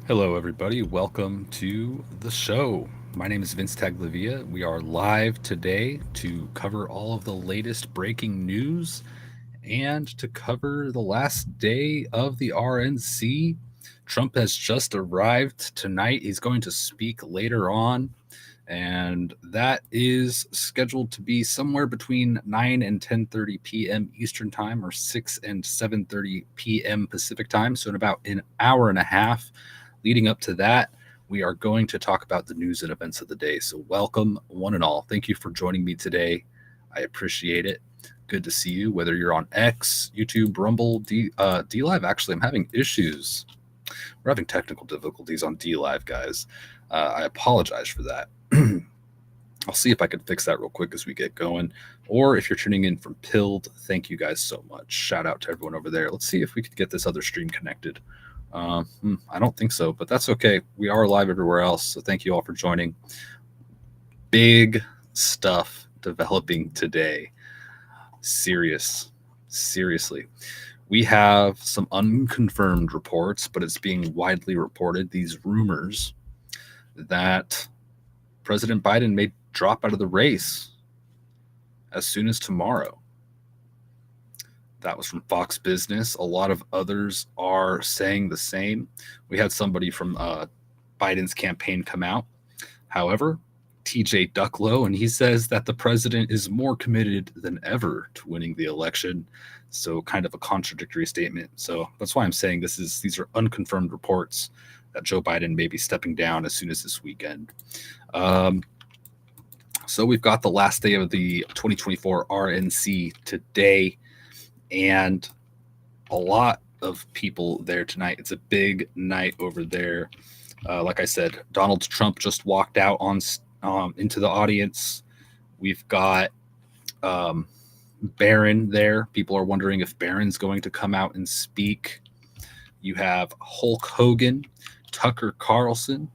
Hello, everybody. Welcome to the show. My name is Vince Taglavia. We are live today to cover all of the latest breaking news and to cover the last day of the RNC. Trump has just arrived tonight. He's going to speak later on, and that is scheduled to be somewhere between 9 and 10:30 p.m. Eastern Time, or 6 and 7:30 p.m. Pacific Time. So in about an hour and a half leading up to that, we are going to talk about the news and events of the day. So welcome, one and all. Thank you for joining me today. I appreciate it. Good to see you, whether you're on X, YouTube, Rumble, D Live. Actually, I'm having issues. We're having technical difficulties on D Live, guys. I apologize for that. I'll see if I can fix that real quick as we get going. Or if you're tuning in from Pilled, thank you guys so much. Shout out to everyone over there. Let's see if we could get this other stream connected. I don't think so, but that's okay. We are live everywhere else, so thank you all for joining. Big stuff developing today. Seriously. We have some unconfirmed reports, but it's being widely reported, these rumors, that President Biden may drop out of the race as soon as tomorrow. That was from Fox Business. A lot of others are saying the same. We had somebody from Biden's campaign come out. However, TJ Ducklow, and he says that the president is more committed than ever to winning the election. So kind of a contradictory statement. So that's why I'm saying these are unconfirmed reports that Joe Biden may be stepping down as soon as this weekend. So we've got the last day of the 2024 RNC today, and a lot of people there tonight. It's a big night over there. Like I said, Donald Trump just walked out into the audience. We've got Barron there. People are wondering if Barron's going to come out and speak. You have Hulk Hogan, Tucker Carlson,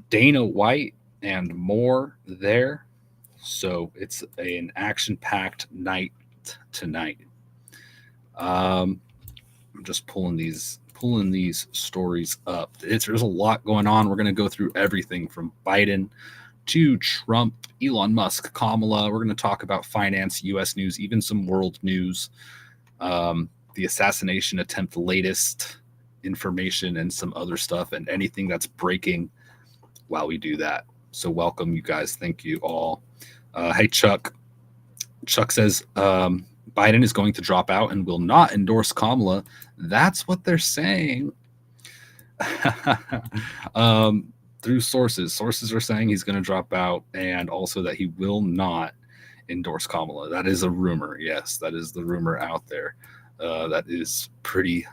Dana White, and more there. So it's an action-packed night tonight. I'm just pulling these stories up. There's a lot going on. We're going to go through everything from Biden to Trump, Elon Musk, Kamala. We're going to talk about finance, U.S. news, even some world news, the assassination attempt, the latest information, and some other stuff, and anything that's breaking while we do that. So welcome, you guys. Thank you all. Hey, Chuck. Chuck says Biden is going to drop out and will not endorse Kamala. That's what they're saying. Through sources. Sources are saying he's going to drop out, and also that he will not endorse Kamala. That is a rumor. Yes, that is the rumor out there. That is pretty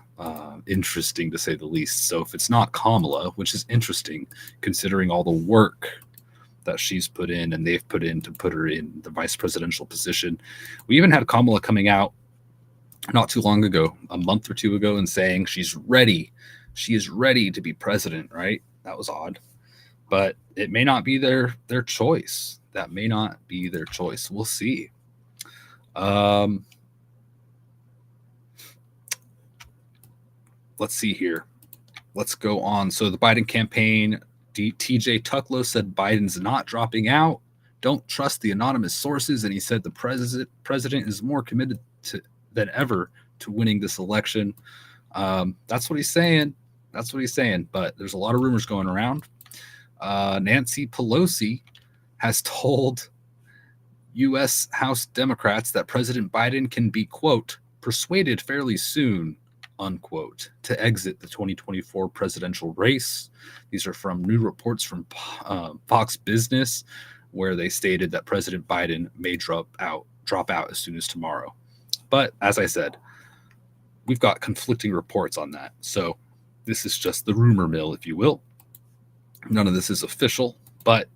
interesting, to say the least. So if it's not Kamala, which is interesting considering all the work that she's put in and they've put in to put her in the vice presidential position. We even had Kamala coming out not too long ago, a month or two ago, and saying she's ready. She is ready to be president, right? That was odd. But it may not be their choice. That may not be their choice. We'll see. Let's see here. Let's go on. So the Biden campaign, TJ Tucklow said Biden's not dropping out. Don't trust the anonymous sources. And he said the president is more committed than ever to winning this election. That's what he's saying. But there's a lot of rumors going around. Nancy Pelosi has told U.S. House Democrats that President Biden can be, quote, persuaded fairly soon, unquote, to exit the 2024 presidential race. These are from new reports from Fox Business, where they stated that President Biden may drop out as soon as tomorrow. But as I said, we've got conflicting reports on that. So this is just the rumor mill, if you will. None of this is official, but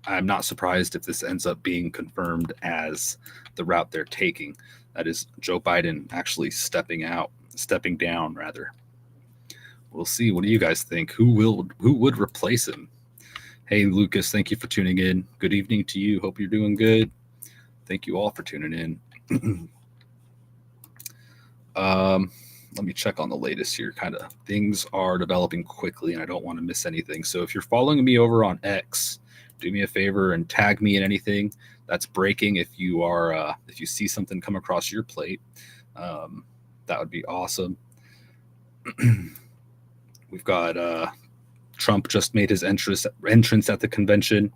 I'm not surprised if this ends up being confirmed as the route they're taking. That is Joe Biden actually stepping down rather. We'll see. What do you guys think? Who would replace him? Hey, Lucas, thank you for tuning in. Good evening to you. Hope you're doing good. Thank you all for tuning in. let me check on the latest here. Kind of things are developing quickly, and I don't want to miss anything. So if you're following me over on X, do me a favor and tag me in anything that's breaking. If you see something come across your plate, that would be awesome. We've got Trump just made his entrance at the convention.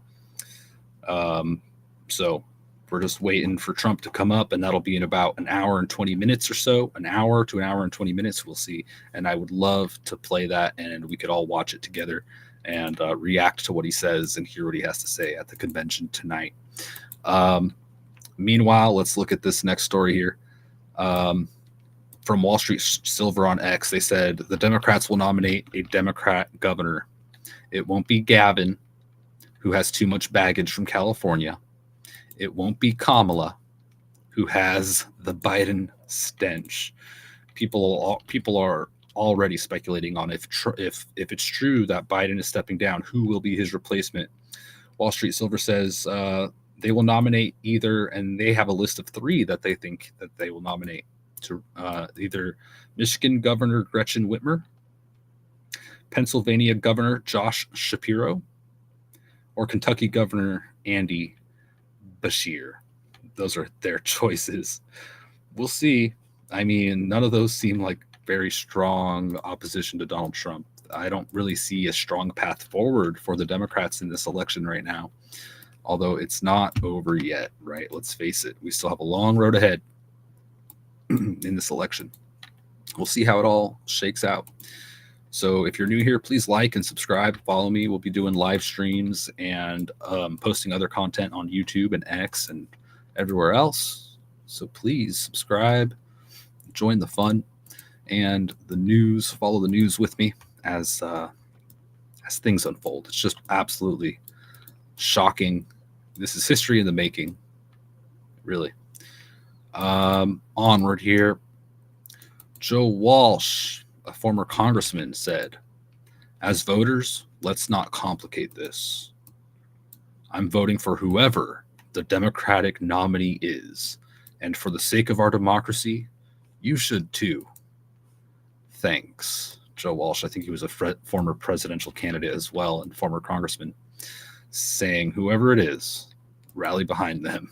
So we're just waiting for Trump to come up, and that'll be in about an hour and 20 minutes or so. An hour to an hour and 20 minutes, we'll see. And I would love to play that, and we could all watch it together and react to what he says and hear what he has to say at the convention tonight. Meanwhile, let's look at this next story here. From Wall Street Silver on X, they said the Democrats will nominate a Democrat governor. It won't be Gavin, who has too much baggage from California. It won't be Kamala, who has the Biden stench. People are already speculating on if it's true that Biden is stepping down, who will be his replacement. Wall Street Silver says they will nominate either, and they have a list of 3 that they think that they will nominate to either Michigan Governor Gretchen Whitmer, Pennsylvania Governor Josh Shapiro, or Kentucky Governor Andy Beshear. Those are their choices. We'll see. I mean, none of those seem like very strong opposition to Donald Trump. I don't really see a strong path forward for the Democrats in this election right now, although it's not over yet, right? Let's face it. We still have a long road ahead in this election. We'll see how it all shakes out. So if you're new here, please like and subscribe. Follow me. We'll be doing live streams and posting other content on YouTube and X and everywhere else. So please subscribe, join the fun and the news. Follow the news with me as things unfold. It's just absolutely shocking. This is history in the making, really. Onward here. Joe Walsh, a former congressman, said, "As voters, let's not complicate this. I'm voting for whoever the Democratic nominee is, and for the sake of our democracy, you should too. Thanks." Joe Walsh, I think he was a former presidential candidate as well and former congressman, saying whoever it is, rally behind them.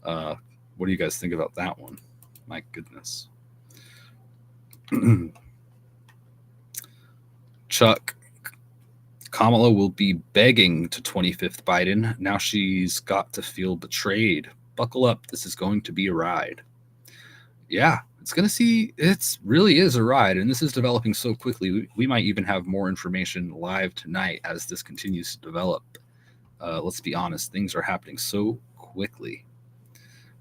What do you guys think about that one? My goodness. Chuck, Kamala will be begging to 25th Biden. Now she's got to feel betrayed. Buckle up. This is going to be a ride. Yeah, it really is a ride. And this is developing so quickly. We might even have more information live tonight as this continues to develop. Let's be honest. Things are happening so quickly.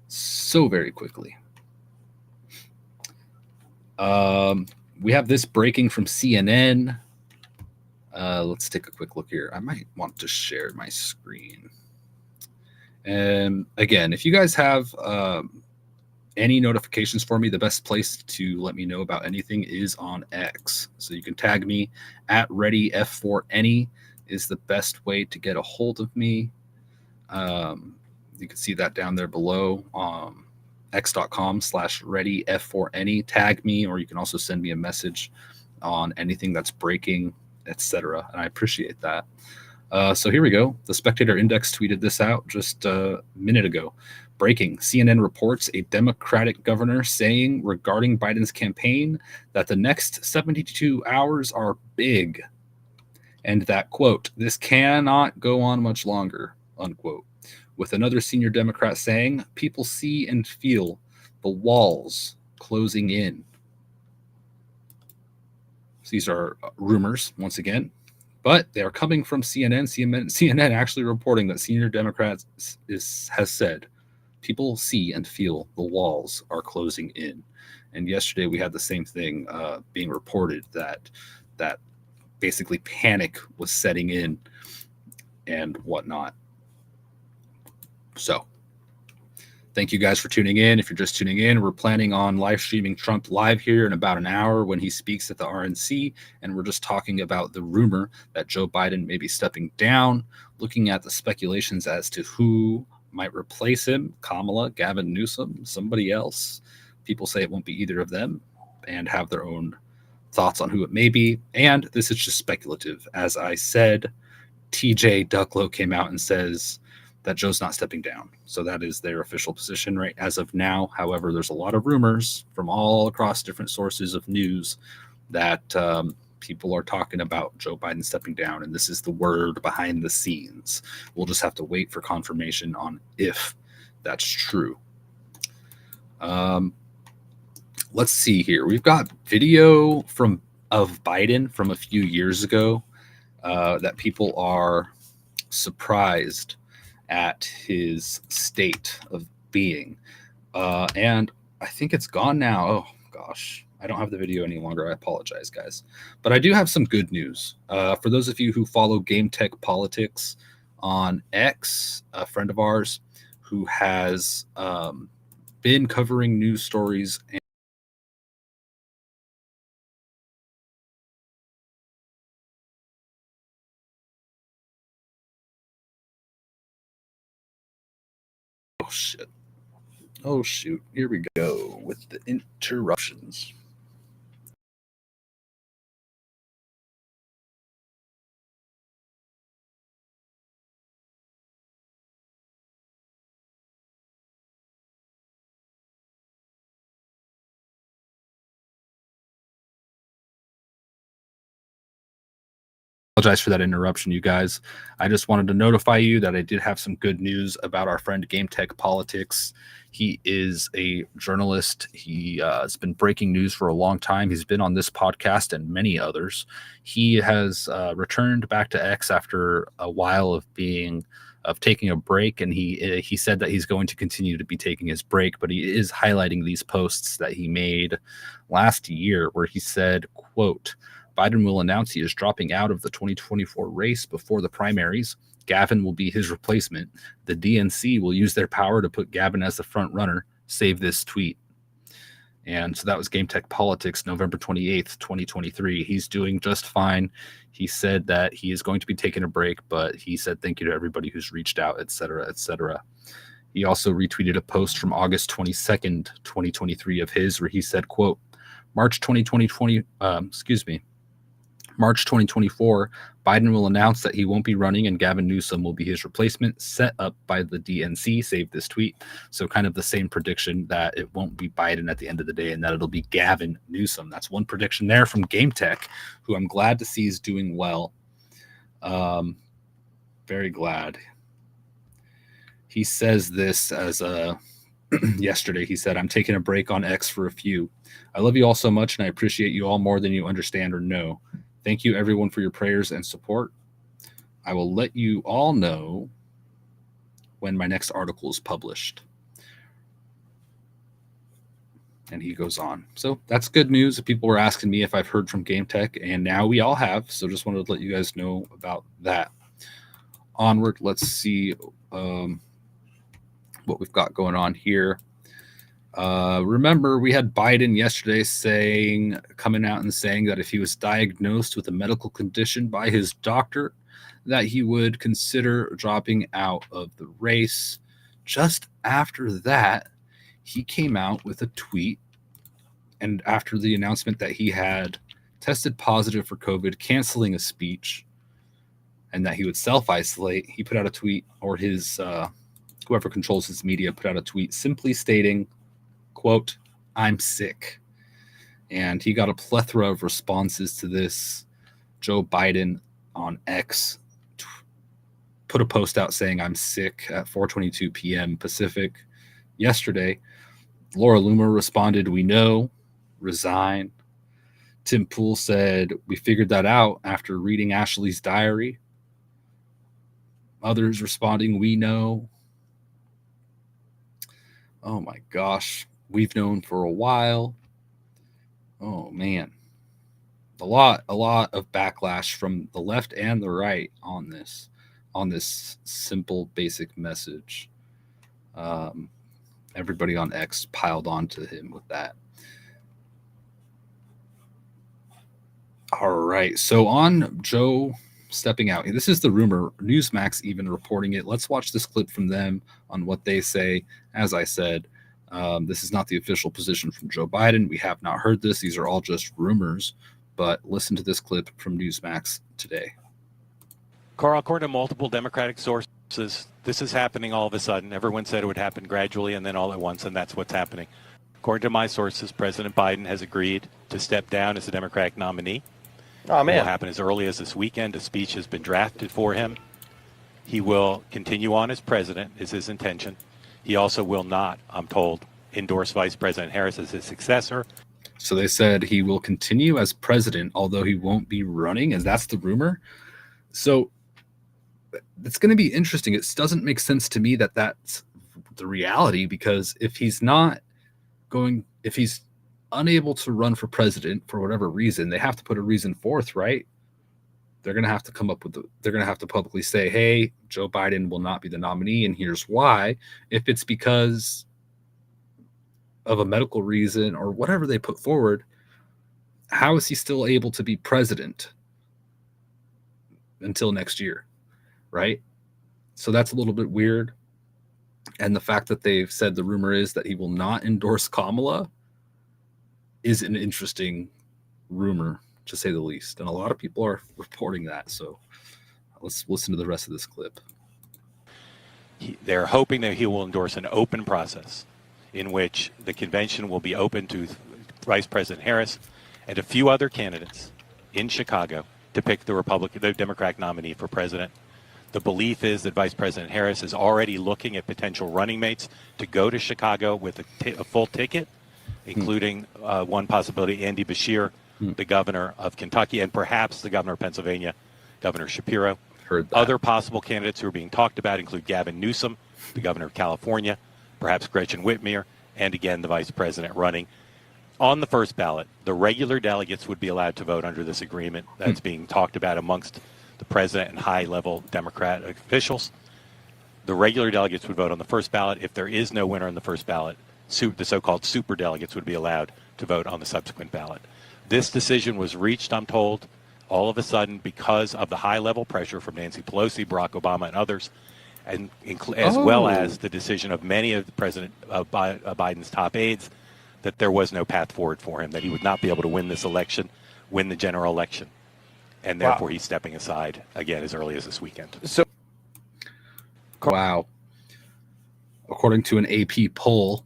So very quickly. We have this breaking from CNN. Let's take a quick look here. I might want to share my screen. And again, if you guys have any notifications for me, the best place to let me know about anything is on X. So you can tag me at ReadyF4Any is the best way to get a hold of me. You can see that down there below. x.com/ReadyF4Any. Tag me, or you can also send me a message on anything that's breaking, etc. And I appreciate that. So here we go. The Spectator Index tweeted this out just a minute ago. Breaking. CNN reports a Democratic governor saying regarding Biden's campaign that the next 72 hours are big. And that, quote, "this cannot go on much longer," unquote. With another senior Democrat saying, "people see and feel the walls closing in." So these are rumors, once again, but they are coming from CNN. CNN actually reporting that senior Democrats has said, people see and feel the walls are closing in. And yesterday we had the same thing being reported that basically panic was setting in and whatnot. So thank you guys for tuning in. If you're just tuning in, we're planning on live streaming Trump live here in about an hour when he speaks at the RNC. And we're just talking about the rumor that Joe Biden may be stepping down, looking at the speculations as to who might replace him: Kamala, Gavin Newsom, somebody else. People say it won't be either of them. and have their own thoughts on who it may be. And this is just speculative. As I said, TJ Ducklow came out and says that Joe's not stepping down. So that is their official position right as of now. However, there's a lot of rumors from all across different sources of news that people are talking about Joe Biden stepping down. And this is the word behind the scenes. We'll just have to wait for confirmation on if that's true. Let's see here. We've got video of Biden from a few years ago that people are surprised at his state of being. And I think it's gone now. Oh, gosh. I don't have the video any longer. I apologize, guys. But I do have some good news. For those of you who follow Game Tech Politics on X, a friend of ours who has been covering news stories and oh shoot, here we go with the interruptions. Apologize for that interruption, you guys. I just wanted to notify you that I did have some good news about our friend Game Tech Politics. He is a journalist. He has been breaking news for a long time. He's been on this podcast and many others. He has returned back to X after a while of taking a break, and he said that he's going to continue to be taking his break, but he is highlighting these posts that he made last year where he said, quote, Biden will announce he is dropping out of the 2024 race before the primaries. Gavin will be his replacement. The DNC will use their power to put Gavin as the front runner. Save this tweet. And so that was Game Tech Politics, November 28th, 2023. He's doing just fine. He said that he is going to be taking a break, but he said thank you to everybody who's reached out, et cetera, et cetera. He also retweeted a post from August 22nd, 2023 of his where he said, quote, March 2024, Biden will announce that he won't be running and Gavin Newsom will be his replacement, set up by the DNC. Save this tweet. So kind of the same prediction that it won't be Biden at the end of the day and that it'll be Gavin Newsom. That's one prediction there from Game Tech, who I'm glad to see is doing well. Very glad. He says this as yesterday. He said, I'm taking a break on X for a few. I love you all so much and I appreciate you all more than you understand or know. Thank you, everyone, for your prayers and support. I will let you all know when my next article is published. And he goes on. So that's good news. People were asking me if I've heard from Game Tech, and now we all have. So just wanted to let you guys know about that. Onward, let's see what we've got going on here. Remember, we had Biden yesterday coming out and saying that if he was diagnosed with a medical condition by his doctor, that he would consider dropping out of the race. Just after that, he came out with a tweet, and after the announcement that he had tested positive for COVID, canceling a speech, and that he would self-isolate, he put out a tweet, or his whoever controls his media put out a tweet simply stating, quote, I'm sick. And he got a plethora of responses to this. Joe Biden on X put a post out saying I'm sick at 4:22 p.m. Pacific yesterday. Laura Loomer responded, we know, resign. Tim Pool said, we figured that out after reading Ashley's diary. Others responding, we know. Oh my gosh. We've known for a while. Oh man. A lot of backlash from the left and the right on this simple, basic message. Everybody on X piled onto him with that. All right. So on Joe stepping out, this is the rumor. Newsmax even reporting it. Let's watch this clip from them on what they say. As I said, This is not the official position from Joe Biden. We have not heard this. These are all just rumors. But listen to this clip from Newsmax today. Carl, according to multiple Democratic sources, this is happening all of a sudden. Everyone said it would happen gradually and then all at once, and that's what's happening. According to my sources, President Biden has agreed to step down as the Democratic nominee. Oh, man. It will happen as early as this weekend. A speech has been drafted for him. He will continue on as president, is his intention. He also will not, I'm told, endorse Vice President Harris as his successor. So they said he will continue as president, although he won't be running, and that's the rumor. So it's going to be interesting. It doesn't make sense to me that that's the reality, because if he's unable to run for president for whatever reason, they have to put a reason forth, right? They're going to have to they're going to have to publicly say, hey, Joe Biden will not be the nominee, and here's why. If it's because of a medical reason or whatever they put forward, how is he still able to be president until next year, right? So that's a little bit weird. And the fact that they've said the rumor is that he will not endorse Kamala is an interesting rumor, to say the least. And a lot of people are reporting that. So let's listen to the rest of this clip. They're hoping that he will endorse an open process in which the convention will be open to Vice President Harris and a few other candidates in Chicago to pick the Democratic nominee for president. The belief is that Vice President Harris is already looking at potential running mates to go to Chicago with a full ticket, including one possibility, Andy Beshear, the governor of Kentucky, and perhaps the governor of Pennsylvania, Governor Shapiro. Heard that. Other possible candidates who are being talked about include Gavin Newsom, the governor of California, perhaps Gretchen Whitmer, and again, the vice president running. On the first ballot, the regular delegates would be allowed to vote under this agreement that's being talked about amongst the president and high-level Democratic officials. The regular delegates would vote on the first ballot. If there is no winner in the first ballot, the so-called super delegates would be allowed to vote on the subsequent ballot. This decision was reached, I'm told, all of a sudden because of the high-level pressure from Nancy Pelosi, Barack Obama, and others, and as well as the decision of many of the President Biden's top aides that there was no path forward for him, that he would not be able to win this election, win the general election, and therefore he's stepping aside again as early as this weekend. Wow. According to an AP poll,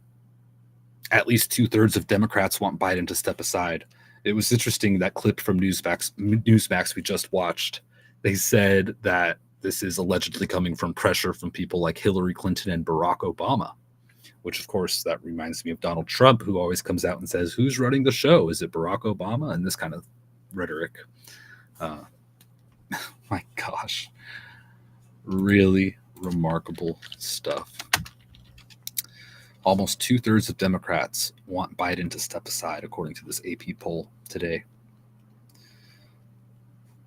at least 2/3 of Democrats want Biden to step aside. It was interesting, that clip from Newsmax we just watched. They said that this is allegedly coming from pressure from people like Hillary Clinton and Barack Obama, which, of course, that reminds me of Donald Trump, who always comes out and says, who's running the show? Is it Barack Obama? And this kind of rhetoric. My gosh. Really remarkable stuff. Almost 2/3 of Democrats want Biden to step aside, according to this AP poll today.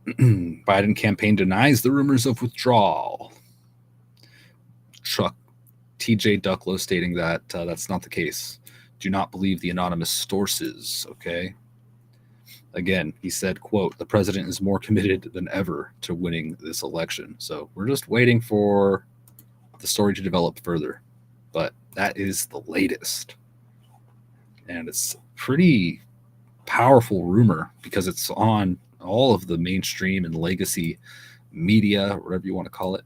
Biden campaign denies the rumors of withdrawal. TJ Ducklow stating that that's not the case. Do not believe the anonymous sources, okay? Again, he said, quote, the president is more committed than ever to winning this election. So we're just waiting for the story to develop further. But that is the latest. And it's a pretty powerful rumor because it's on all of the mainstream and legacy media, whatever you want to call it.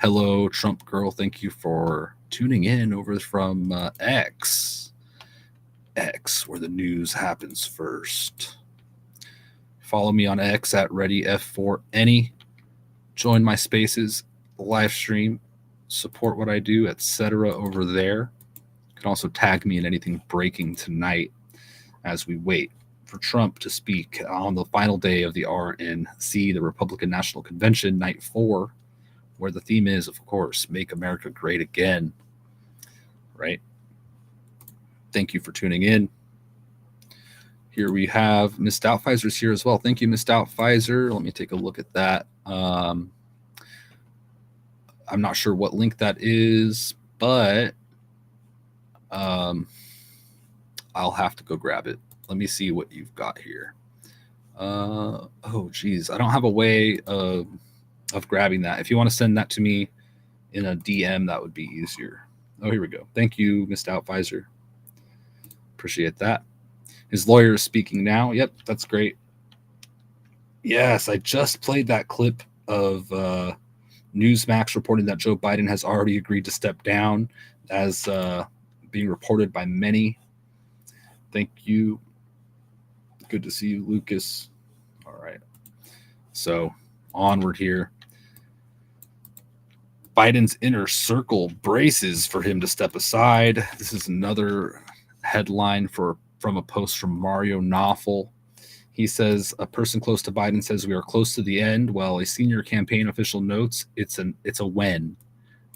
Hello, Trump girl. Thank you for tuning in over from X, where the news happens first. Follow me on X at ReadyF4Any. Join my spaces, live stream, support what I do, etc. over there. You can also tag me in anything breaking tonight as we wait for Trump to speak on the final day of the RNC, the Republican National Convention, night 4, where the theme is, of course, Make America Great Again. Right? Thank you for tuning in. Here we have Miss Doubtfizer's here as well. Thank you, Miss Doubtfizer. Let me take a look at that. I'm not sure what link that is, but I'll have to go grab it. Let me see what you've got here. Oh, geez. I don't have a way of grabbing that. If you want to send that to me in a DM, that would be easier. Oh, here we go. Thank you, Ms. Doubtvisor. Appreciate that. His lawyer is speaking now. Yep, that's great. Yes, I just played that clip of Newsmax reporting that Joe Biden has already agreed to step down, as being reported by many. Thank you. Good to see you, Lucas. All right. So onward here. Biden's inner circle braces for him to step aside. This is another headline from a post from Mario Knopfel. He says, a person close to Biden says we are close to the end. Well, a senior campaign official notes it's a when,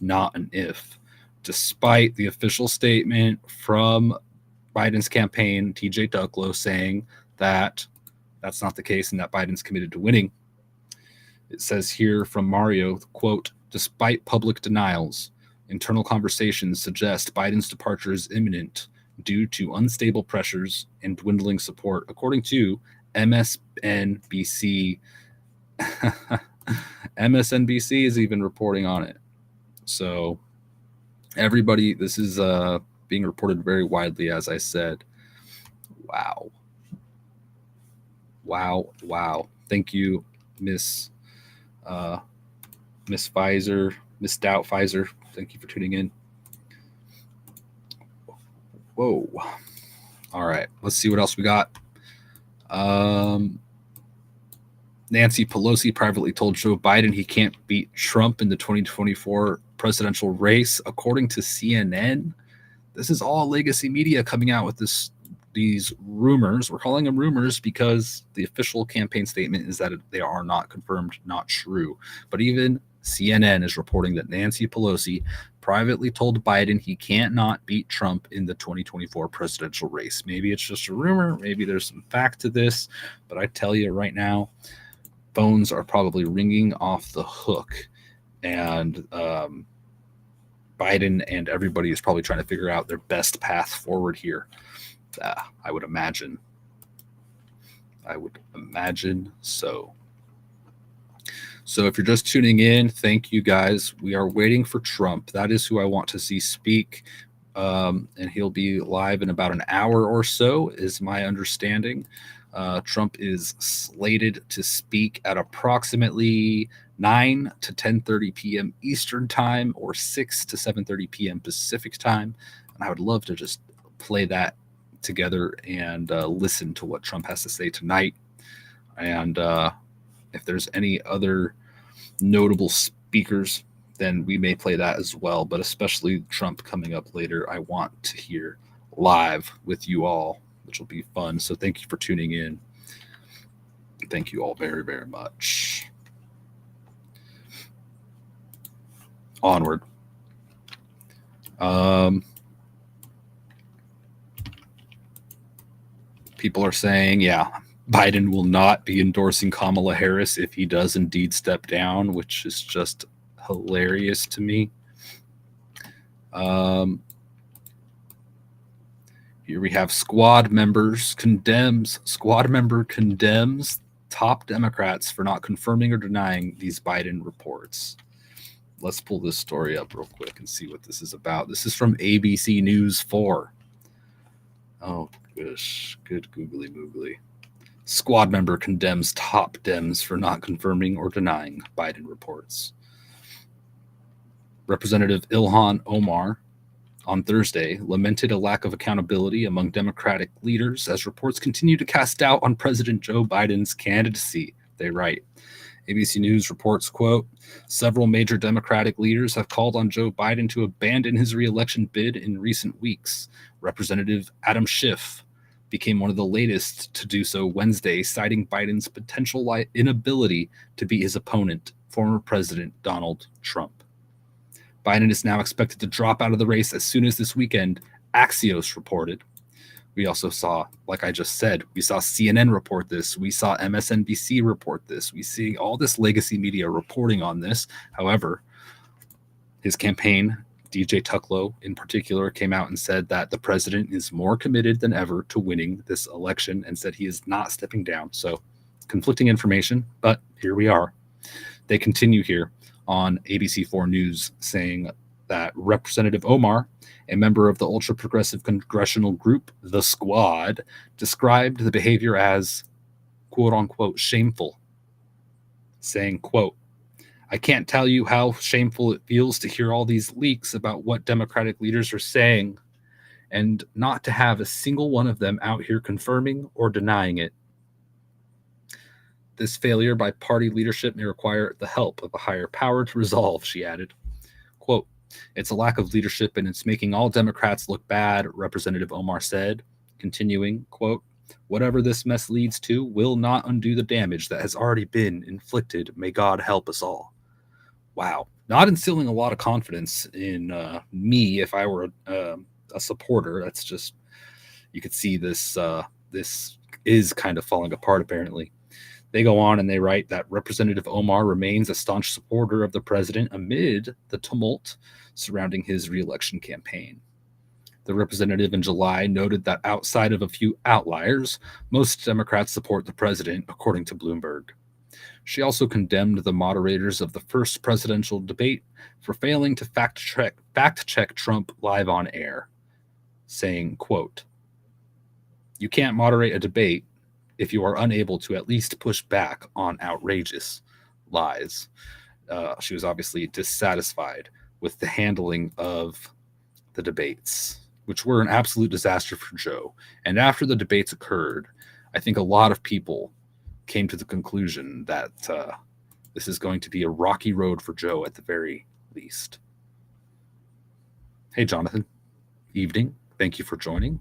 not an if. Despite the official statement from Biden's campaign, TJ Ducklow, saying that that's not the case and that Biden's committed to winning. It says here from Mario, quote, despite public denials, internal conversations suggest Biden's departure is imminent due to unstable pressures and dwindling support, according to MSNBC. MSNBC is even reporting on it. So everybody, this is being reported very widely, as I said. Wow. Thank you, Miss Pfizer, Miss Doubtvisor. Thank you for tuning in. Whoa. All right, let's see what else we got. Nancy Pelosi privately told Joe Biden he can't beat Trump in the 2024 presidential race, according to CNN. This is all legacy media coming out with these rumors. We're calling them rumors because the official campaign statement is that they are not confirmed, not true. But even CNN is reporting that Nancy Pelosi privately told Biden he can't not beat Trump in the 2024 presidential race. Maybe it's just a rumor. Maybe there's some fact to this. But I tell you right now, phones are probably ringing off the hook. And Biden and everybody is probably trying to figure out their best path forward here. I would imagine so. So if you're just tuning in, thank you guys. We are waiting for Trump. That is who I want to see speak. And he'll be live in about an hour or so, is my understanding. Trump is slated to speak at approximately 9 to 10:30 p.m. Eastern time, or 6 to 7:30 p.m. Pacific time. And I would love to just play that together and listen to what Trump has to say tonight. And if there's any other notable speakers, then we may play that as well. But especially Trump coming up later, I want to hear live with you all, which will be fun. So thank you for tuning in. Thank you all very, very much. Onward. People are saying, yeah, Biden will not be endorsing Kamala Harris if he does indeed step down, which is just hilarious to me. Here we have squad member condemns top Democrats for not confirming or denying these Biden reports. Let's pull this story up real quick and see what this is about. This is from ABC News 4. Oh, gosh. Good googly moogly. Squad member condemns top Dems for not confirming or denying Biden reports. Representative Ilhan Omar on Thursday lamented a lack of accountability among Democratic leaders as reports continue to cast doubt on President Joe Biden's candidacy. They write. ABC News reports, quote, several major Democratic leaders have called on Joe Biden to abandon his re-election bid in recent weeks. Representative Adam Schiff became one of the latest to do so Wednesday, citing Biden's potential inability to beat his opponent, former President Donald Trump. Biden is now expected to drop out of the race as soon as this weekend, Axios reported. We also saw, like I just said, we saw CNN report this. We saw MSNBC report this. We see all this legacy media reporting on this. However, his campaign, DJ Tucklow in particular, came out and said that the president is more committed than ever to winning this election and said he is not stepping down. So conflicting information, but here we are. They continue here on ABC4 News saying that Representative Omar, a member of the ultra-progressive congressional group, The Squad, described the behavior as, quote-unquote, shameful, saying, quote, "I can't tell you how shameful it feels to hear all these leaks about what Democratic leaders are saying and not to have a single one of them out here confirming or denying it. This failure by party leadership may require the help of a higher power to resolve," she added. Quote, "It's a lack of leadership and it's making all Democrats look bad," Representative Omar said, continuing, quote, "Whatever this mess leads to will not undo the damage that has already been inflicted. May God help us all." Wow. Not instilling a lot of confidence in me if I were a supporter. That's just, you could see this this is kind of falling apart apparently. They go on and they write that Representative Omar remains a staunch supporter of the president amid the tumult surrounding his reelection campaign. The representative in July noted that outside of a few outliers, most Democrats support the president, according to Bloomberg. She also condemned the moderators of the first presidential debate for failing to fact-check Trump live on air, saying, quote, "You can't moderate a debate if you are unable to at least push back on outrageous lies." She was obviously dissatisfied with the handling of the debates, which were an absolute disaster for Joe. And after the debates occurred, I think a lot of people came to the conclusion that this is going to be a rocky road for Joe at the very least. Hey, Jonathan. Evening. Thank you for joining.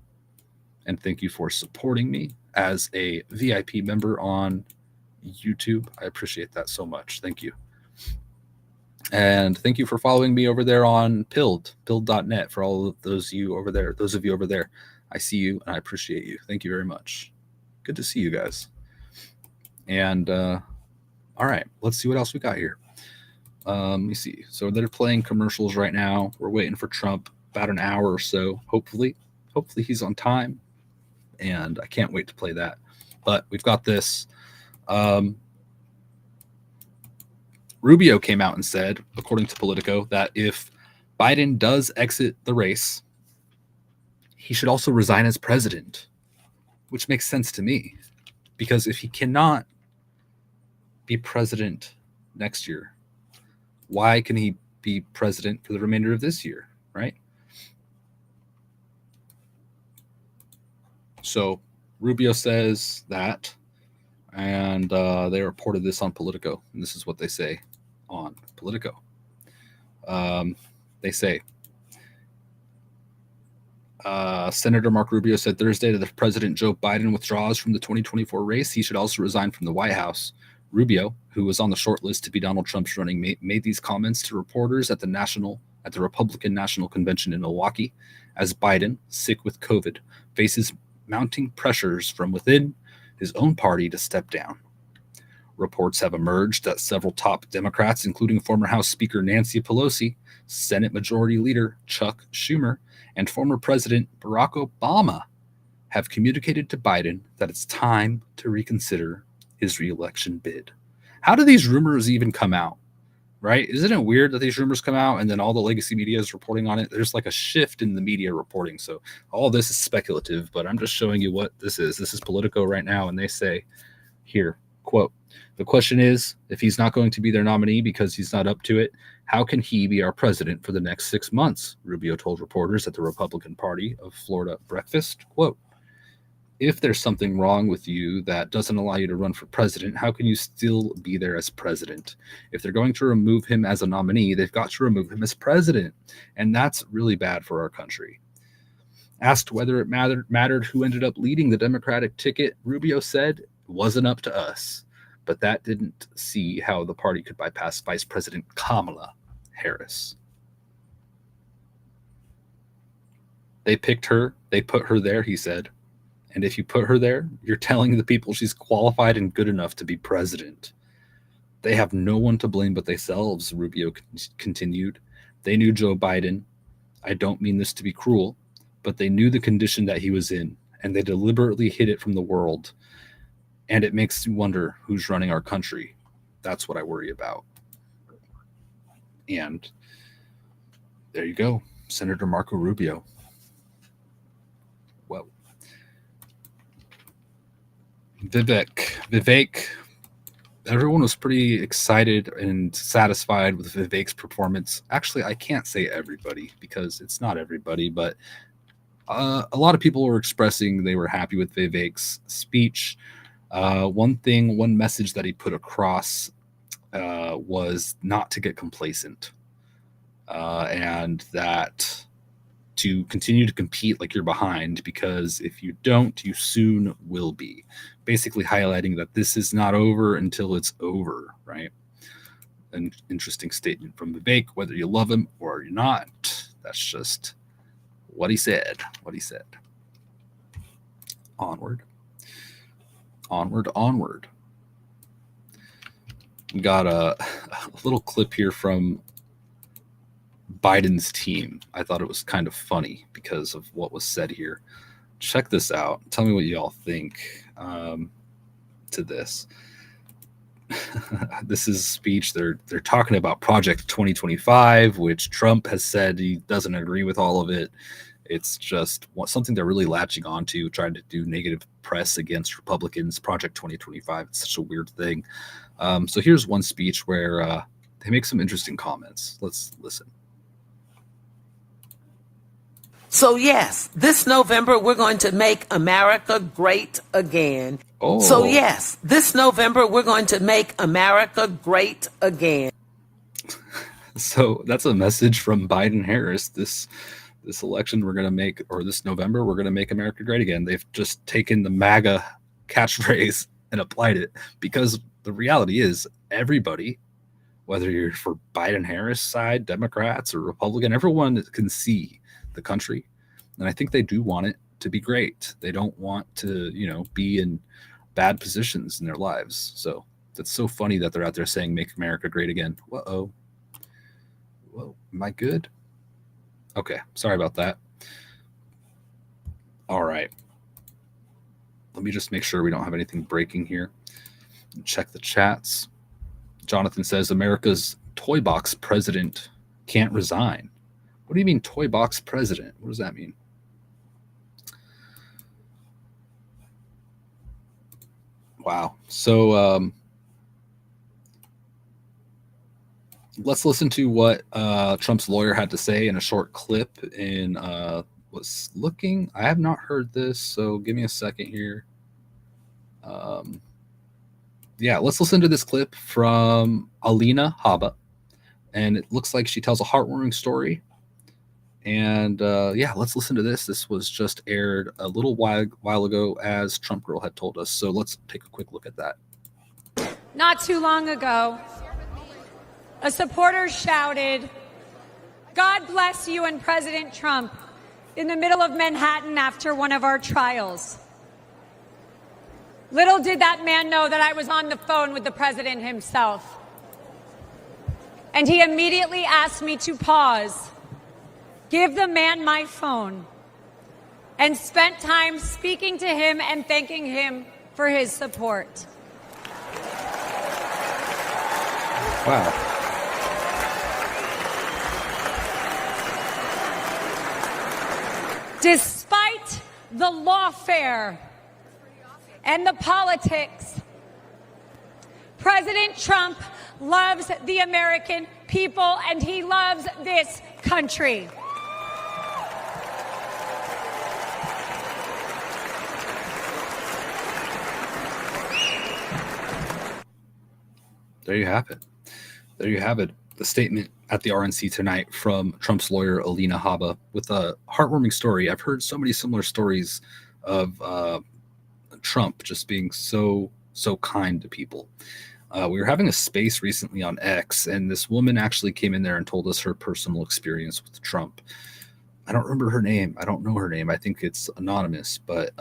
And thank you for supporting me as a VIP member on YouTube. I appreciate that so much. Thank you. And thank you for following me over there on pilled.net for all of those of you over there. I see you and I appreciate you. Thank you very much. Good to see you guys. And all right, let's see what else we got here. Let me see. So they're playing commercials right now. We're waiting for Trump about an hour or so. Hopefully he's on time. And I can't wait to play that. But we've got this. Rubio came out and said, according to Politico, that if Biden does exit the race, he should also resign as president, which makes sense to me. Because if he cannot be president next year, why can he be president for the remainder of this year, right? So Rubio says that, and they reported this on Politico, and this is what they say on Politico. They say, Senator Mark Rubio said Thursday that if President Joe Biden withdraws from the 2024 race, he should also resign from the White House. Rubio, who was on the short list to be Donald Trump's running, made these comments to reporters at the Republican National Convention in Milwaukee, as Biden, sick with COVID, faces mounting pressures from within his own party to step down. Reports have emerged that several top Democrats, including former House Speaker Nancy Pelosi, Senate Majority Leader Chuck Schumer, and former President Barack Obama, have communicated to Biden that it's time to reconsider his reelection bid. How do these rumors even come out? Right? Isn't it weird that these rumors come out and then all the legacy media is reporting on it? There's like a shift in the media reporting. So all this is speculative, but I'm just showing you what this is. This is Politico right now. And they say here, quote, "The question is, if he's not going to be their nominee because he's not up to it, how can he be our president for the next 6 months?" Rubio told reporters at the Republican Party of Florida breakfast. Quote, "If there's something wrong with you that doesn't allow you to run for president, how can you still be there as president? If they're going to remove him as a nominee, they've got to remove him as president. And that's really bad for our country." Asked whether it mattered who ended up leading the Democratic ticket, Rubio said, "It wasn't up to us. But that didn't see how the party could bypass Vice President Kamala Harris." They picked her. They put her there, he said. And if you put her there, you're telling the people she's qualified and good enough to be president. They have no one to blame but themselves, Rubio continued. They knew Joe Biden. I don't mean this to be cruel, but they knew the condition that he was in, and they deliberately hid it from the world. And it makes you wonder who's running our country. That's what I worry about. And There you go. Senator Marco Rubio. Well, Vivek. Everyone was pretty excited and satisfied with Vivek's performance. Actually, I can't say everybody because it's not everybody, but a lot of people were expressing they were happy with Vivek's speech. One message that he put across was not to get complacent, and that to continue to compete like you're behind, because if you don't, you soon will be. Basically highlighting that this is not over until it's over, right? An interesting statement from Vivek, whether you love him or you're not. That's just what he said. Onward. We got a little clip here from Biden's team. I thought it was kind of funny because of what was said here. Check this out. Tell me what y'all think to this. This is a speech. They're talking about Project 2025, which Trump has said he doesn't agree with all of it. It's just something they're really latching onto, trying to do negative press against Republicans. Project 2025. It's such a weird thing. So here's one speech where they make some interesting comments. Let's listen. So yes, this November, we're going to make America great again. Oh. So yes, this November, we're going to make America great again. So that's a message from Biden-Harris. This election we're going to make, or this November, we're going to make America great again. They've just taken the MAGA catchphrase and applied it, because the reality is everybody, whether you're for Biden-Harris side, Democrats or Republican, everyone can see the country, and I think they do want it to be great. They don't want to, be in bad positions in their lives. So that's so funny that they're out there saying "Make America Great Again." Whoa, am I good? Okay, sorry about that. All right, let me just make sure we don't have anything breaking here. Check the chats. Jonathan says America's toy box president can't resign. What do you mean, toy box president? What does that mean? Wow. So let's listen to what Trump's lawyer had to say in a short clip. In I have not heard this, so give me a second here. Let's listen to this clip from Alina Habba, and it looks like she tells a heartwarming story. And let's listen to this. This was just aired a little while ago, as Trump Girl had told us. So let's take a quick look at that. Not too long ago, a supporter shouted, "God bless you and President Trump," in the middle of Manhattan after one of our trials. Little did that man know that I was on the phone with the president himself. And he immediately asked me to pause, give the man my phone, and spent time speaking to him and thanking him for his support. Wow. Despite the lawfare and the politics, President Trump loves the American people, and he loves this country. There you have it. The statement at the RNC tonight from Trump's lawyer, Alina Habba, with a heartwarming story. I've heard so many similar stories of Trump just being so kind to people. We were having a space recently on X, and this woman actually came in there and told us her personal experience with Trump. I don't remember her name. I don't know her name. I think it's anonymous, but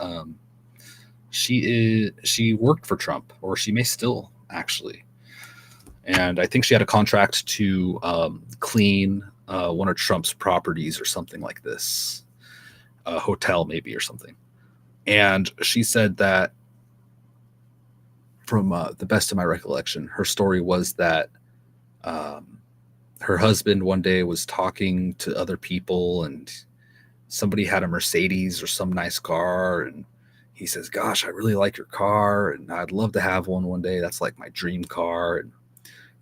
she worked for Trump, or she may still actually. And I think she had a contract to clean one of Trump's properties or something like this, a hotel maybe or something. And she said that, from the best of my recollection, her story was that her husband one day was talking to other people, and somebody had a Mercedes or some nice car, and he says, "Gosh, I really like your car, and I'd love to have one day. That's like my dream car." And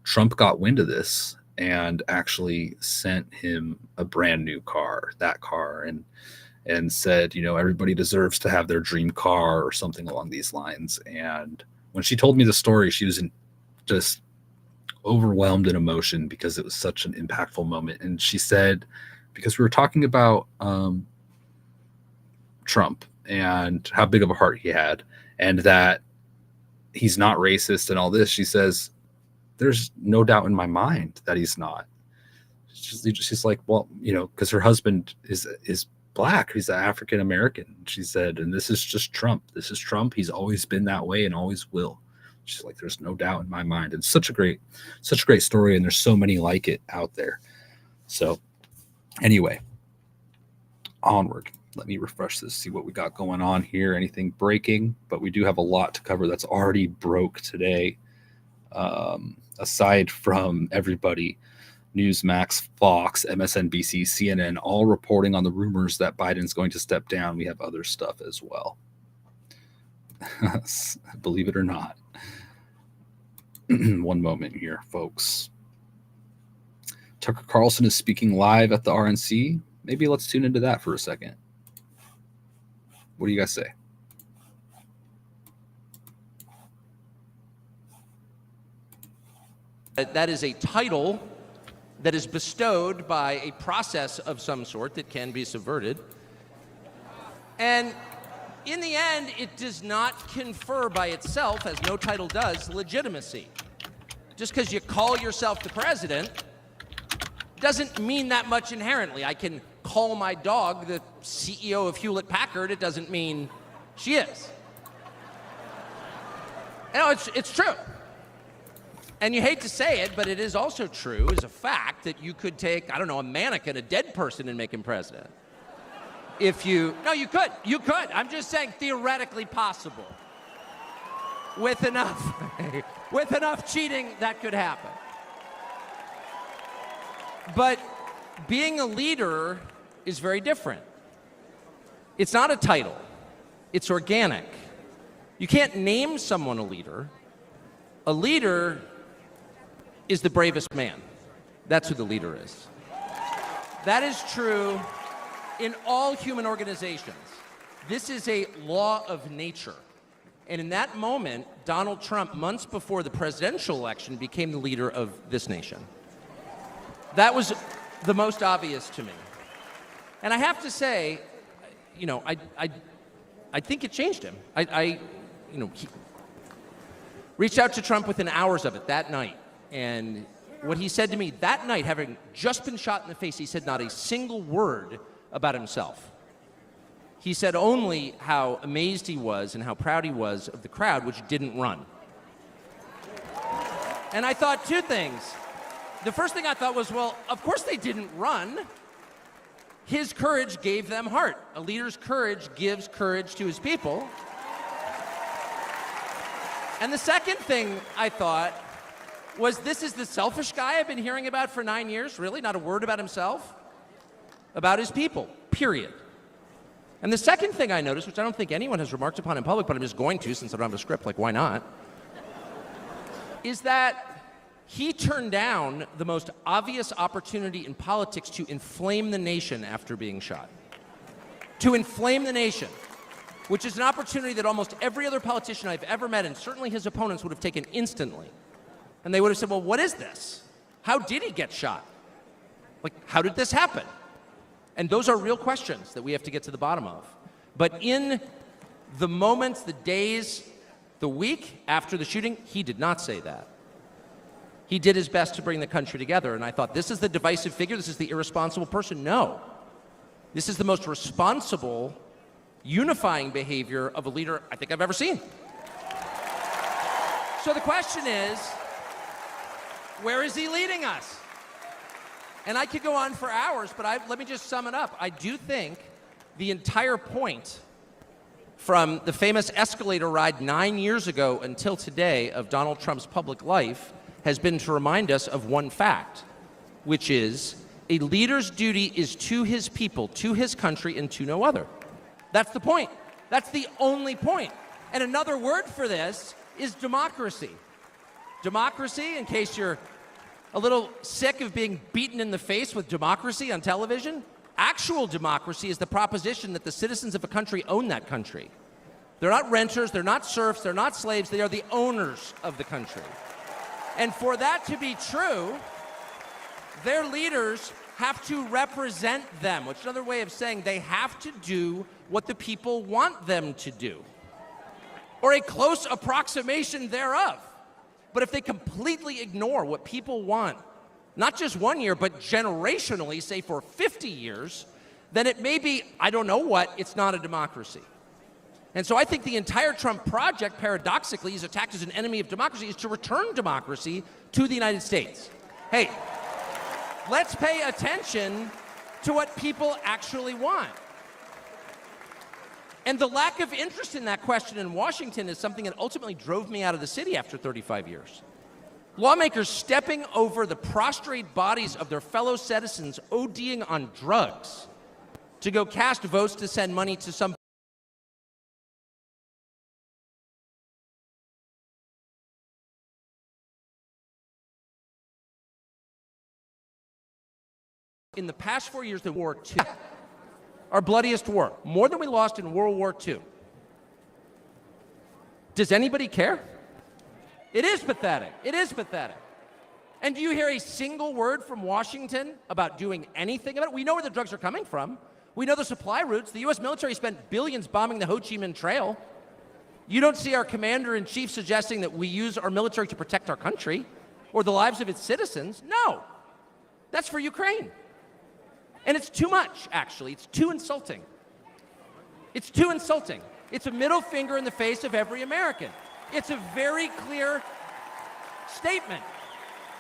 Trump got wind of this and actually sent him a brand new car, that car, and said, everybody deserves to have their dream car or something along these lines. And when she told me the story, she was just overwhelmed in emotion because it was such an impactful moment. And she said, because we were talking about Trump and how big of a heart he had, and that he's not racist and all this, she says, there's no doubt in my mind that he's not. She's like, well, because her husband is black. He's African American. She said, and this is just Trump. This is Trump. He's always been that way and always will. She's like, there's no doubt in my mind. It's such a great story, and there's so many like it out there. So anyway, onward. Let me refresh this, see what we got going on here. Anything breaking? But we do have a lot to cover that's already broke today. Aside from everybody, Newsmax, Fox, MSNBC, CNN, all reporting on the rumors that Biden's going to step down. We have other stuff as well. Believe it or not. One moment here, folks. Tucker Carlson is speaking live at the RNC. Maybe let's tune into that for a second. What do you guys say? That is a title that is bestowed by a process of some sort that can be subverted. And in the end, it does not confer by itself, as no title does, legitimacy. Just because you call yourself the president doesn't mean that much inherently. I can call my dog the CEO of Hewlett-Packard. It doesn't mean she is. It's true. And you hate to say it, but it is also true as a fact that you could take, a mannequin, a dead person, and make him president. No, you could. You could. I'm just saying theoretically possible. With enough cheating, that could happen. But being a leader is very different. It's not a title. It's organic. You can't name someone a leader. A leader is the bravest man. That's who the leader is. That is true in all human organizations. This is a law of nature. And in that moment, Donald Trump, months before the presidential election, became the leader of this nation. That was the most obvious to me. And I have to say, I think it changed him. He reached out to Trump within hours of it that night. And what he said to me that night, having just been shot in the face, he said not a single word about himself. He said only how amazed he was and how proud he was of the crowd, which didn't run. And I thought two things. The first thing I thought was, well, of course they didn't run. His courage gave them heart. A leader's courage gives courage to his people. And the second thing I thought was, this is the selfish guy I've been hearing about for 9 years? Really? Not a word about himself? About his people, period. And the second thing I noticed, which I don't think anyone has remarked upon in public, but I'm just going to since I don't have a script, like why not, is that he turned down the most obvious opportunity in politics to inflame the nation after being shot. To inflame the nation, which is an opportunity that almost every other politician I've ever met, and certainly his opponents, would have taken instantly. And they would have said, well, what is this? How did he get shot? Like, how did this happen? And those are real questions that we have to get to the bottom of. But in the moments, the days, the week after the shooting, he did not say that. He did his best to bring the country together. And I thought, this is the divisive figure? This is the irresponsible person? No. This is the most responsible, unifying behavior of a leader I think I've ever seen. So the question is, where is he leading us? And I could go on for hours, but let me just sum it up. I do think the entire point from the famous escalator ride 9 years ago until today of Donald Trump's public life has been to remind us of one fact, which is a leader's duty is to his people, to his country, and to no other. That's the point. That's the only point. And another word for this is democracy. Democracy, in case you're a little sick of being beaten in the face with democracy on television, actual democracy is the proposition that the citizens of a country own that country. They're not renters, they're not serfs, they're not slaves, they are the owners of the country. And for that to be true, their leaders have to represent them, which is another way of saying they have to do what the people want them to do, or a close approximation thereof. But if they completely ignore what people want, not just 1 year, but generationally, say for 50 years, then it may be, I don't know what, it's not a democracy. And so I think the entire Trump project, paradoxically, is attacked as an enemy of democracy, is to return democracy to the United States. Hey, let's pay attention to what people actually want. And the lack of interest in that question in Washington is something that ultimately drove me out of the city after 35 years. Lawmakers stepping over the prostrate bodies of their fellow citizens ODing on drugs to go cast votes to send money to some in the past 4 years, the War II, our bloodiest war, more than we lost in World War II. Does anybody care? It is pathetic. It is pathetic. And do you hear a single word from Washington about doing anything about it? We know where the drugs are coming from. We know the supply routes. The U.S. military spent billions bombing the Ho Chi Minh Trail. You don't see our commander-in-chief suggesting that we use our military to protect our country or the lives of its citizens. No. That's for Ukraine. And it's too much, actually. It's too insulting. It's too insulting. It's a middle finger in the face of every American. It's a very clear statement,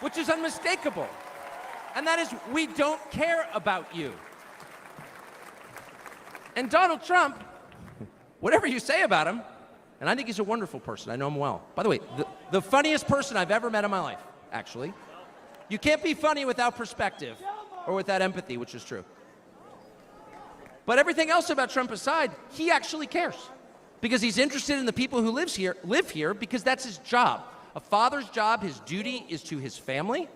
which is unmistakable. And that is, we don't care about you. And Donald Trump, whatever you say about him, and I think he's a wonderful person. I know him well. By the way, the funniest person I've ever met in my life, actually. You can't be funny without perspective. Or without empathy, which is true. But everything else about Trump aside, he actually cares. Because he's interested in the people who live here, because that's his job. A father's job, his duty is to his family.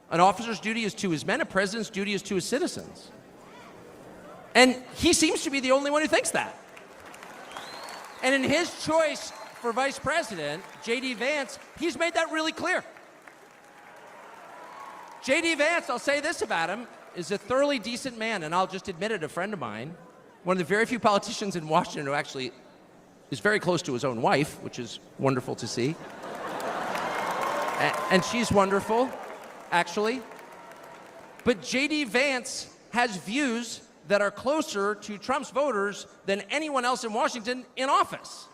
An officer's duty is to his men. A president's duty is to his citizens. And he seems to be the only one who thinks that. And in his choice for vice president, J.D. Vance, he's made that really clear. J.D. Vance, I'll say this about him, is a thoroughly decent man, and I'll just admit it, a friend of mine, one of the very few politicians in Washington who actually is very close to his own wife, which is wonderful to see. And she's wonderful, actually. But J.D. Vance has views that are closer to Trump's voters than anyone else in Washington in office.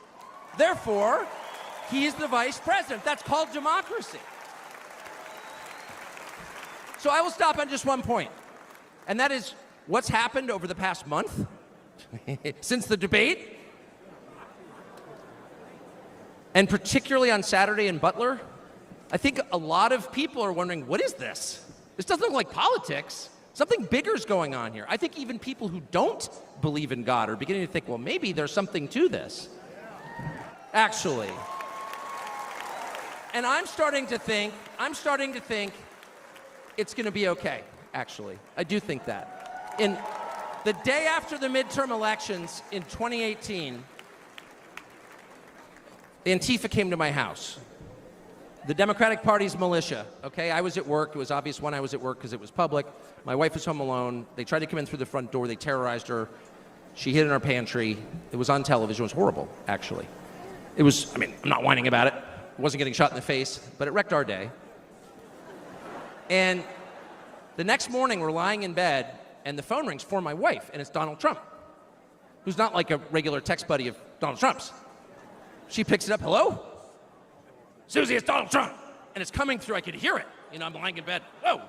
Therefore, he's the vice president. That's called democracy. So I will stop on just one point, and that is what's happened over the past month since the debate, and particularly on Saturday in Butler. I think a lot of people are wondering, what is this? This doesn't look like politics. Something bigger is going on here. I think even people who don't believe in God are beginning to think, well, maybe there's something to this, actually. And I'm starting to think it's going to be okay, actually. I do think that. In the day after the midterm elections in 2018, Antifa came to my house. The Democratic Party's militia, okay? I was at work. It was obvious when I was at work because it was public. My wife was home alone. They tried to come in through the front door. They terrorized her. She hid in our pantry. It was on television. It was horrible, actually. It was, I'm not whining about it. I wasn't getting shot in the face, but it wrecked our day. And the next morning, we're lying in bed, and the phone rings for my wife, and it's Donald Trump, who's not like a regular text buddy of Donald Trump's. She picks it up, hello? Susie, it's Donald Trump. And it's coming through, I could hear it. I'm lying in bed, whoa.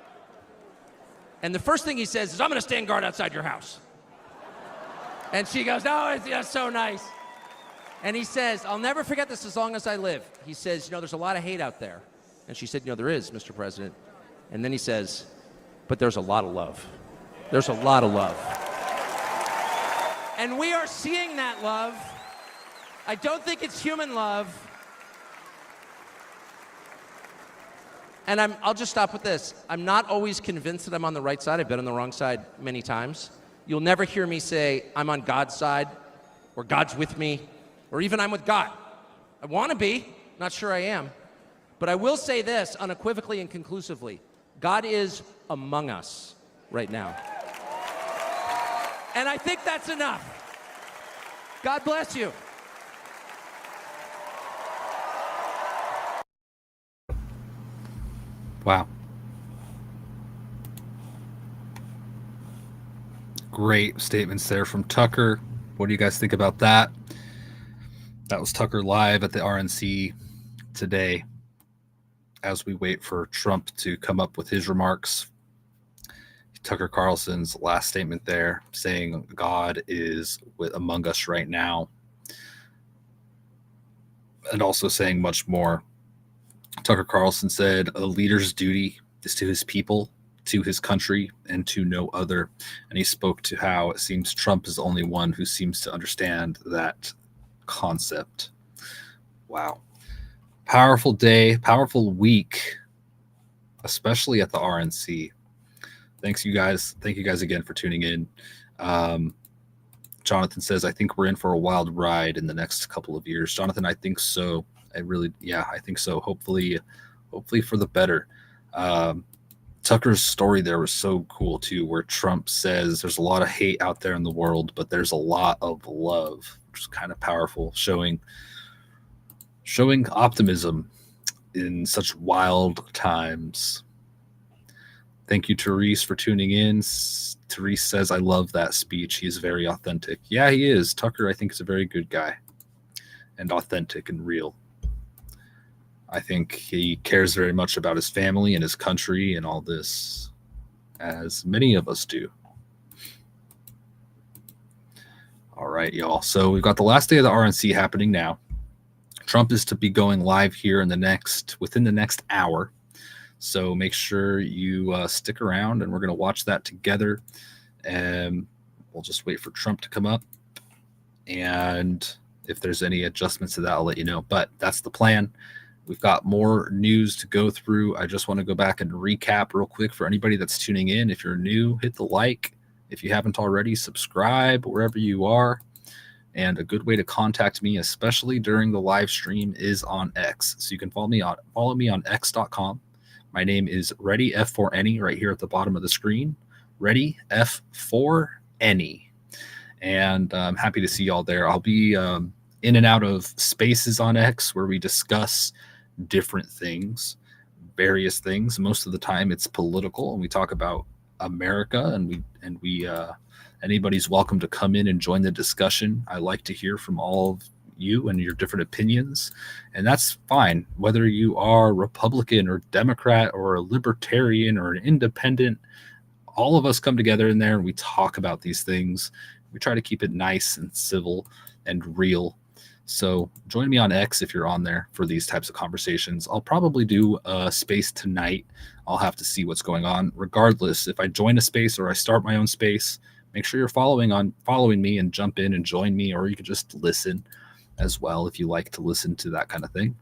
And the first thing he says is, I'm going to stand guard outside your house. And she goes, oh, that's so nice. And he says, I'll never forget this as long as I live. He says, there's a lot of hate out there. And she said, there is, Mr. President. And then he says, but there's a lot of love. There's a lot of love. And we are seeing that love. I don't think it's human love. And I'll just stop with this. I'm not always convinced that I'm on the right side. I've been on the wrong side many times. You'll never hear me say, I'm on God's side, or God's with me, or even I'm with God. I want to be, not sure I am. But I will say this unequivocally and conclusively. God is among us right now. And I think that's enough. God bless you. Wow. Great statements there from Tucker. What do you guys think about that? That was Tucker live at the RNC today as we wait for Trump to come up with his remarks. Tucker Carlson's last statement there saying God is among us right now, and also saying much more. Tucker Carlson said a leader's duty is to his people, to his country, and to no other. And he spoke to how it seems Trump is the only one who seems to understand that concept. Wow. Powerful day, powerful week, especially at the RNC. Thank you guys again for tuning in. Jonathan says, I think we're in for a wild ride in the next couple of years. Jonathan, I think so. I think so. Hopefully for the better. Tucker's story there was so cool too, where Trump says there's a lot of hate out there in the world, but there's a lot of love, which is kind of powerful, showing optimism in such wild times. Thank you, Therese, for tuning in. Therese says, I love that speech. He is very authentic. Yeah, he is. Tucker, I think, is a very good guy and authentic and real. I think he cares very much about his family and his country and all this, as many of us do. All right, y'all. So we've got the last day of the RNC happening now. Trump is to be going live here within the next hour. So make sure you stick around, and we're going to watch that together. And we'll just wait for Trump to come up. And if there's any adjustments to that, I'll let you know. But that's the plan. We've got more news to go through. I just want to go back and recap real quick for anybody that's tuning in. If you're new, hit the like. If you haven't already, subscribe wherever you are. And a good way to contact me, especially during the live stream, is on X. So you can follow me on x.com. My name is ReadyF4Any right here at the bottom of the screen. ReadyF4Any. And I'm happy to see y'all there. I'll be in and out of spaces on X where we discuss different things, various things. Most of the time it's political, and we talk about America, and we anybody's welcome to come in and join the discussion. I like to hear from all of you and your different opinions, and that's fine. Whether you are Republican or Democrat or a libertarian or an independent, all of us come together in there and we talk about these things. We try to keep it nice and civil and real. So join me on X if you're on there for these types of conversations. I'll probably do a space tonight. I'll have to see what's going on. Regardless, if I join a space or I start my own space, make sure you're following me and jump in and join me, or you could just listen as well if you like to listen to that kind of thing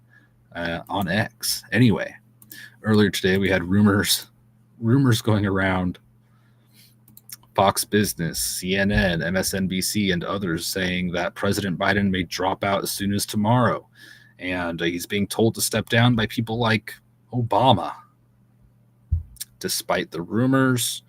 on X. Anyway, earlier today we had rumors going around. Fox Business, CNN, MSNBC, and others saying that President Biden may drop out as soon as tomorrow. And he's being told to step down by people like Obama. Despite the rumors,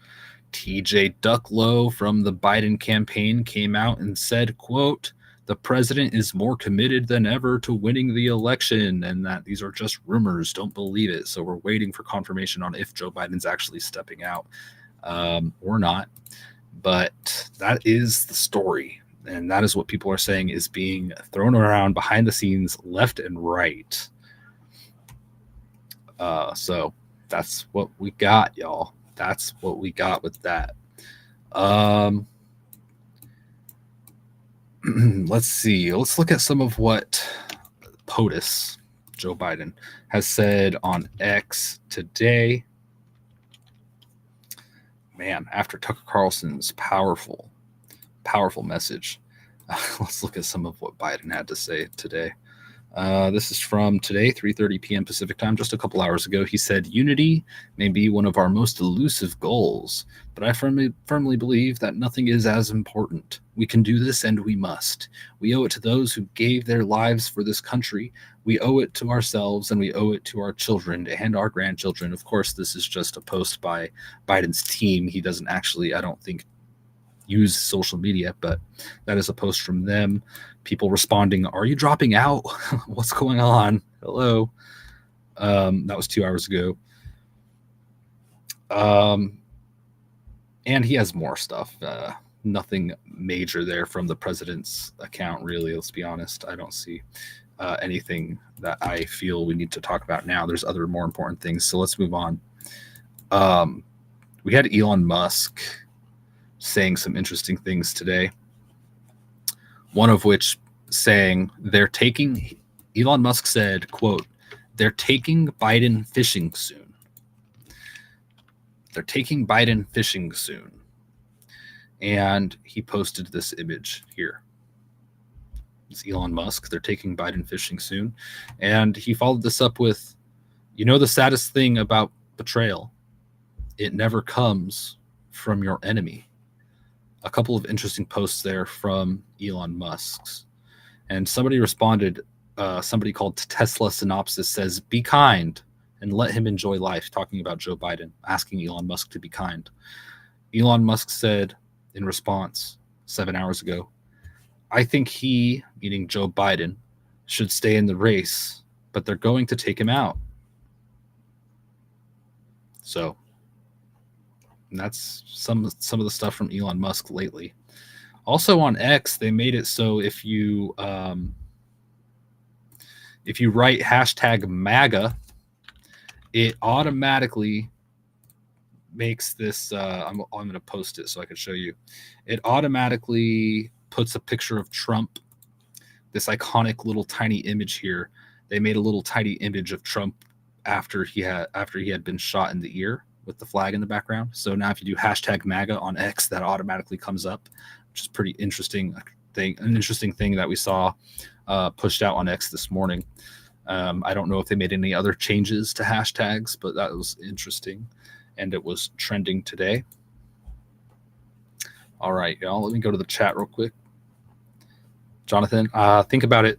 TJ Ducklow from the Biden campaign came out and said, quote, the president is more committed than ever to winning the election, and that these are just rumors. Don't believe it. So we're waiting for confirmation on if Joe Biden's actually stepping out or not. But that is the story, and that is what people are saying is being thrown around behind the scenes left and right. So that's what we got, y'all. That's what we got with that. Let's see. Let's look at some of what POTUS, Joe Biden, has said on X today. man, after Tucker Carlson's powerful message, let's look at some of what Biden had to say today. This is from today, 3:30 p.m. Pacific time, just a couple hours ago. He said, "Unity may be one of our most elusive goals, but I firmly believe that nothing is as important. We can do this, and we must. We owe it to those who gave their lives for this country. We owe it to ourselves, and we owe it to our children and our grandchildren." Of course, this is just a post by Biden's team. He doesn't actually, I don't think, use social media, but that is a post from them. People responding, "Are you dropping out? What's going on? Hello." That was 2 hours ago. And he has more stuff. Nothing major there from the president's account, really. Let's be honest. I don't see anything that I feel we need to talk about now. There's other more important things. So let's move on. We had Elon Musk saying some interesting things today. One of which saying Elon Musk said, quote, "They're taking Biden fishing soon." They're taking Biden fishing soon. And he posted this image here. It's Elon Musk. They're taking Biden fishing soon. And he followed this up with, "The saddest thing about betrayal, it never comes from your enemy." A couple of interesting posts there from Elon Musk's. And somebody responded, somebody called Tesla Synopsis says, "Be kind and let him enjoy life," talking about Joe Biden, asking Elon Musk to be kind. Elon Musk said in response 7 hours ago, "I think he," meaning Joe Biden, "should stay in the race, but they're going to take him out." So, and that's some of the stuff from Elon Musk lately. Also on X, they made it so if you write hashtag MAGA, it automatically makes this. I'm going to post it so I can show you. It automatically puts a picture of Trump. This iconic little tiny image here. They made a little tiny image of Trump after he had been shot in the ear, with the flag in the background. So now if you do hashtag MAGA on X, that automatically comes up, which is pretty interesting thing. An interesting thing that we saw pushed out on X this morning. I don't know if they made any other changes to hashtags, but that was interesting. And it was trending today. All right, y'all, let me go to the chat real quick. Jonathan, think about it.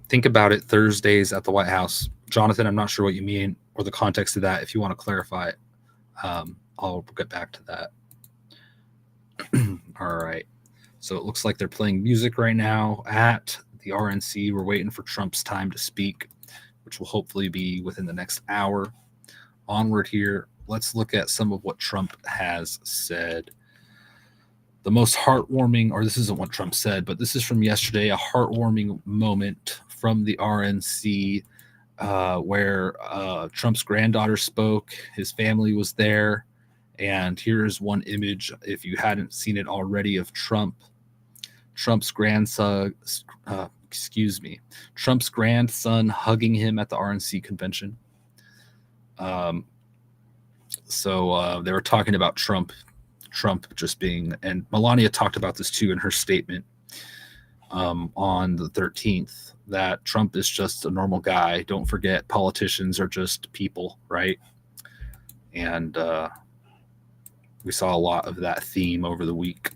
Think about it Thursdays at the White House. Jonathan, I'm not sure what you mean or the context of that. If you want to clarify it, I'll get back to that. All right. So it looks like they're playing music right now at the RNC. We're waiting for Trump's time to speak, which will hopefully be within the next hour. Onward here. Let's look at some of what Trump has said. The most heartwarming, or this isn't what Trump said, but this is from yesterday, a heartwarming moment from the RNC where Trump's granddaughter spoke. His family was there. And here's one image, if you hadn't seen it already, of Trump's grandson hugging him at the RNC convention. So they were talking about Trump just being, and Melania talked about this too in her statement on the 13th, that Trump is just a normal guy. Don't forget, politicians are just people, right? And we saw a lot of that theme over the week.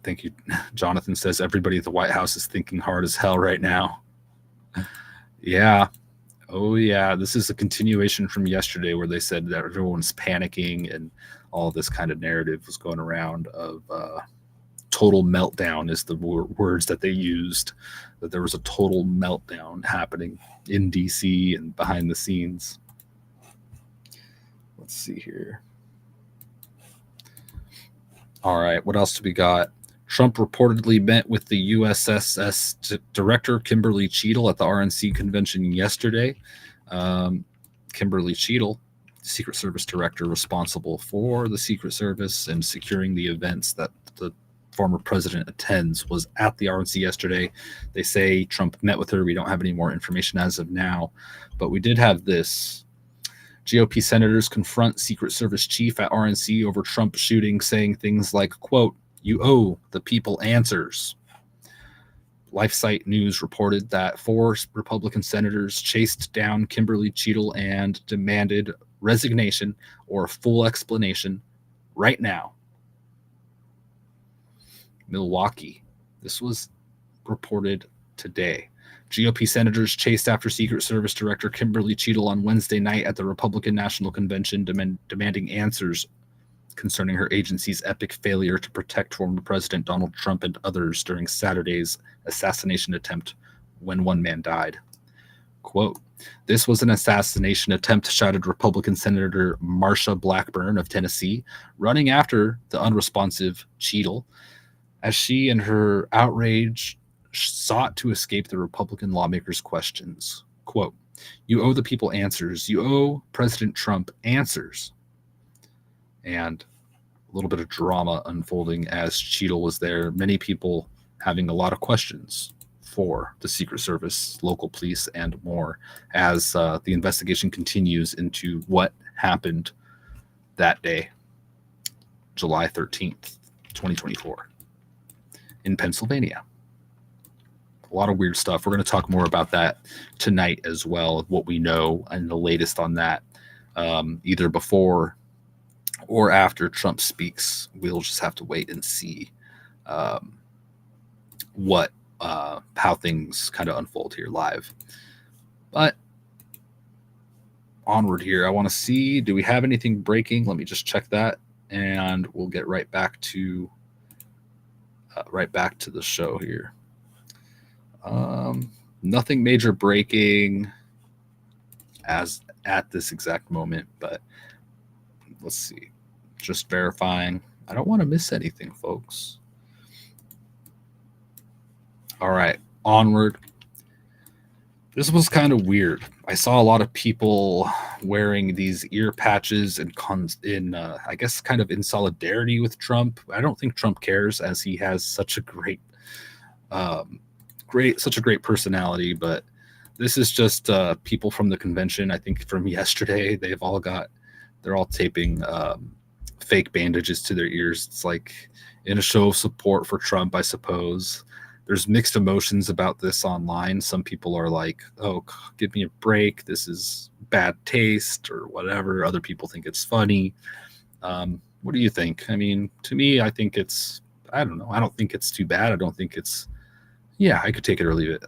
Thank you. Jonathan says everybody at the White House is thinking hard as hell right now. Yeah. Oh, yeah. This is a continuation from yesterday where they said that everyone's panicking and all this kind of narrative was going around of total meltdown is the words that they used, that there was a total meltdown happening in D.C. and behind the scenes. Let's see here. All right. What else do we got? Trump reportedly met with the USSS director, Kimberly Cheadle, at the RNC convention yesterday. Kimberly Cheadle, Secret Service director responsible for the Secret Service and securing the events that the former president attends, was at the RNC yesterday. They say Trump met with her. We don't have any more information as of now, but we did have this. GOP senators confront Secret Service chief at RNC over Trump shooting, saying things like, quote, "You owe the people answers." LifeSite News reported that 4 Republican senators chased down Kimberly Cheadle and demanded resignation or a full explanation right now. Milwaukee. This was reported today. GOP senators chased after Secret Service Director Kimberly Cheadle on Wednesday night at the Republican National Convention, demanding answers concerning her agency's epic failure to protect former President Donald Trump and others during Saturday's assassination attempt when one man died. Quote, "This was an assassination attempt," shouted Republican Senator Marsha Blackburn of Tennessee, running after the unresponsive Cheadle as she and her outrage sought to escape the Republican lawmakers' questions. Quote, "You owe the people answers. You owe President Trump answers." And a little bit of drama unfolding as Cheadle was there. Many people having a lot of questions for the Secret Service, local police, and more as the investigation continues into what happened that day, July 13th, 2024, in Pennsylvania. A lot of weird stuff. We're going to talk more about that tonight as well, what we know and the latest on that, either before or after Trump speaks. We'll just have to wait and see how things kind of unfold here live. But onward here, I want to see, do we have anything breaking? Let me just check that, and we'll get right back to the show here. Nothing major breaking as at this exact moment, but let's see. Just verifying. I don't want to miss anything, folks. All right, onward. This was kind of weird. I saw a lot of people wearing these ear patches and I guess kind of in solidarity with Trump. I don't think Trump cares, as he has such a great personality, but this is just people from the convention. I think from yesterday, they're all taping fake bandages to their ears. It's like in a show of support for Trump, I suppose. There's mixed emotions about this online. Some people are like, "Oh, give me a break. This is bad taste," or whatever. Other people think it's funny. What do you think? I mean, to me, I think I don't know. I don't think it's too bad. I don't think I could take it or leave it.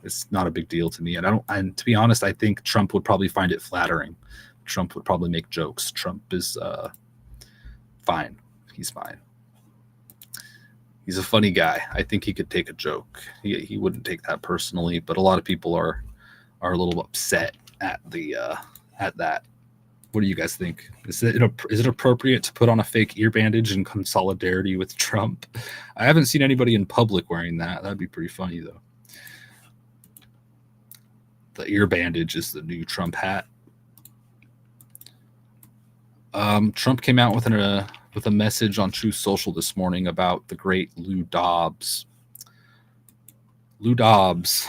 It's not a big deal to me. And to be honest, I think Trump would probably find it flattering. Trump would probably make jokes. Trump is fine. He's fine. He's a funny guy. I think he could take a joke. He wouldn't take that personally, but a lot of people are a little upset at that. What do you guys think? Is it appropriate to put on a fake ear bandage in solidarity with Trump? I haven't seen anybody in public wearing that. That'd be pretty funny, though. The ear bandage is the new Trump hat. Trump came out with a message on Truth Social this morning about the great Lou Dobbs. Lou Dobbs,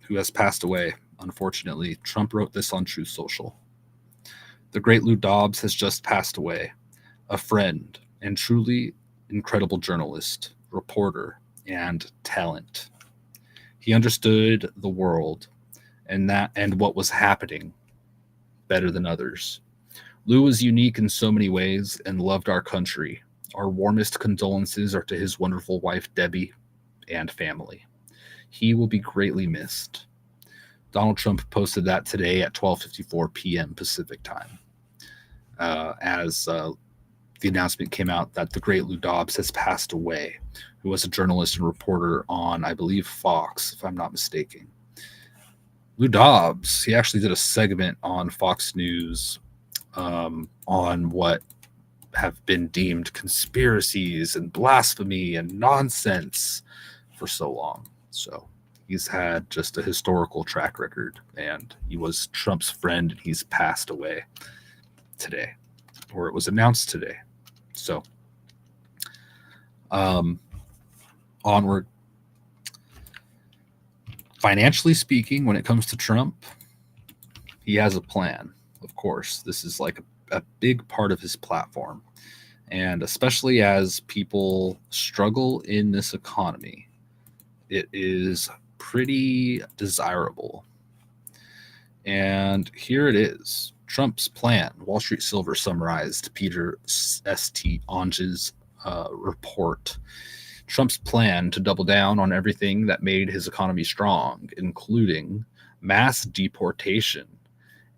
who has passed away, unfortunately. Trump wrote this on Truth Social. "The great Lou Dobbs has just passed away, a friend and truly incredible journalist, reporter, and talent. He understood the world and what was happening better than others. Lou was unique in so many ways and loved our country. Our warmest condolences are to his wonderful wife, Debbie, and family. He will be greatly missed." Donald Trump posted that today at 12:54 p.m. Pacific time, as the announcement came out that the great Lou Dobbs has passed away, who was a journalist and reporter on, I believe, Fox, if I'm not mistaken. Lou Dobbs, he actually did a segment on Fox News on what have been deemed conspiracies and blasphemy and nonsense for so long. So he's had just a historical track record, and he was Trump's friend, and he's passed away today, or it was announced today. So onward. Financially speaking, when it comes to Trump, he has a plan. of course. This is like a big part of his platform. And especially as people struggle in this economy, it is pretty desirable. And here it is. Trump's plan. Wall Street Silver summarized Peter St. Onge's report. Trump's plan to double down on everything that made his economy strong, including mass deportation,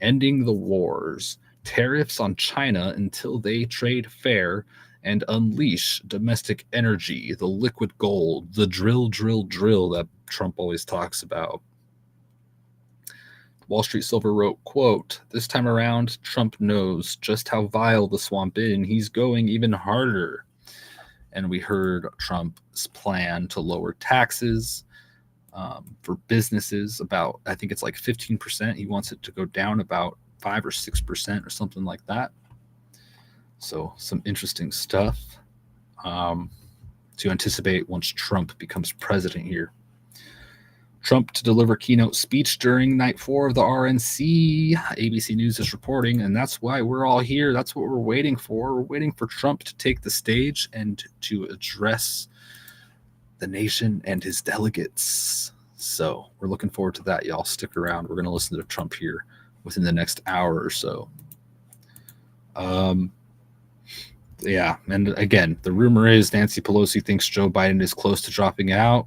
ending the wars, tariffs on China until they trade fair, and unleash domestic energy, the liquid gold, the drill that Trump always talks about. Wall Street Silver wrote, quote, "This time around, Trump knows just how vile the swamp is, and he's going even harder." And we heard Trump's plan to lower taxes for businesses about, I think it's like 15%. He wants it to go down about 5 or 6% or something like that. So some interesting stuff to anticipate once Trump becomes president here. Trump to deliver keynote speech during night 4 of the RNC. ABC News is reporting, and that's why we're all here. That's what we're waiting for. We're waiting for Trump to take the stage and to address the nation and his delegates. So we're looking forward to that, y'all. Stick around. We're going to listen to Trump here within the next hour or so. Yeah, and again, the rumor is Nancy Pelosi thinks Joe Biden is close to dropping out.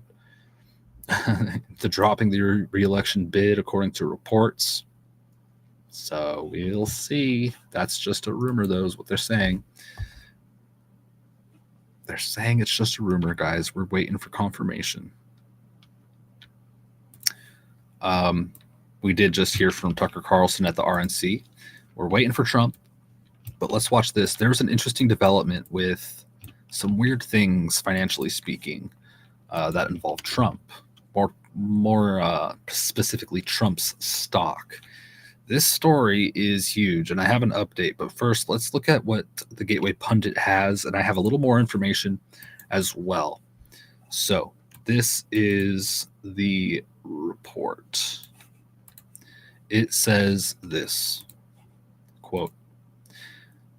To dropping the re-election bid, according to reports. So we'll see. That's just a rumor, though, is what they're saying. They're saying it's just a rumor, guys. We're waiting for confirmation. We did just hear from Tucker Carlson at the RNC. We're waiting for Trump, but let's watch this. There was an interesting development with some weird things, financially speaking, that involved Trump. More specifically, Trump's stock. This story is huge, and I have an update. But first, let's look at what the Gateway Pundit has, and I have a little more information as well. So this is the report. It says this, quote,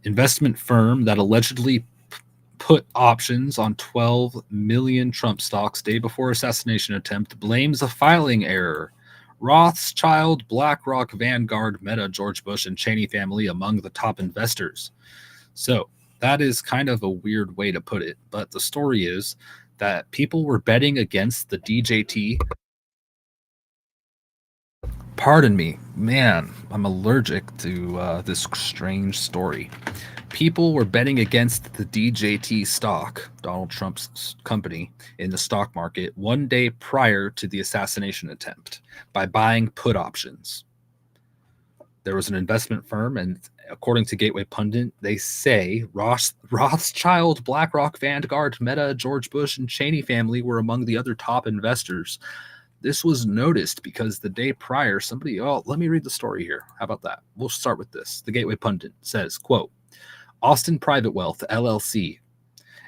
"Investment firm that allegedly put options on 12 million Trump stocks day before assassination attempt blames a filing error. Rothschild, BlackRock, Vanguard, Meta, George Bush, and Cheney family among the top investors." So that is kind of a weird way to put it, but the story is that people were betting against the DJT. Pardon me, man, I'm allergic to this strange story. People were betting against the DJT stock, Donald Trump's company, in the stock market one day prior to the assassination attempt by buying put options. There was an investment firm, and according to Gateway Pundit, they say Rothschild, BlackRock, Vanguard, Meta, George Bush, and Cheney family were among the other top investors. This was noticed because the day prior, let me read the story here. How about that? We'll start with this. The Gateway Pundit says, quote, "Austin Private Wealth, LLC,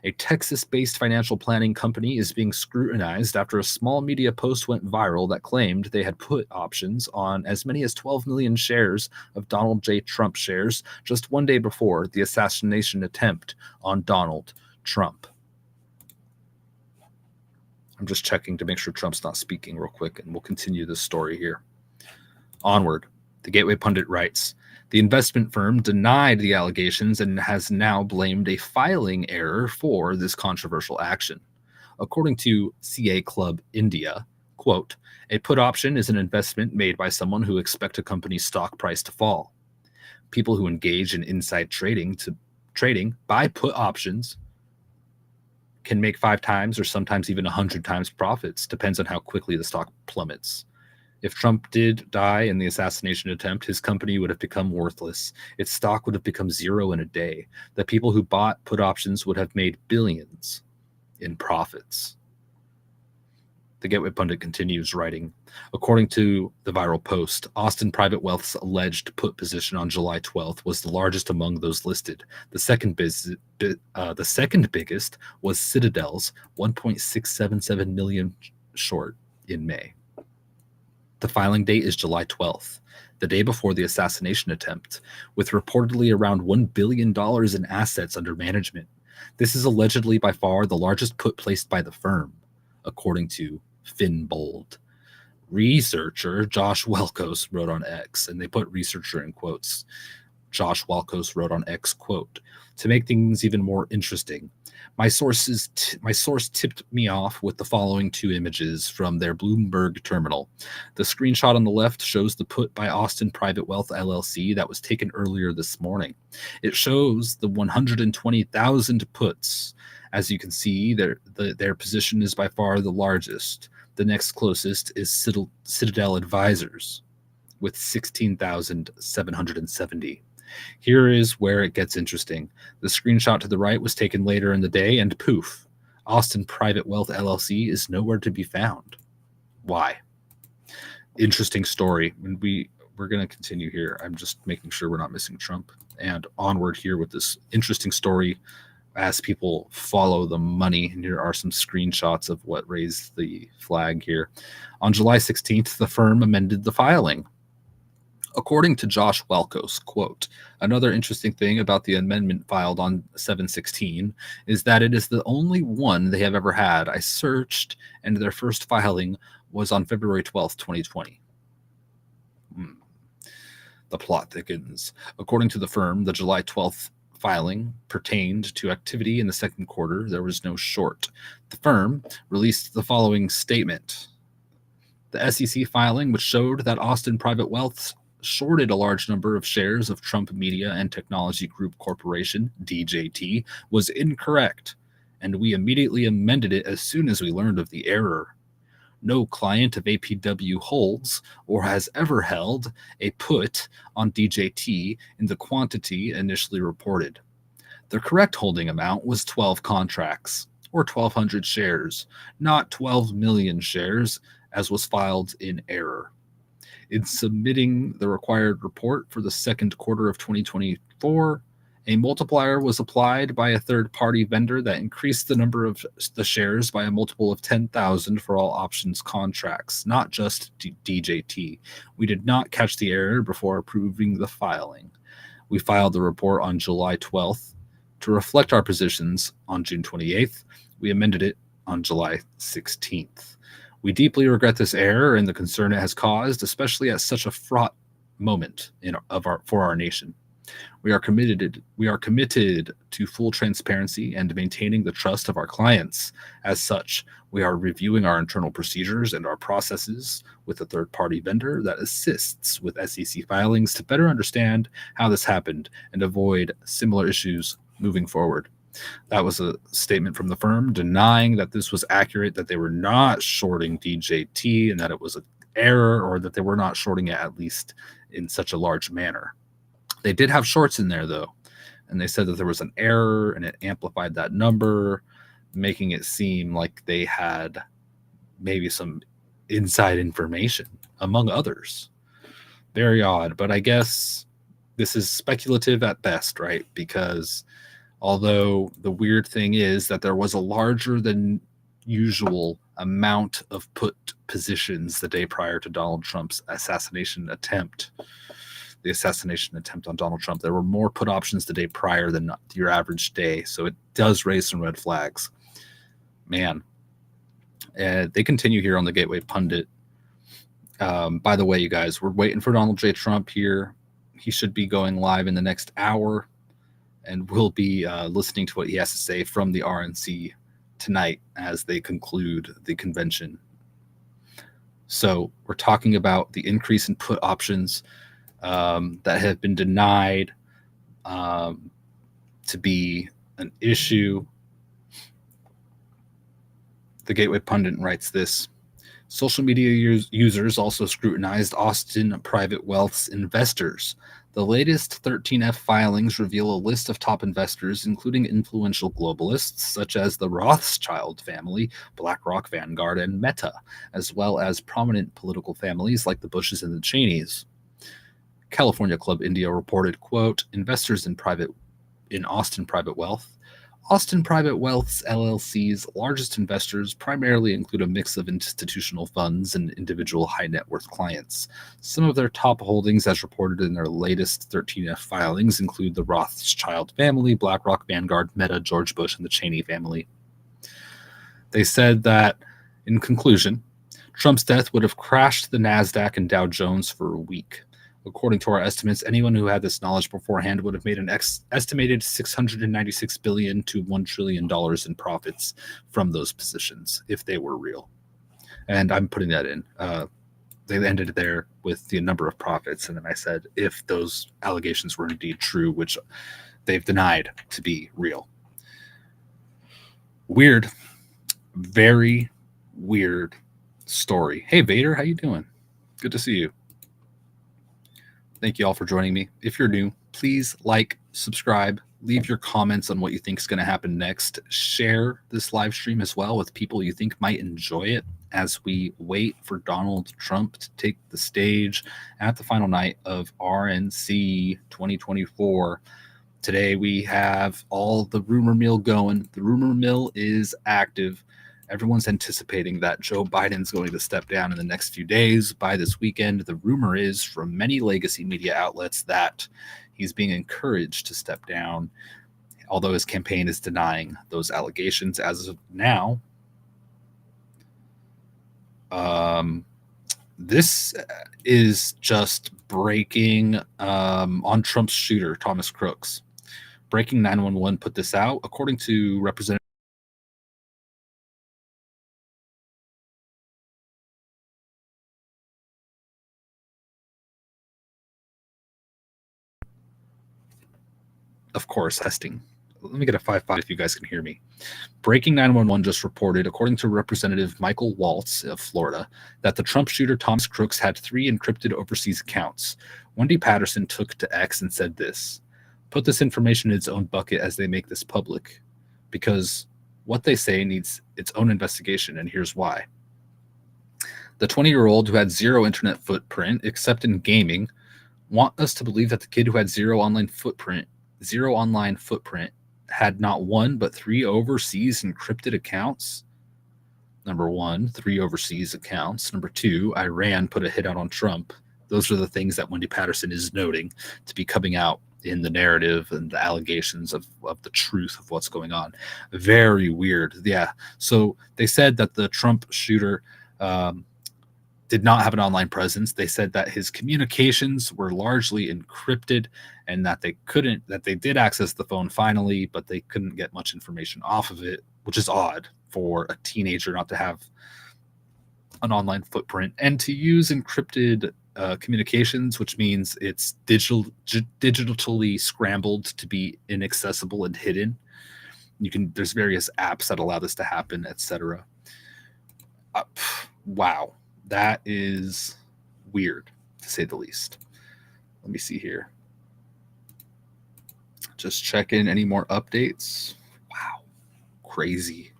a Texas-based financial planning company, is being scrutinized after a small media post went viral that claimed they had put options on as many as 12 million shares of Donald J. Trump shares just one day before the assassination attempt on Donald Trump." I'm just checking to make sure Trump's not speaking real quick, and we'll continue this story here. Onward. The Gateway Pundit writes, "The investment firm denied the allegations and has now blamed a filing error for this controversial action. According to CA Club India, quote, "A put option is an investment made by someone who expects a company's stock price to fall. People who engage in inside trading buy put options can make 5 times or sometimes even 100 times profits, depends on how quickly the stock plummets. If Trump did die in the assassination attempt, his company would have become worthless. Its stock would have become zero in a day. The people who bought put options would have made billions in profits." The Gateway Pundit continues writing, according to the viral post, Austin Private Wealth's alleged put position on July 12th was the largest among those listed. The second biggest was Citadel's 1.677 million short in May. The filing date is July 12th, the day before the assassination attempt, with reportedly around $1 billion in assets under management. This is allegedly by far the largest put placed by the firm, according to Finbold. Researcher Josh Welkos wrote on X, and they put researcher in quotes. Josh Welkos wrote on X, quote, "To make things even more interesting, my source tipped me off with the following two images from their Bloomberg terminal. The screenshot on the left shows the put by Austin Private Wealth LLC that was taken earlier this morning. It shows the 120,000 puts. As you can see, their position is by far the largest. The next closest is Citadel Advisors with 16,770. Here is where it gets interesting. The screenshot to the right was taken later in the day, and poof, Austin Private Wealth LLC is nowhere to be found. Why? Interesting story. And we're going to continue here. I'm just making sure we're not missing Trump. And onward here with this interesting story as people follow the money. And here are some screenshots of what raised the flag here. On July 16th, the firm amended the filing. According to Josh Welkos, quote, "Another interesting thing about the amendment filed on 7/16 is that it is the only one they have ever had. I searched, and their first filing was on February 12th, 2020. The plot thickens. According to the firm, the July 12th filing pertained to activity in the second quarter. There was no short. The firm released the following statement. The SEC filing, which showed that Austin Private Wealth shorted a large number of shares of Trump Media and Technology Group Corporation, DJT, was incorrect, and we immediately amended it as soon as we learned of the error. No client of APW holds or has ever held a put on DJT in the quantity initially reported. The correct holding amount was 12 contracts, or 1,200 shares, not 12 million shares, as was filed in error. In submitting the required report for the second quarter of 2024, a multiplier was applied by a third-party vendor that increased the number of the shares by a multiple of 10,000 for all options contracts, not just DJT. We did not catch the error before approving the filing. We filed the report on July 12th. To reflect our positions on June 28th, we amended it on July 16th. We deeply regret this error and the concern it has caused, especially at such a fraught moment for our nation. We are committed to full transparency and maintaining the trust of our clients. As such, we are reviewing our internal procedures and our processes with a third-party vendor that assists with SEC filings to better understand how this happened and avoid similar issues moving forward. That was a statement from the firm denying that this was accurate, that they were not shorting DJT and that it was an error, or that they were not shorting it at least in such a large manner. They did have shorts in there, though, and they said that there was an error and it amplified that number, making it seem like they had maybe some inside information, among others. Very odd, but I guess this is speculative at best, right? Because although the weird thing is that there was a larger than usual amount of put positions the day prior to Donald Trump's assassination attempt. The assassination attempt on Donald Trump. There were more put options the day prior than your average day. So it does raise some red flags. Man. They continue here on the Gateway Pundit. By the way, you guys, we're waiting for Donald J. Trump here. He should be going live in the next hour. And we'll be listening to what he has to say from the RNC tonight as they conclude the convention. So we're talking about the increase in put options that have been denied to be an issue. The Gateway Pundit writes this. Social media users also scrutinized Austin Private Wealth's investors. The latest 13F filings reveal a list of top investors, including influential globalists such as the Rothschild family, BlackRock, Vanguard, and Meta, as well as prominent political families like the Bushes and the Cheneys. California Club India reported, quote, investors in Austin Private Wealth Austin Private Wealth's LLC's largest investors primarily include a mix of institutional funds and individual high net worth clients. Some of their top holdings, as reported in their latest 13F filings, include the Rothschild family, BlackRock, Vanguard, Meta, George Bush, and the Cheney family. They said that, in conclusion, Trump's death would have crashed the NASDAQ and Dow Jones for a week. According to our estimates, anyone who had this knowledge beforehand would have made an estimated $696 billion to $1 trillion in profits from those positions if they were real. And I'm putting that in. They ended there with the number of profits. And then I said, if those allegations were indeed true, which they've denied to be real. Weird. Very weird story. Hey, Vader, how you doing? Good to see you. Thank you all for joining me. If you're new, please like, subscribe, leave your comments on what you think is going to happen next. Share this live stream as well with people you think might enjoy it as we wait for Donald Trump to take the stage at the final night of RNC 2024. Today we have all the rumor mill going. The rumor mill is active. Everyone's anticipating that Joe Biden's going to step down in the next few days. By this weekend, the rumor is from many legacy media outlets that he's being encouraged to step down, although his campaign is denying those allegations as of now. This is just breaking on Trump's shooter, Thomas Crooks. Breaking 911 put this out. According to Representative of course, testing. Let me get a 5-5 if you guys can hear me. Breaking 911 just reported, according to Representative Michael Waltz of Florida, that the Trump shooter Thomas Crooks had 3 encrypted overseas accounts. Wendy Patterson took to X and said this: put this information in its own bucket as they make this public, because what they say needs its own investigation, and here's why. The 20-year-old who had zero internet footprint, except in gaming, want us to believe that the kid who had zero online footprint had not 1 but 3 overseas encrypted accounts. Number 1, 3 overseas accounts. Number 2, Iran put a hit out on Trump. Those are the things that Wendy Patterson is noting to be coming out in the narrative and the allegations of the truth of what's going on. Very weird. Yeah. So they said that the Trump shooter did not have an online presence. They said that his communications were largely encrypted and that they did access the phone finally, but they couldn't get much information off of it, which is odd for a teenager not to have an online footprint and to use encrypted communications, which means it's digitally scrambled to be inaccessible and hidden. There's various apps that allow this to happen, etc. Wow. That is weird, to say the least. Let me see here. Just check in any more updates. Wow. Crazy.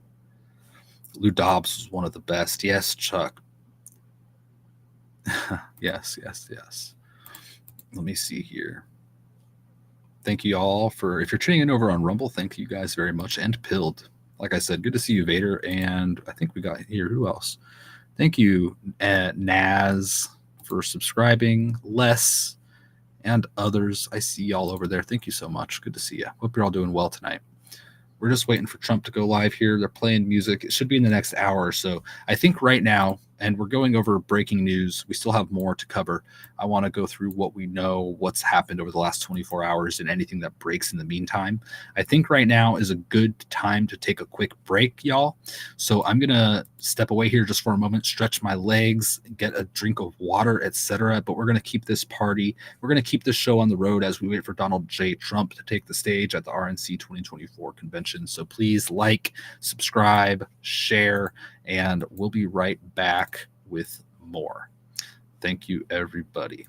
Lou Dobbs was one of the best. Yes, Chuck. Yes. Let me see here. Thank you all for, if you're tuning in over on Rumble, thank you guys very much. And Pilled. Like I said, good to see you, Vader. And I think we got here, who else? Thank you, Naz, for subscribing, Les, and others. I see y'all over there. Thank you so much. Good to see you. Hope you're all doing well tonight. We're just waiting for Trump to go live here. They're playing music. It should be in the next hour or so. I think right now, and we're going over breaking news. We still have more to cover. I want to go through what we know, what's happened over the last 24 hours, and anything that breaks in the meantime. I think right now is a good time to take a quick break, y'all. So I'm going to step away here just for a moment, stretch my legs, get a drink of water, etc. But we're going to keep this party. We're going to keep this show on the road as we wait for Donald J. Trump to take the stage at the RNC 2024 convention. So please like, subscribe, share, and we'll be right back with more. Thank you, everybody.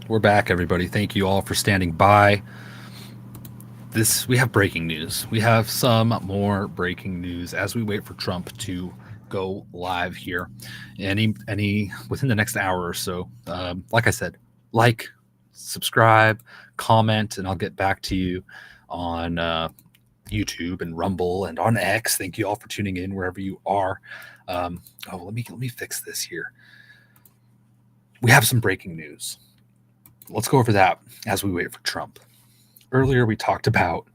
We're back, everybody. Thank you all for standing by. We have breaking news. We have some more breaking news as we wait for Trump to go live here. Any within the next hour or so. Like I said, subscribe, comment, and I'll get back to you on YouTube and Rumble and on X. Thank you all for tuning in wherever you are. Let me fix this here. We have some breaking news. Let's go over that as we wait for Trump. Earlier, we talked about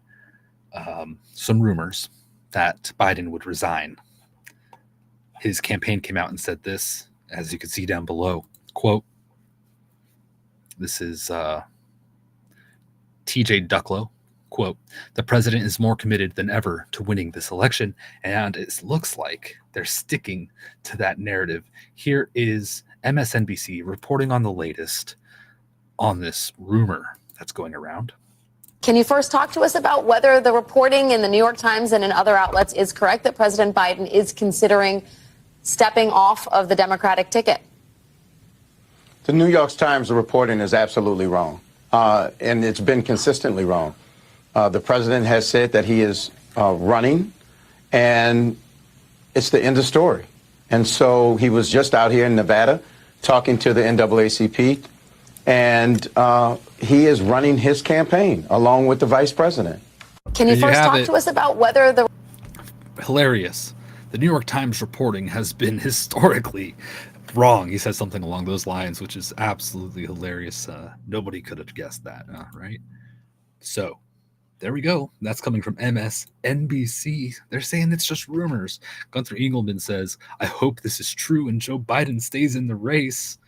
some rumors that Biden would resign. His campaign came out and said this, as you can see down below, quote, this is TJ Ducklow, quote, the president is more committed than ever to winning this election, and it looks like they're sticking to that narrative. Here is MSNBC reporting on the latest on this rumor that's going around. Can you first talk to us about whether the reporting in the New York Times and in other outlets is correct that President Biden is considering stepping off of the Democratic ticket? The New York Times reporting is absolutely wrong, and it's been consistently wrong. The president has said that he is running, and it's the end of story. And so he was just out here in Nevada talking to the NAACP, and he is running his campaign along with the vice president. Can you first talk to us about whether the... Hilarious. The New York Times reporting has been historically wrong. He said something along those lines, which is absolutely hilarious. Nobody could have guessed that, right? So there we go. That's coming from MSNBC. They're saying it's just rumors. Gunther Engelman says, I hope this is true and Joe Biden stays in the race.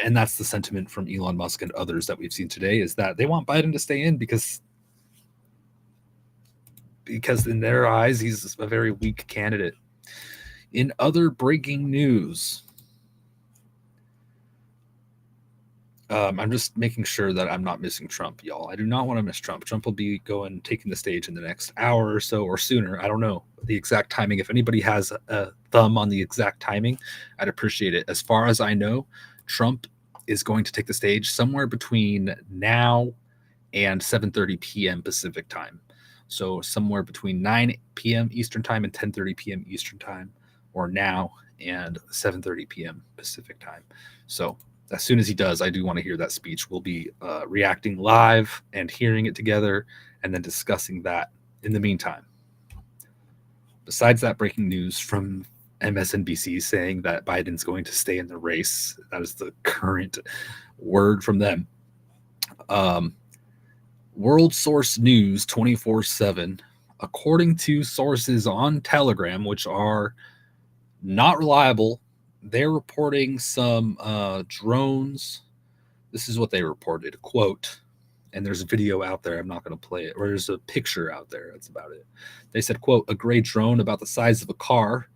And that's the sentiment from Elon Musk and others that we've seen today, is that they want Biden to stay in because in their eyes, he's a very weak candidate. In other breaking news, I'm just making sure that I'm not missing Trump, y'all. I do not want to miss Trump. Trump will be taking the stage in the next hour or so or sooner. I don't know the exact timing. If anybody has a thumb on the exact timing, I'd appreciate it. As far as I know, Trump is going to take the stage somewhere between now and 7:30 p.m. Pacific time. So somewhere between 9 p.m. Eastern time and 10:30 p.m. Eastern time, or now and 7:30 p.m. Pacific time. So as soon as he does, I do want to hear that speech. We'll be reacting live and hearing it together and then discussing that in the meantime. Besides that breaking news from MSNBC saying that Biden's going to stay in the race, that is the current word from them. World Source News 24/7, according to sources on Telegram, which are not reliable, they're reporting some drones. This is what they reported, quote, and there's a video out there. I'm not going to play it, or there's a picture out there. That's about it. They said, quote, a gray drone about the size of a car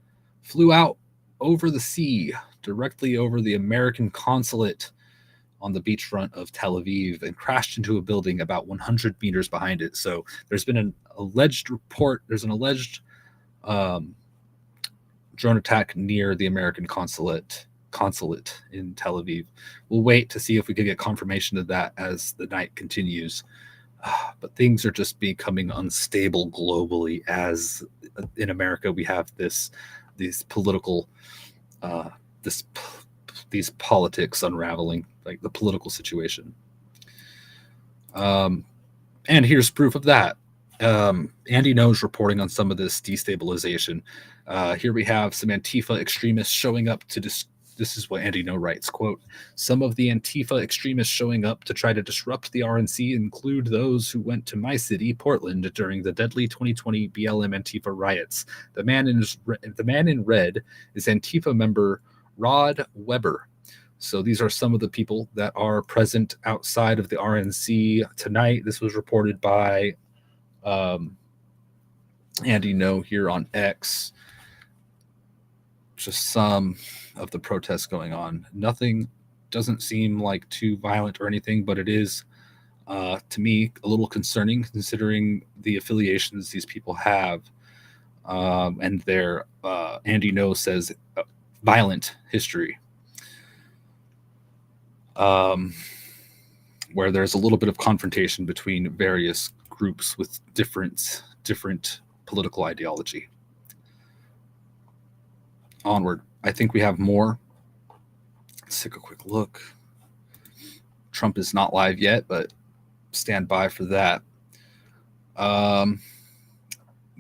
flew out over the sea, directly over the American consulate on the beachfront of Tel Aviv, and crashed into a building about 100 meters behind it. So there's been an alleged report. There's an alleged drone attack near the American consulate in Tel Aviv. We'll wait to see if we can get confirmation of that as the night continues. But things are just becoming unstable globally, as in America we have these political these politics unraveling, like the political situation. And here's proof of that. Andy knows reporting on some of this destabilization. Here we have some Antifa extremists showing up to this is what Andy No writes, quote, some of the Antifa extremists showing up to try to disrupt the RNC include those who went to my city, Portland, during the deadly 2020 BLM Antifa riots. The man in red is Antifa member Rod Weber. So these are some of the people that are present outside of the RNC tonight. This was reported by Andy No here on X. Just some of the protests going on. Nothing doesn't seem like too violent or anything, but it is, to me, a little concerning considering the affiliations these people have. And their, Andy No says, violent history. where there's a little bit of confrontation between various groups with different political ideology. Onward. I think we have more. Let's take a quick look. Trump is not live yet, but stand by for that.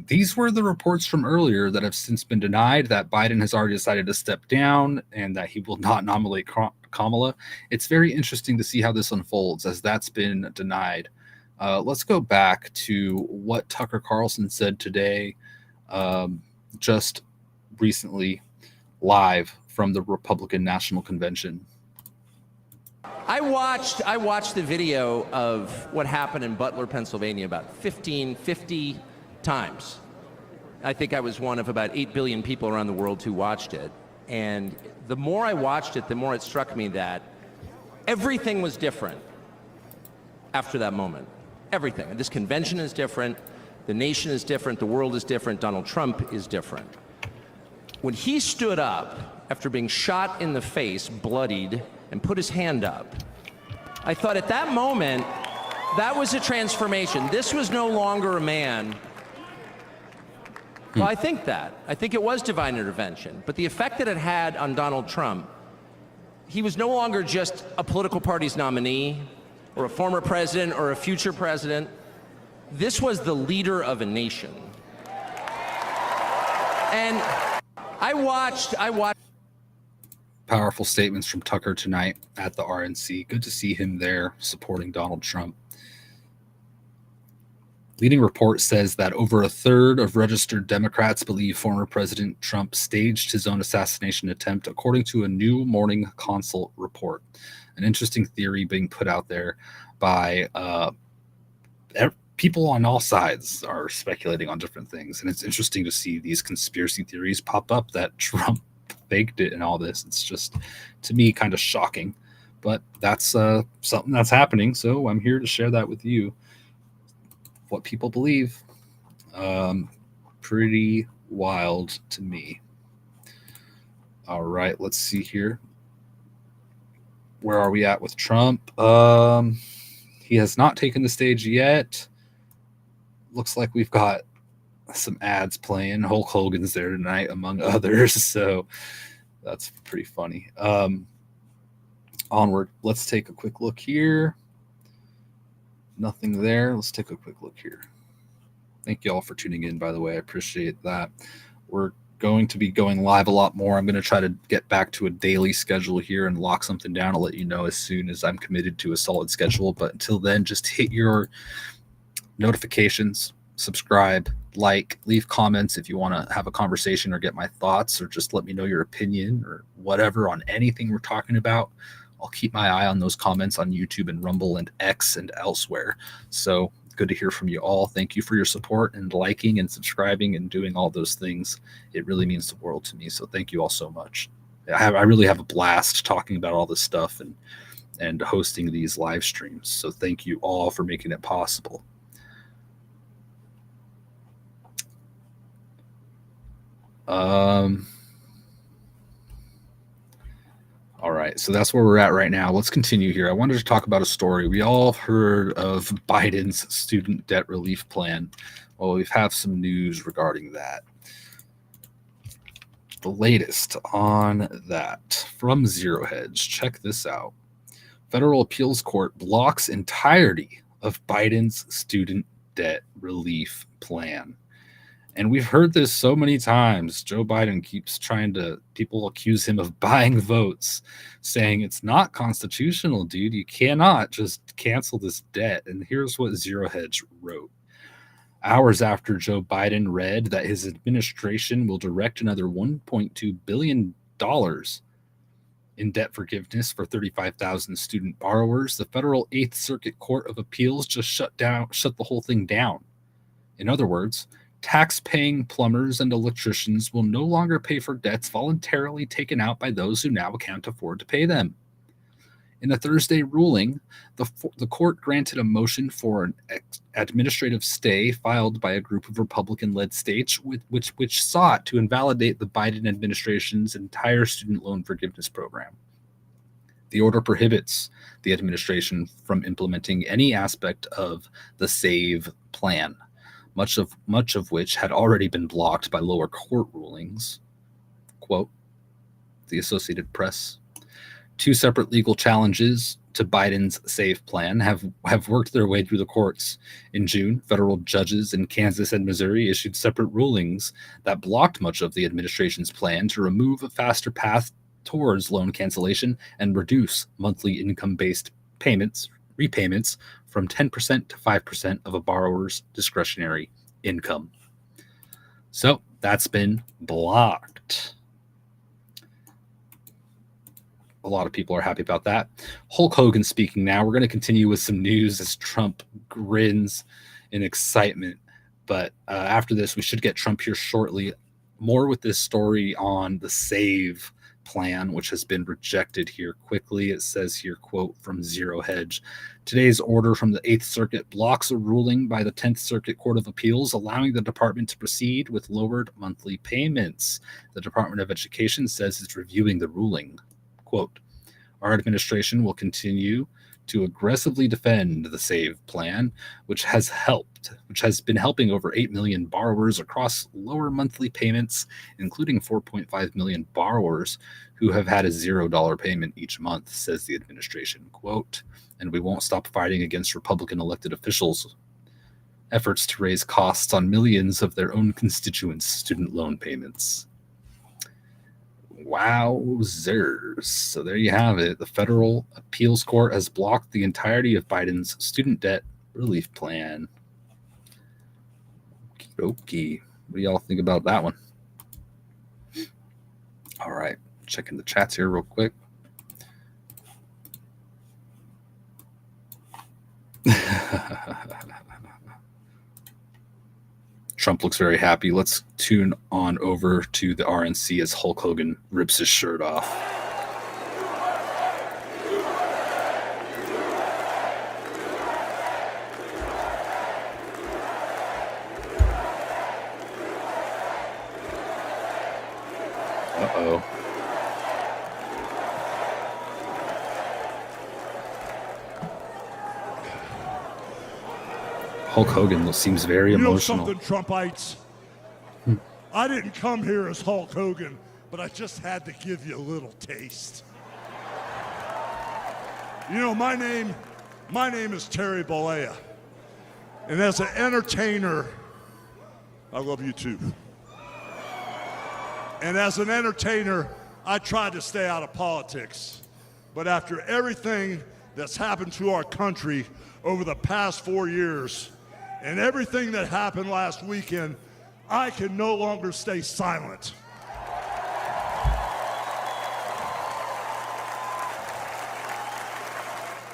These were the reports from earlier that have since been denied, that Biden has already decided to step down and that he will not nominate Kamala. It's very interesting to see how this unfolds, as that's been denied. Let's go back to what Tucker Carlson said today, just recently, live from the Republican National Convention. I watched the video of what happened in Butler, Pennsylvania about 50 times. I think I was one of about 8 billion people around the world who watched it. And the more I watched it, the more it struck me that everything was different after that moment. Everything. And this convention is different. The nation is different. The world is different. Donald Trump is different. When he stood up after being shot in the face, bloodied, and put his hand up, I thought at that moment, that was a transformation. This was no longer a man. Well, I think it was divine intervention. But the effect that it had on Donald Trump, he was no longer just a political party's nominee or a former president or a future president. This was the leader of a nation. And I watched. Powerful statements from Tucker tonight at the RNC. Good to see him there supporting Donald Trump. Leading report says that over a third of registered Democrats believe former President Trump staged his own assassination attempt, according to a new Morning Consult report. An interesting theory being put out there by people on all sides are speculating on different things. And it's interesting to see these conspiracy theories pop up that Trump faked it and all this. It's just, to me, kind of shocking. But that's something that's happening. So I'm here to share that with you. What people believe. Pretty wild to me. All right, let's see here. Where are we at with Trump? He has not taken the stage yet. Looks like we've got some ads playing. Hulk Hogan's there tonight, among others. So that's pretty funny. Onward. Let's take a quick look here. Nothing there. Let's take a quick look here. Thank you all for tuning in, by the way. I appreciate that. We're going to be going live a lot more. I'm going to try to get back to a daily schedule here and lock something down. I'll let you know as soon as I'm committed to a solid schedule. But until then, just hit your notifications, subscribe, like, leave comments if you want to have a conversation or get my thoughts, or just let me know your opinion or whatever on anything we're talking about. I'll keep my eye on those comments on YouTube and Rumble and X and elsewhere. So good to hear from you all. Thank you for your support and liking and subscribing and doing all those things. It really means the world to me. So thank you all so much. I really have a blast talking about all this stuff and hosting these live streams. So thank you all for making it possible. All right, so that's where we're at right now. Let's continue here. I wanted to talk about a story. We all heard of Biden's student debt relief plan. Well, we have some news regarding that. The latest on that from Zero Hedge. Check this out. Federal appeals court blocks entirety of Biden's student debt relief plan. And we've heard this so many times. Joe Biden keeps people accuse him of buying votes, saying it's not constitutional, dude. You cannot just cancel this debt. And here's what Zero Hedge wrote. Hours after Joe Biden read that his administration will direct another $1.2 billion in debt forgiveness for 35,000 student borrowers, the federal Eighth Circuit Court of Appeals just shut the whole thing down. In other words, tax-paying plumbers and electricians will no longer pay for debts voluntarily taken out by those who now can't afford to pay them. In a Thursday ruling, the court granted a motion for an administrative stay filed by a group of Republican-led states which sought to invalidate the Biden administration's entire student loan forgiveness program. The order prohibits the administration from implementing any aspect of the SAVE plan, much of which had already been blocked by lower court rulings. Quote, the Associated Press. 2 separate legal challenges to Biden's SAVE plan have worked their way through the courts. In June, federal judges in Kansas and Missouri issued separate rulings that blocked much of the administration's plan to remove a faster path towards loan cancellation and reduce monthly income-based repayments from 10% to 5% of a borrower's discretionary income. So that's been blocked. A lot of people are happy about that. Hulk Hogan speaking now. We're going to continue with some news as Trump grins in excitement. But after this, we should get Trump here shortly. More with this story on the SAVE plan, which has been rejected here quickly. It says here, quote, from Zero Hedge, today's order from the 8th Circuit blocks a ruling by the 10th Circuit Court of Appeals allowing the department to proceed with lowered monthly payments. The Department of Education says it's reviewing the ruling. Quote, our administration will continue to aggressively defend the SAVE plan, which has been helping over 8 million borrowers across lower monthly payments, including 4.5 million borrowers who have had a $0 payment each month, says the administration. Quote, and we won't stop fighting against Republican elected officials' efforts to raise costs on millions of their own constituents' student loan payments. Wowzers. So there you have it. The Federal Appeals Court has blocked the entirety of Biden's student debt relief plan. Okie. What do y'all think about that one? All right. Checking the chats here real quick. Trump looks very happy. Let's tune on over to the RNC as Hulk Hogan rips his shirt off. Uh-oh. Hulk Hogan seems very emotional. You know something, Trumpites? I didn't come here as Hulk Hogan, but I just had to give you a little taste. You know, my name is Terry Bollea. And as an entertainer, I love you too. And as an entertainer, I tried to stay out of politics. But after everything that's happened to our country over the past 4 years, and everything that happened last weekend, I can no longer stay silent.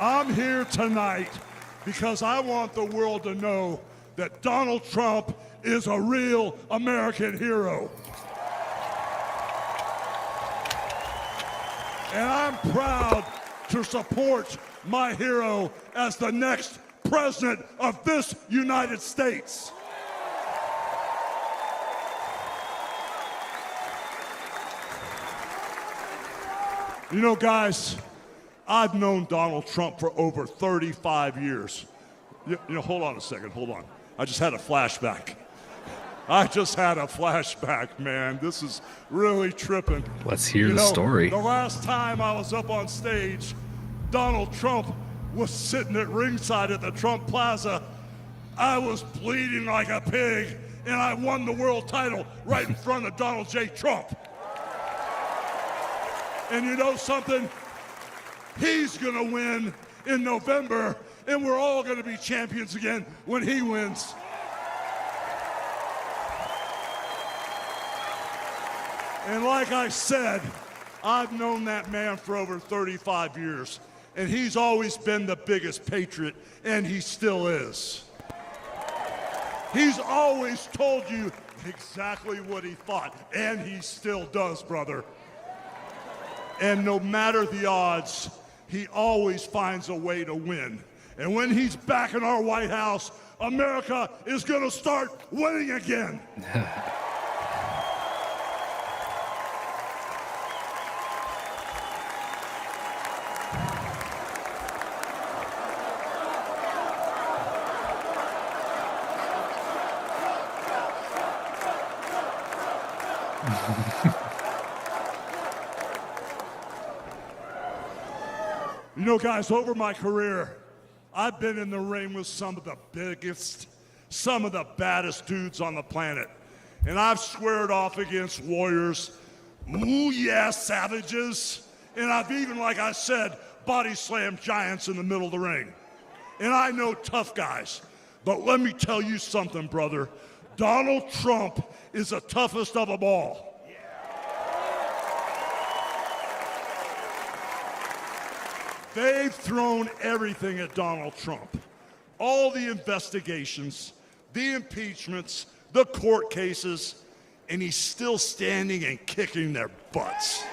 I'm here tonight because I want the world to know that Donald Trump is a real American hero. And I'm proud to support my hero as the next president of this United States. You know, guys, I've known Donald Trump for over 35 years. You know, hold on a second, hold on. I just had a flashback. Man. This is really tripping. Let's hear the story. The last time I was up on stage, Donald Trump was sitting at ringside at the Trump Plaza. I was bleeding like a pig, and I won the world title right in front of Donald J. Trump. And you know something? He's gonna win in November, and we're all gonna be champions again when he wins. And like I said, I've known that man for over 35 years. And he's always been the biggest patriot, and he still is. He's always told you exactly what he thought, and he still does, brother. And no matter the odds, he always finds a way to win. And when he's back in our White House, America is going to start winning again. You know, guys, over my career, I've been in the ring with some of the biggest, some of the baddest dudes on the planet. And I've squared off against warriors, ooh yeah, savages. And I've even, like I said, body slammed giants in the middle of the ring. And I know tough guys. But let me tell you something, brother. Donald Trump is the toughest of them all. They've thrown everything at Donald Trump. All the investigations, the impeachments, the court cases, and he's still standing and kicking their butts.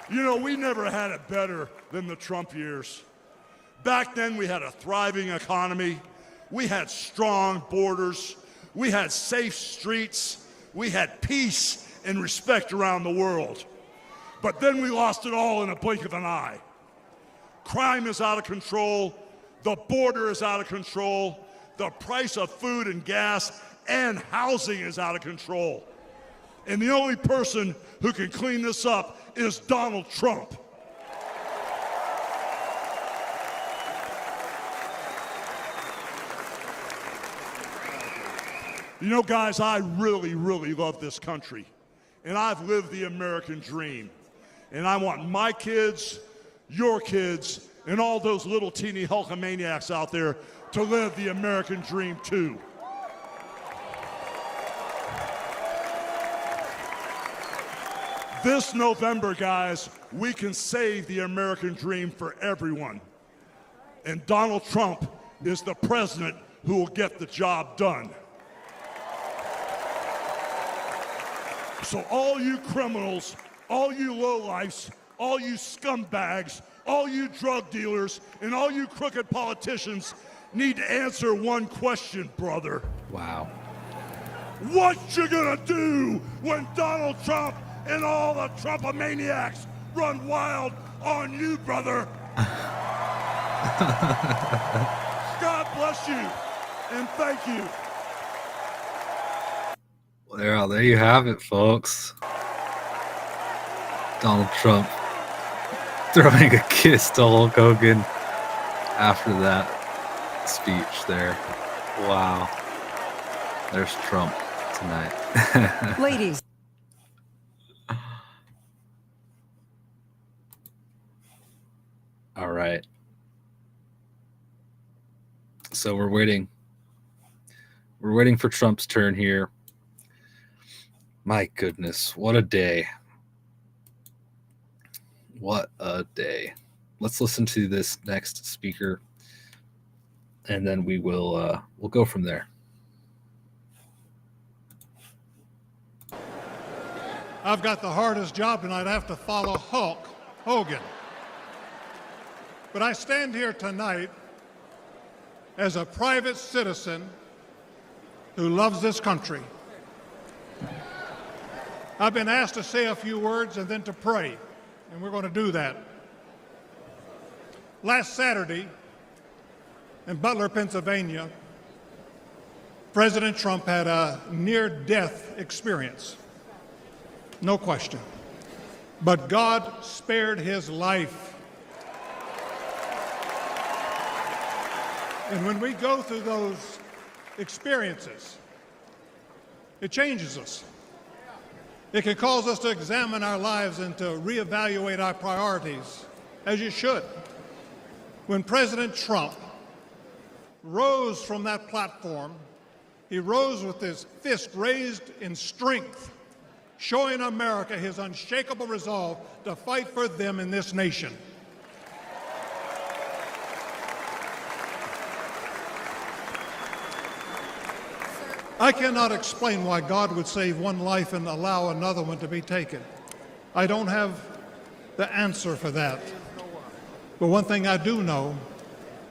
You know, we never had it better than the Trump years. Back then, we had a thriving economy. We had strong borders. We had safe streets. We had peace and respect around the world. But then we lost it all in a blink of an eye. Crime is out of control. The border is out of control. The price of food and gas and housing is out of control. And the only person who can clean this up is Donald Trump. You know, guys, I really, really love this country. And I've lived the American dream. And I want my kids, your kids, and all those little teeny Hulkamaniacs out there to live the American dream too. This November, guys, we can save the American dream for everyone. And Donald Trump is the president who will get the job done. So all you criminals, all you lowlifes, all you scumbags, all you drug dealers, and all you crooked politicians need to answer one question, brother. Wow. What you gonna do when Donald Trump and all the Trumpomaniacs run wild on you, brother? God bless you, and thank you. Well, there you have it, folks. Donald Trump throwing a kiss to Hulk Hogan after that speech there. Wow. There's Trump tonight. Ladies. All right. So we're waiting. We're waiting for Trump's turn here. My goodness, what a day. What a day. Let's listen to this next speaker, and then we'll go from there. I've got the hardest job tonight. I have to follow Hulk Hogan. But I stand here tonight as a private citizen who loves this country. I've been asked to say a few words and then to pray, and we're going to do that. Last Saturday in Butler, Pennsylvania, President Trump had a near-death experience. No question. But God spared his life. And when we go through those experiences, it changes us. It can cause us to examine our lives and to reevaluate our priorities, as you should. When President Trump rose from that platform, he rose with his fist raised in strength, showing America his unshakable resolve to fight for them in this nation. I cannot explain why God would save one life and allow another one to be taken. I don't have the answer for that. But one thing I do know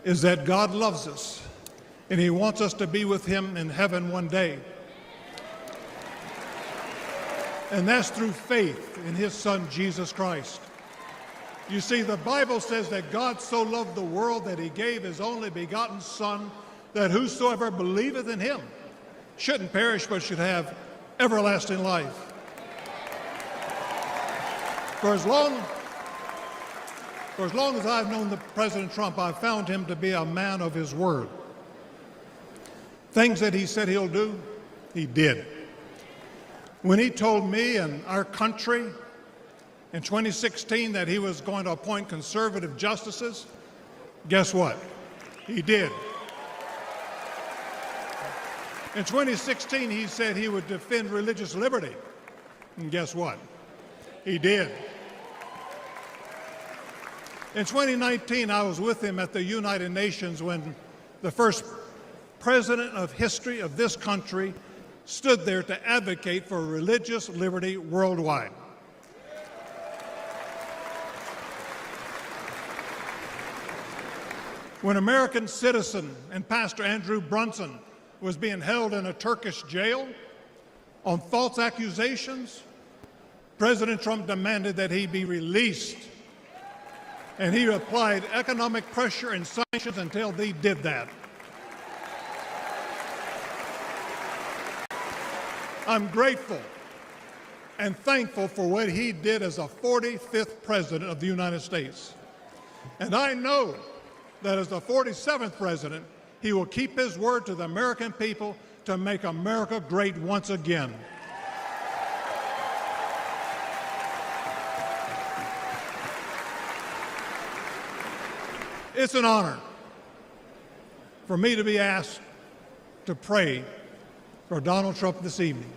is that God loves us, and he wants us to be with him in heaven one day. And that's through faith in his Son, Jesus Christ. You see, the Bible says that God so loved the world that he gave his only begotten Son, that whosoever believeth in him shouldn't perish but should have everlasting life. For as long as I've known the President Trump, I've found him to be a man of his word. Things that he said he'll do, he did. When he told me and our country in 2016 that he was going to appoint conservative justices, guess what? He did. In 2016, he said he would defend religious liberty, and guess what? He did. In 2019, I was with him at the United Nations when the first president of history of this country stood there to advocate for religious liberty worldwide. When American citizen and Pastor Andrew Brunson was being held in a Turkish jail on false accusations, President Trump demanded that he be released. And he applied economic pressure and sanctions until they did that. I'm grateful and thankful for what he did as the 45th President of the United States. And I know that as the 47th President, he will keep his word to the American people to make America great once again. It's an honor for me to be asked to pray for Donald Trump this evening.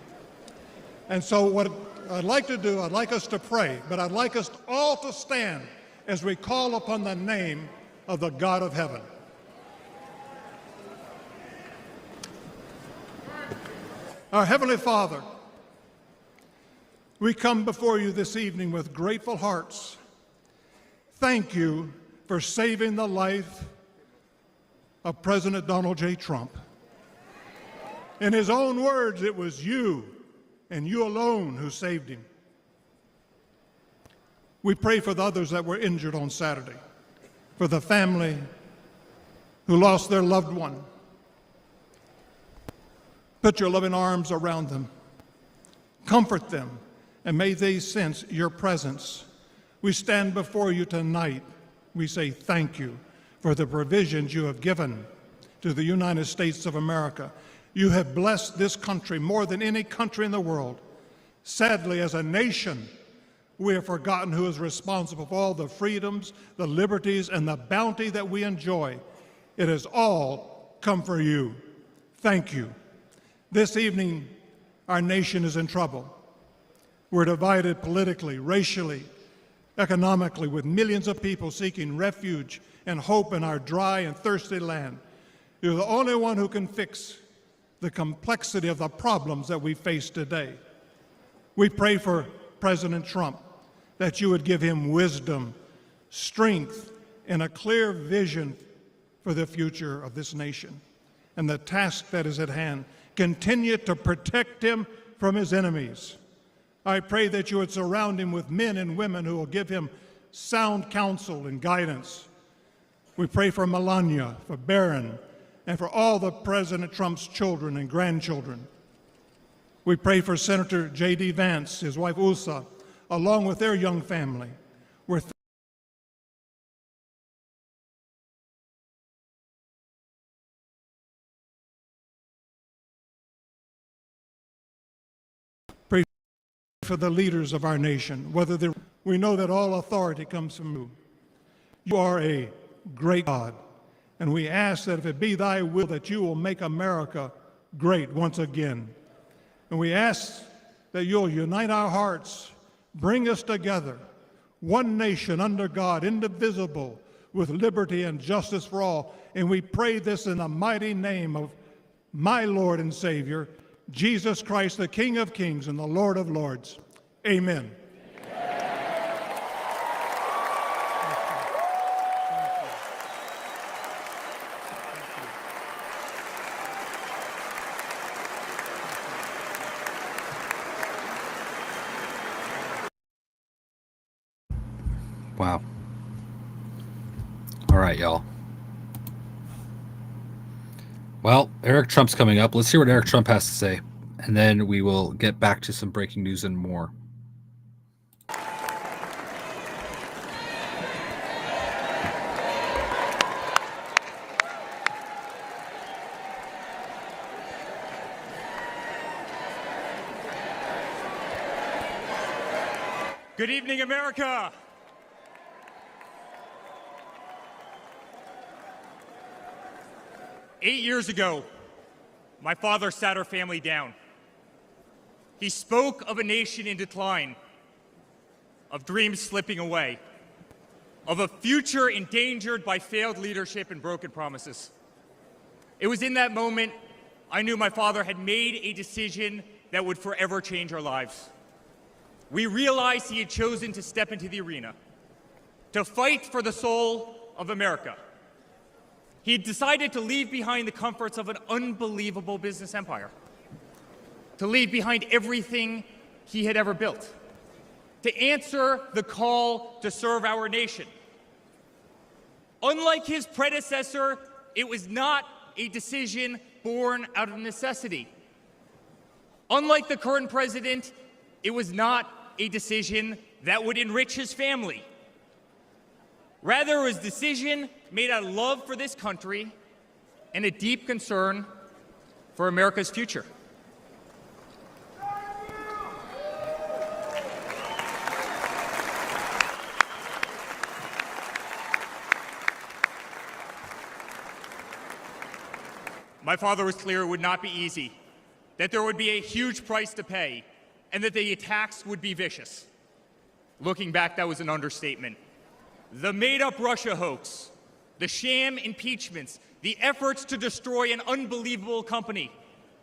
And so what I'd like to do, I'd like us to pray, but I'd like us all to stand as we call upon the name of the God of heaven. Our Heavenly Father, we come before you this evening with grateful hearts. Thank you for saving the life of President Donald J. Trump. In his own words, it was you and you alone who saved him. We pray for the others that were injured on Saturday, for the family who lost their loved one. Put your loving arms around them. Comfort them, and may they sense your presence. We stand before you tonight. We say thank you for the provisions you have given to the United States of America. You have blessed this country more than any country in the world. Sadly, as a nation, we have forgotten who is responsible for all the freedoms, the liberties, and the bounty that we enjoy. It has all come for you. Thank you. This evening, our nation is in trouble. We're divided politically, racially, economically, with millions of people seeking refuge and hope in our dry and thirsty land. You're the only one who can fix the complexity of the problems that we face today. We pray for President Trump that you would give him wisdom, strength, and a clear vision for the future of this nation and the task that is at hand. Continue to protect him from his enemies. I pray that you would surround him with men and women who will give him sound counsel and guidance. We pray for Melania, for Barron, and for all the President Trump's children and grandchildren. We pray for Senator J.D. Vance, his wife Usa, along with their young family. We're pray for the leaders of our nation, we know that all authority comes from you. You are a great God, and we ask that if it be thy will that you will make America great once again. And we ask that you'll unite our hearts, bring us together, one nation under God, indivisible, with liberty and justice for all. And we pray this in the mighty name of my Lord and Savior, Jesus Christ, the King of Kings and the Lord of Lords. Amen. Wow. All right, y'all. Well, Eric Trump's coming up. Let's hear what Eric Trump has to say, and then we will get back to some breaking news and more. Good evening, America. Eight years ago, my father sat our family down. He spoke of a nation in decline, of dreams slipping away, of a future endangered by failed leadership and broken promises. It was in that moment I knew my father had made a decision that would forever change our lives. We realized he had chosen to step into the arena, to fight for the soul of America. He had decided to leave behind the comforts of an unbelievable business empire, to leave behind everything he had ever built, to answer the call to serve our nation. Unlike his predecessor, it was not a decision born out of necessity. Unlike the current president, it was not a decision that would enrich his family. Rather, it was a decision made out of love for this country and a deep concern for America's future. My father was clear it would not be easy, that there would be a huge price to pay, and that the attacks would be vicious. Looking back, that was an understatement. The made-up Russia hoax, the sham impeachments, the efforts to destroy an unbelievable company,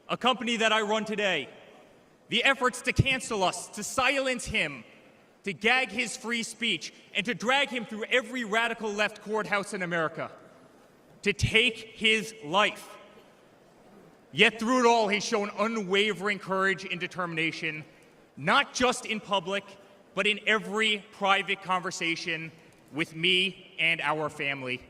a company that I run today, the efforts to cancel us, to silence him, to gag his free speech, and to drag him through every radical left courthouse in America, to take his life. Yet through it all, he's shown unwavering courage and determination, not just in public, but in every private conversation with me and our family.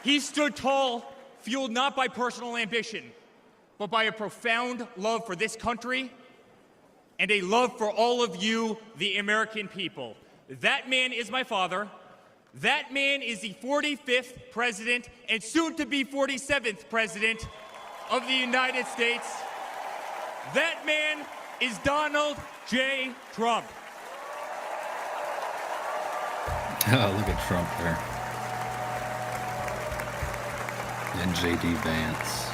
He stood tall, fueled not by personal ambition, but by a profound love for this country and a love for all of you, the American people. That man is my father. That man is the 45th president and soon to be 47th president of the United States. That man is Donald J. Trump. Oh, look at Trump there. And J.D. Vance.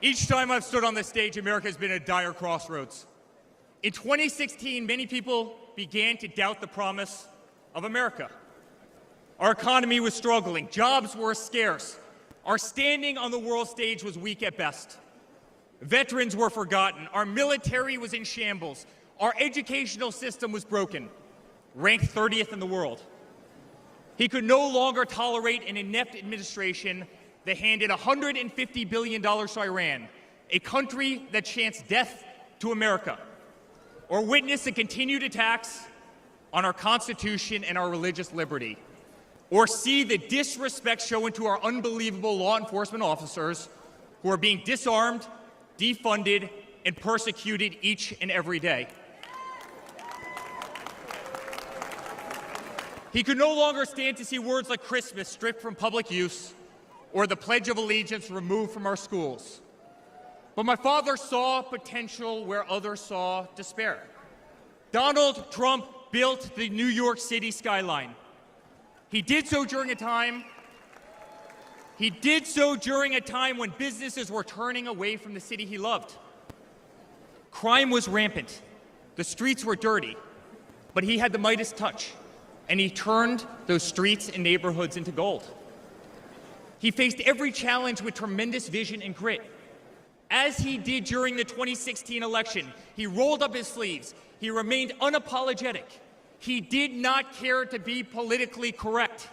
Each time I've stood on this stage, America has been at a dire crossroads. In 2016, many people began to doubt the promise of America. Our economy was struggling, jobs were scarce, our standing on the world stage was weak at best. Veterans were forgotten, our military was in shambles, our educational system was broken, ranked 30th in the world. He could no longer tolerate an inept administration that handed $150 billion to Iran, a country that chants death to America, or witness the continued attacks on our Constitution and our religious liberty, or see the disrespect shown to our unbelievable law enforcement officers who are being disarmed, defunded, and persecuted each and every day. He could no longer stand to see words like Christmas stripped from public use or the Pledge of Allegiance removed from our schools. But my father saw potential where others saw despair. Donald Trump built the New York City skyline. He did so during a time when businesses were turning away from the city he loved. Crime was rampant. The streets were dirty. But he had the Midas touch, and he turned those streets and neighborhoods into gold. He faced every challenge with tremendous vision and grit. as he did during the 2016 election. He rolled up his sleeves. He remained unapologetic. He did not care to be politically correct.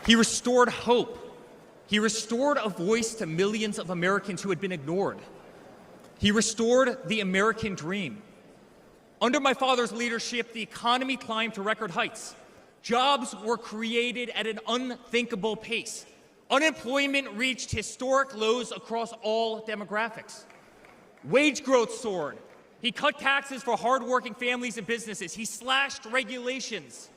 He restored hope. He restored a voice to millions of Americans who had been ignored. He restored the American dream. Under my father's leadership, the economy climbed to record heights. Jobs were created at an unthinkable pace. Unemployment reached historic lows across all demographics. Wage growth soared. He cut taxes for hardworking families and businesses. He slashed regulations.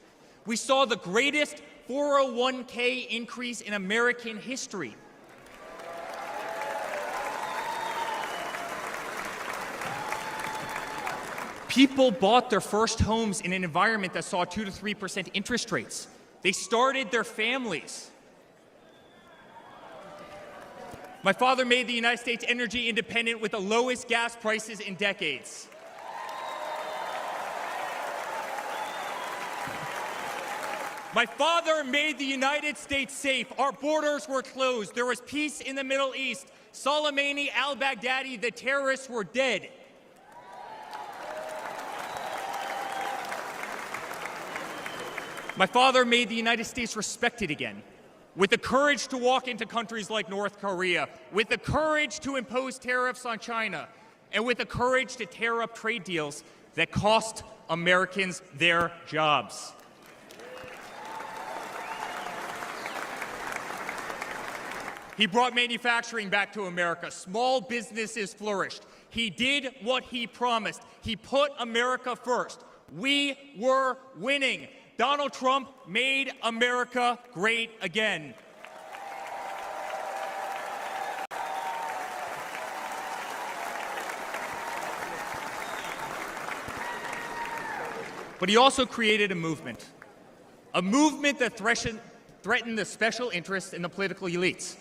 We saw the greatest 401k increase in American history. People bought their first homes in an environment that saw 2 to 3% interest rates. They started their families. My father made the United States energy independent with the lowest gas prices in decades. My father made the United States safe. Our borders were closed. There was peace in the Middle East. Soleimani, al-Baghdadi, the terrorists were dead. My father made the United States respected again, with the courage to walk into countries like North Korea, with the courage to impose tariffs on China, and with the courage to tear up trade deals that cost Americans their jobs. He brought manufacturing back to America. Small businesses flourished. He did what he promised. He put America first. We were winning. Donald Trump made America great again. But he also created a movement that threatened the special interests and the political elites.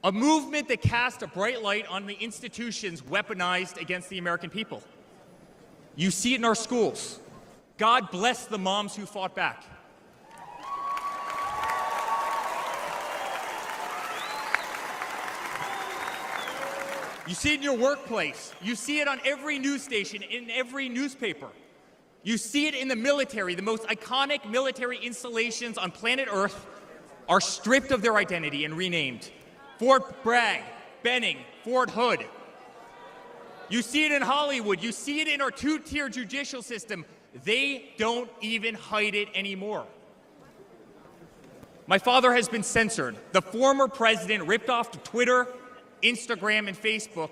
A movement that cast a bright light on the institutions weaponized against the American people. You see it in our schools. God bless the moms who fought back. You see it in your workplace. You see it on every news station, in every newspaper. You see it in the military. The most iconic military installations on planet Earth are stripped of their identity and renamed. Fort Bragg, Benning, Fort Hood. You see it in Hollywood. You see it in our two-tier judicial system. They don't even hide it anymore. My father has been censored. The former president ripped off to Twitter, Instagram, and Facebook,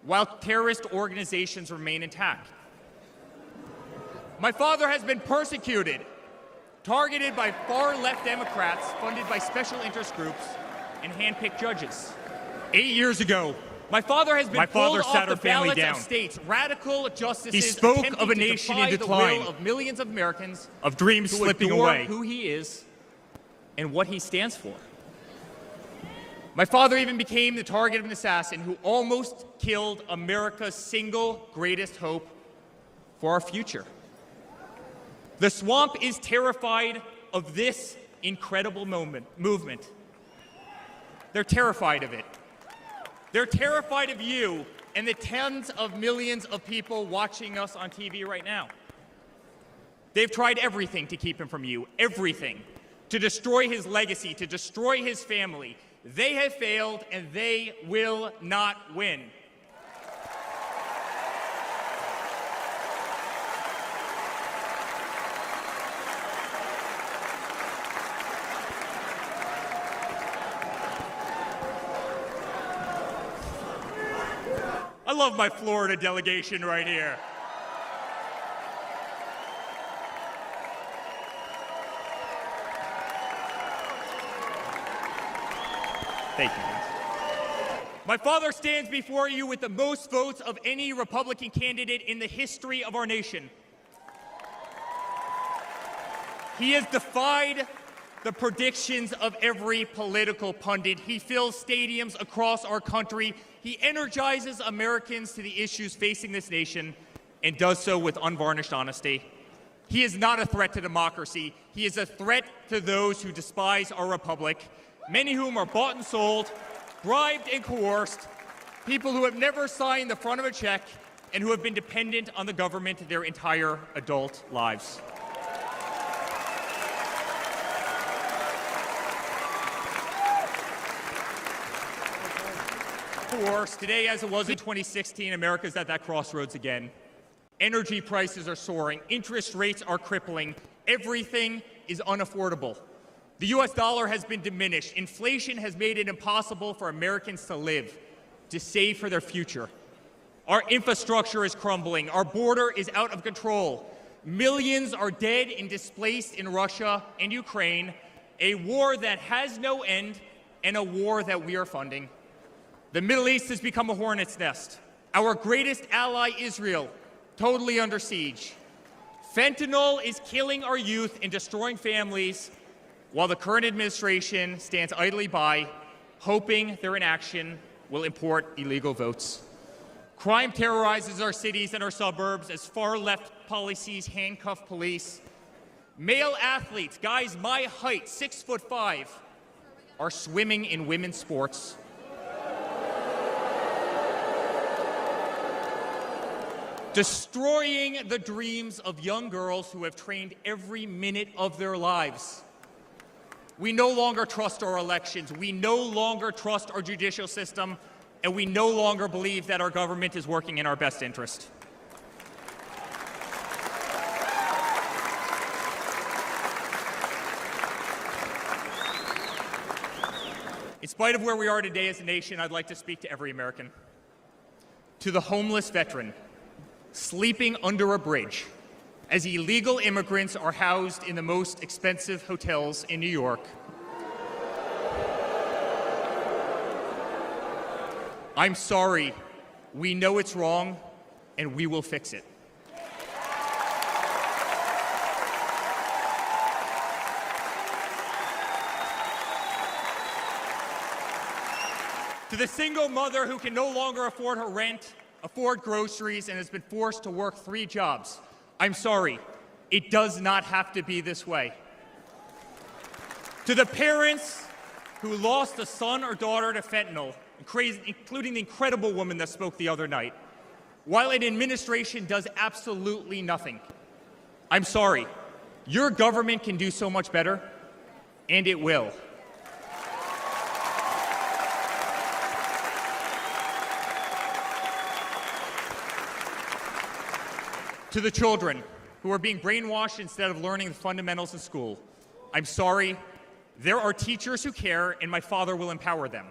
while terrorist organizations remain intact. My father has been persecuted, targeted by far-left Democrats, funded by special interest groups, and hand-picked judges. 8 years ago, my father has been pulled off the ballots of states. Radical justices he spoke of a to nation defy in decline, the will of millions of Americans, of dreams who slipping adore away, who he is and what he stands for. My father even became the target of an assassin who almost killed America's single greatest hope for our future. The swamp is terrified of this incredible movement. They're terrified of it. They're terrified of you and the tens of millions of people watching us on TV right now. They've tried everything to keep him from you, everything, to destroy his legacy, to destroy his family. They have failed, and they will not win. I love my Florida delegation right here. Thank you, guys. My father stands before you with the most votes of any Republican candidate in the history of our nation. He has defied the predictions of every political pundit. He fills stadiums across our country. He energizes Americans to the issues facing this nation and does so with unvarnished honesty. He is not a threat to democracy. He is a threat to those who despise our republic, many of whom are bought and sold, bribed and coerced, people who have never signed the front of a check and who have been dependent on the government their entire adult lives. Coerced. Today, as it was in 2016, America is at that crossroads again. Energy prices are soaring. Interest rates are crippling. Everything is unaffordable. The U.S. dollar has been diminished. Inflation has made it impossible for Americans to live, to save for their future. Our infrastructure is crumbling. Our border is out of control. Millions are dead and displaced in Russia and Ukraine, a war that has no end and a war that we are funding. The Middle East has become a hornet's nest. Our greatest ally, Israel, totally under siege. Fentanyl is killing our youth and destroying families, while the current administration stands idly by, hoping their inaction will import illegal votes. Crime terrorizes our cities and our suburbs as far-left policies handcuff police. Male athletes, guys my height, 6'5", are swimming in women's sports. Destroying the dreams of young girls who have trained every minute of their lives. We no longer trust our elections. We no longer trust our judicial system. And we no longer believe that our government is working in our best interest. In spite of where we are today as a nation, I'd like to speak to every American. To the homeless veteran sleeping under a bridge as illegal immigrants are housed in the most expensive hotels in New York. I'm sorry. We know it's wrong, and we will fix it. To the single mother who can no longer afford her rent, afford groceries, and has been forced to work 3 jobs, I'm sorry. It does not have to be this way. To the parents who lost a son or daughter to fentanyl, including the incredible woman that spoke the other night, while an administration does absolutely nothing, I'm sorry. Your government can do so much better, and it will. To the children who are being brainwashed instead of learning the fundamentals in school, I'm sorry. There are teachers who care, and my father will empower them.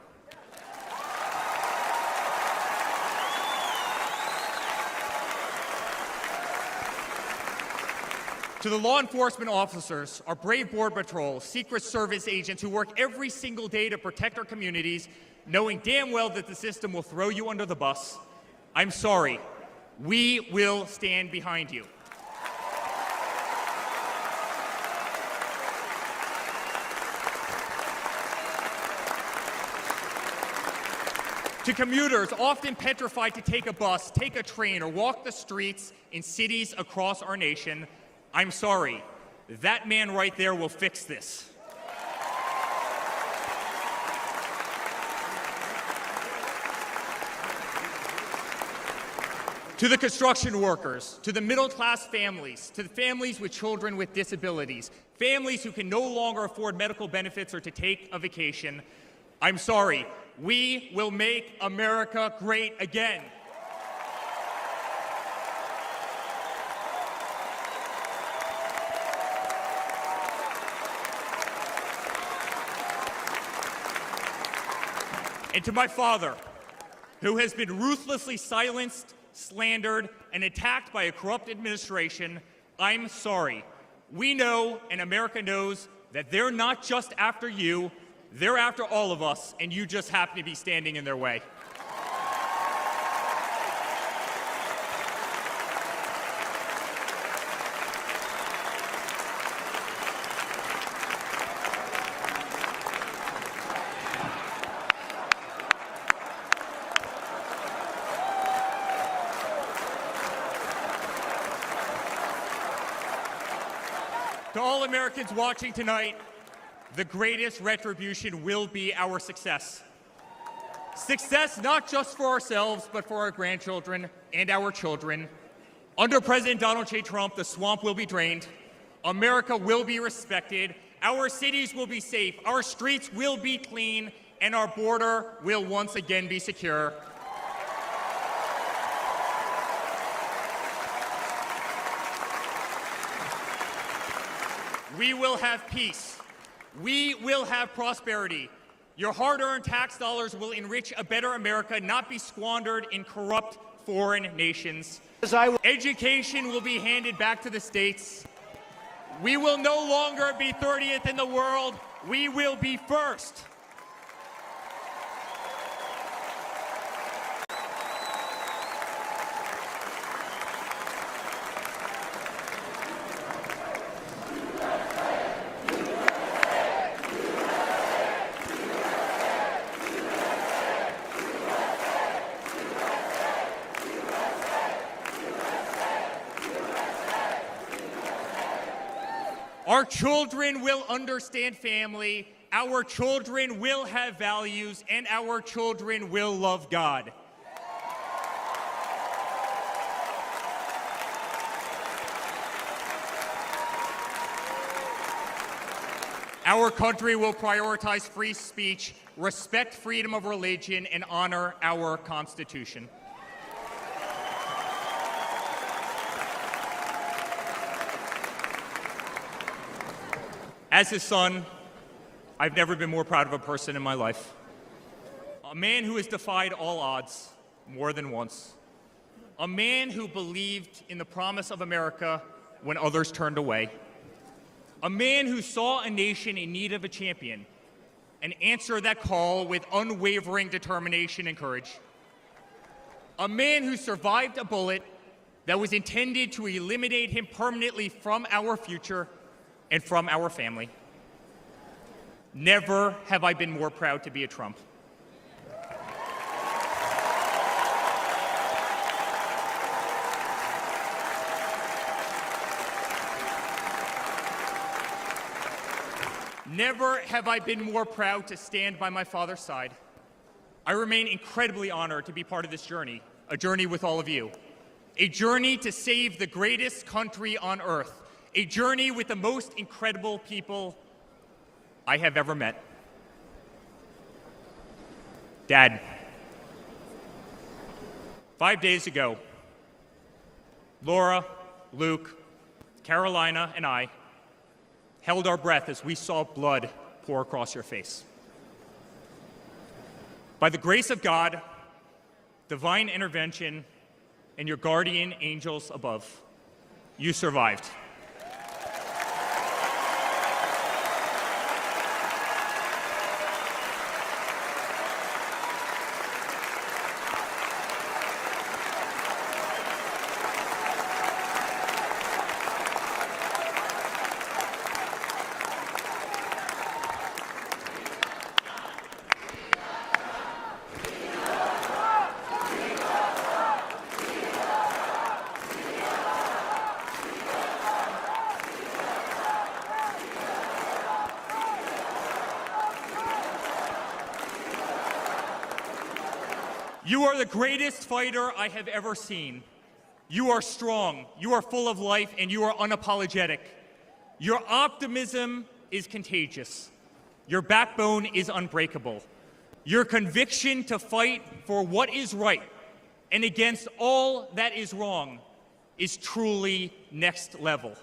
To the law enforcement officers, our brave Border Patrol, Secret Service agents who work every single day to protect our communities, knowing damn well that the system will throw you under the bus, I'm sorry. We will stand behind you. To commuters often petrified to take a bus, take a train, or walk the streets in cities across our nation, I'm sorry. That man right there will fix this. To the construction workers, to the middle-class families, to the families with children with disabilities, families who can no longer afford medical benefits or to take a vacation, I'm sorry. We will make America great again. And to my father, who has been ruthlessly silenced, slandered, and attacked by a corrupt administration, I'm sorry. We know, and America knows, that they're not just after you, they're after all of us, and you just happen to be standing in their way. To all Americans watching tonight, the greatest retribution will be our success. Success not just for ourselves, but for our grandchildren and our children. Under President Donald J. Trump, the swamp will be drained. America will be respected. Our cities will be safe. Our streets will be clean. And our border will once again be secure. We will have peace. We will have prosperity. Your hard-earned tax dollars will enrich a better America, not be squandered in corrupt foreign nations. Education will be handed back to the states. We will no longer be 30th in the world. We will be first. Our children will understand family, our children will have values, and our children will love God. Our country will prioritize free speech, respect freedom of religion, and honor our Constitution. As his son, I've never been more proud of a person in my life. A man who has defied all odds more than once. A man who believed in the promise of America when others turned away. A man who saw a nation in need of a champion and answered that call with unwavering determination and courage. A man who survived a bullet that was intended to eliminate him permanently from our future and from our family. Never have I been more proud to be a Trump. Never have I been more proud to stand by my father's side. I remain incredibly honored to be part of this journey, a journey with all of you, a journey to save the greatest country on earth, a journey with the most incredible people I have ever met. Dad, 5 days ago, Laura, Luke, Carolina, and I held our breath as we saw blood pour across your face. By the grace of God, divine intervention, and your guardian angels above, you survived. You are the greatest fighter I have ever seen. You are strong, you are full of life, and you are unapologetic. Your optimism is contagious. Your backbone is unbreakable. Your conviction to fight for what is right and against all that is wrong is truly next level.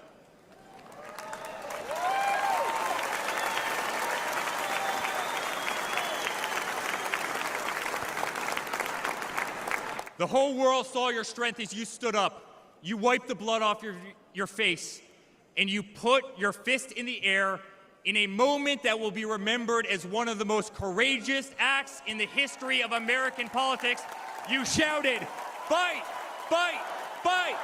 The whole world saw your strength as you stood up. You wiped the blood off your face, and you put your fist in the air in a moment that will be remembered as one of the most courageous acts in the history of American politics. You shouted, "Fight! Fight! Fight!"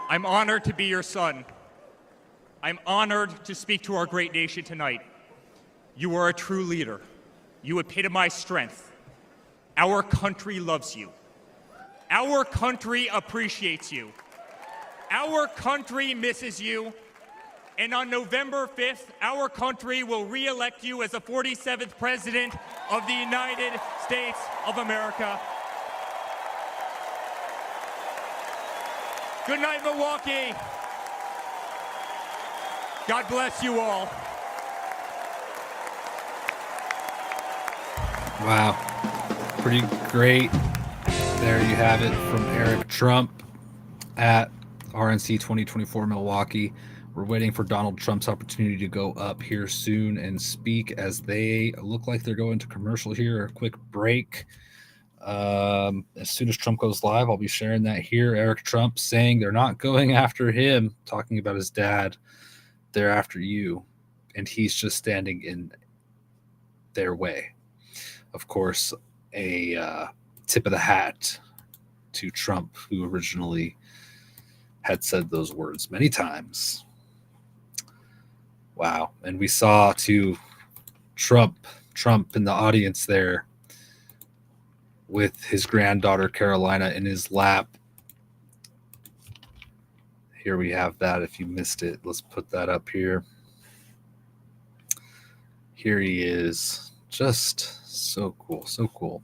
I'm honored to be your son. I'm honored to speak to our great nation tonight. You are a true leader. You epitomize strength. Our country loves you. Our country appreciates you. Our country misses you. And on November 5th, our country will re-elect you as the 47th President of the United States of America. Good night, Milwaukee. God bless you all. Wow. Pretty great. There you have it from Eric Trump at RNC 2024 Milwaukee. We're waiting for Donald Trump's opportunity to go up here soon and speak, as they look like they're going to commercial here. A quick break. As soon as Trump goes live, I'll be sharing that here. Eric Trump saying they're not going after him, talking about his dad. They're after you. And he's just standing in their way. Of course, a tip of the hat to Trump, who originally had said those words many times. Wow. And we saw to Trump in the audience there with his granddaughter Carolina in his lap. Here we have that. If you missed it, let's put that up here. Here he is. Just so cool. So cool.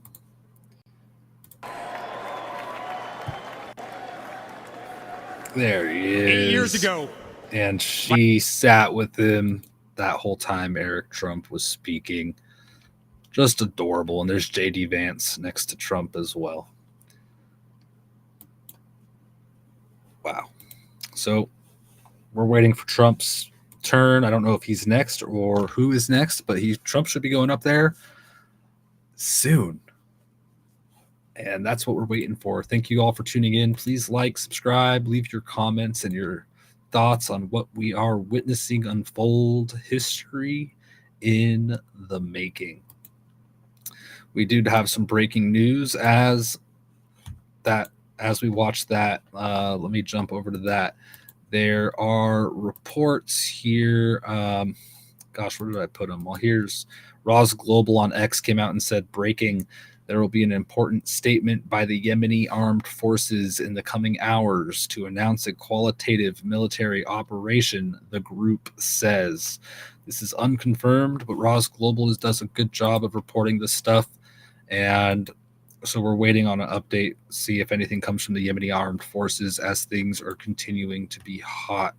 There he is. 8 years ago. And she sat with him that whole time Eric Trump was speaking. Just adorable. And there's J.D. Vance next to Trump as well. Wow. So we're waiting for Trump's turn. I don't know if he's next or who is next, but Trump should be going up there soon. And that's what we're waiting for. Thank you all for tuning in. Please like, subscribe, leave your comments and your thoughts on what we are witnessing unfold. History in the making. We do have some breaking news as we watch that. Let me jump over to that. There are reports here. Gosh, where did I put them? Well, here's Roz Global on X came out and said, breaking, there will be an important statement by the Yemeni armed forces in the coming hours to announce a qualitative military operation, the group says. This is unconfirmed, but Roz Global does a good job of reporting this stuff. And so we're waiting on an update, see if anything comes from the Yemeni armed forces, as things are continuing to be hot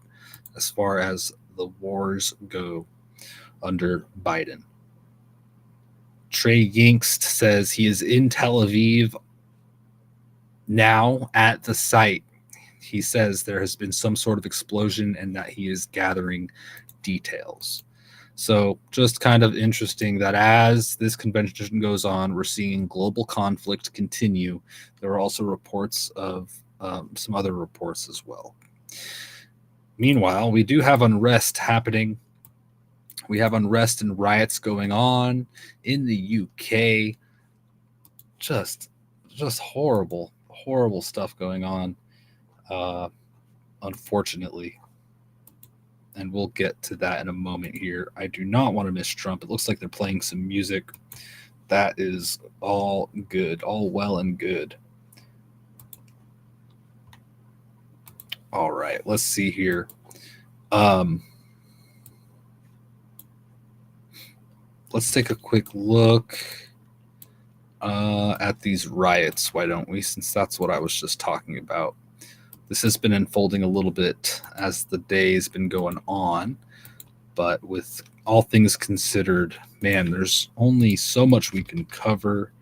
as far as the wars go under Biden. Trey Yingst says he is in Tel Aviv now at the site. He says there has been some sort of explosion and that he is gathering details. So just kind of interesting that as this convention goes on, we're seeing global conflict continue. There are also reports of some other reports as well. Meanwhile, we do have unrest happening. We have unrest and riots going on in the UK. Just horrible stuff going on, unfortunately. And we'll get to that in a moment here. I do not want to miss Trump. It looks like they're playing some music. That is all good, all well and good. All right, let's see here. Let's take a quick look at these riots. Why don't we? Since that's what I was just talking about. This has been unfolding a little bit as the day's been going on. But with all things considered, man, there's only so much we can cover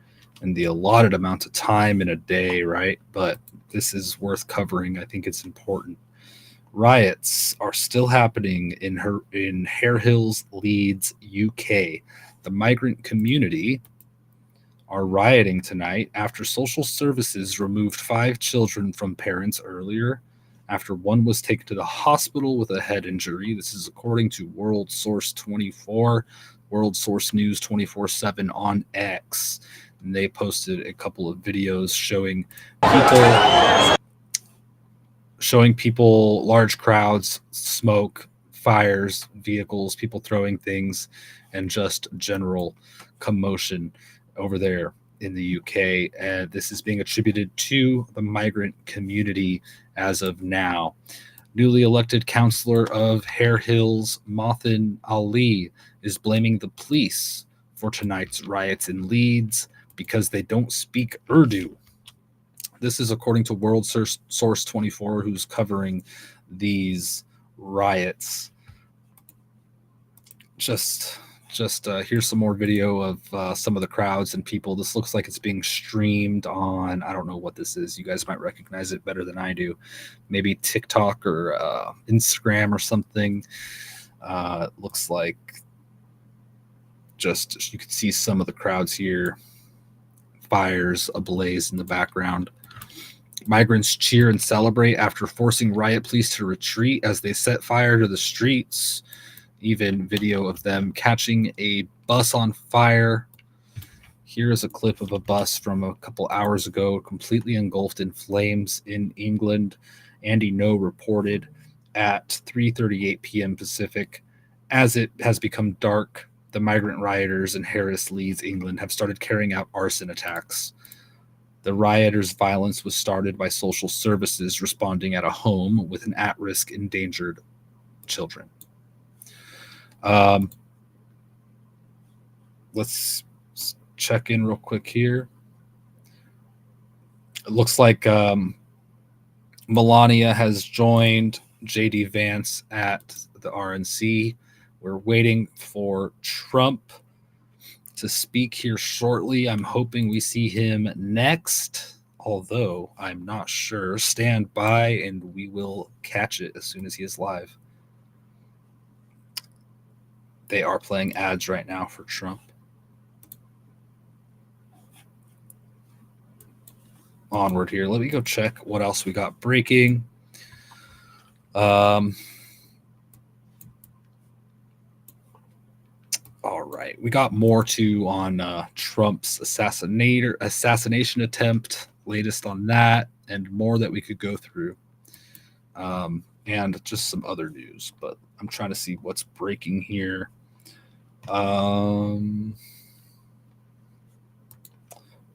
in the allotted amount of time in a day, right? But this is worth covering. I think it's important. Riots are still happening in Hare Hills, Leeds, UK. The migrant community are rioting tonight after social services removed 5 children from parents earlier after one was taken to the hospital with a head injury. This is according to World Source 24, World Source News 24/7 on X. And they posted a couple of videos showing people showing people, large crowds, smoke, fires, vehicles, people throwing things, and just general commotion over there in the UK. And this is being attributed to the migrant community as of now. Newly elected councillor of Hare Hills, Mothin Ali, is blaming the police for tonight's riots in Leeds because they don't speak Urdu. This is according to World Source 24, who's covering these riots. Just here's some more video of some of the crowds and people. This looks like it's being streamed on, I don't know what this is. You guys might recognize it better than I do. Maybe TikTok or Instagram or something. It looks like just, you can see some of the crowds here. Fires ablaze in the background. Migrants cheer and celebrate after forcing riot police to retreat as they set fire to the streets. Even video of them catching a bus on fire. Here is a clip of a bus from a couple hours ago, completely engulfed in flames in England. Andy No reported at 3:38 p.m. Pacific. As it has become dark, the migrant rioters in Harris, Leeds, England have started carrying out arson attacks. The rioters' violence was started by social services responding at a home with an at-risk endangered children. Let's check in real quick here. It looks like Melania has joined J.D. Vance at the RNC. We're waiting for Trump to speak here shortly. I'm hoping we see him next, although I'm not sure. Stand by and we will catch it as soon as he is live. They are playing ads right now for Trump. Onward here. Let me go check what else we got breaking. All right. We got more too on Trump's assassination attempt, latest on that, and more that we could go through. And just some other news, but I'm trying to see what's breaking here.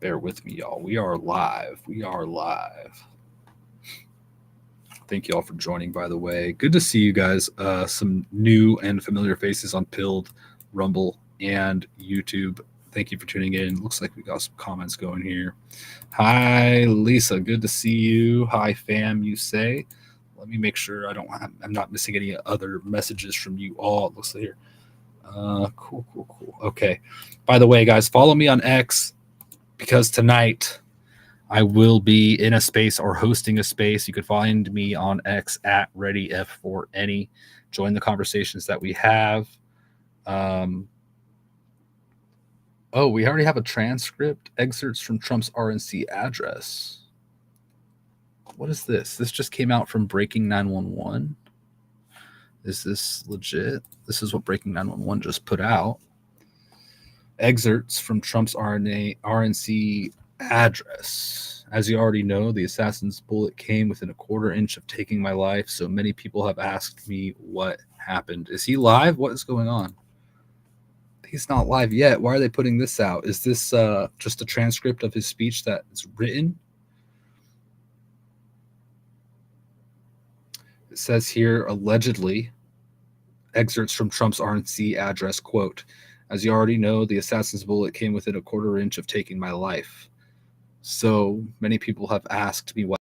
Bear with me, y'all. We are live. Thank you all for joining, by the way. Good to see you guys. Some new and familiar faces on Pilled, Rumble, and YouTube. Thank you for tuning in. Looks like we got some comments going here. Hi, Lisa. Good to see you. Hi, fam, you say. Let me make sure I'm not missing any other messages from you all. It looks like here. Cool. Okay. By the way, guys, follow me on X because tonight I will be in a space or hosting a space. You could find me on X at ReadyF4Any. Join the conversations that we have. We already have a transcript. Excerpts from Trump's RNC address. What is this? This just came out from Breaking 911. Is this legit? This is what Breaking 911 just put out. Excerpts from Trump's RNC address. As you already know, the assassin's bullet came within a quarter inch of taking my life, so many people have asked me what happened. Is he live? What is going on? He's not live yet. Why are they putting this out? Is this just a transcript of his speech that is written? It says here, allegedly, excerpts from Trump's RNC address, quote, as you already know, the assassin's bullet came within a quarter inch of taking my life. So many people have asked me what.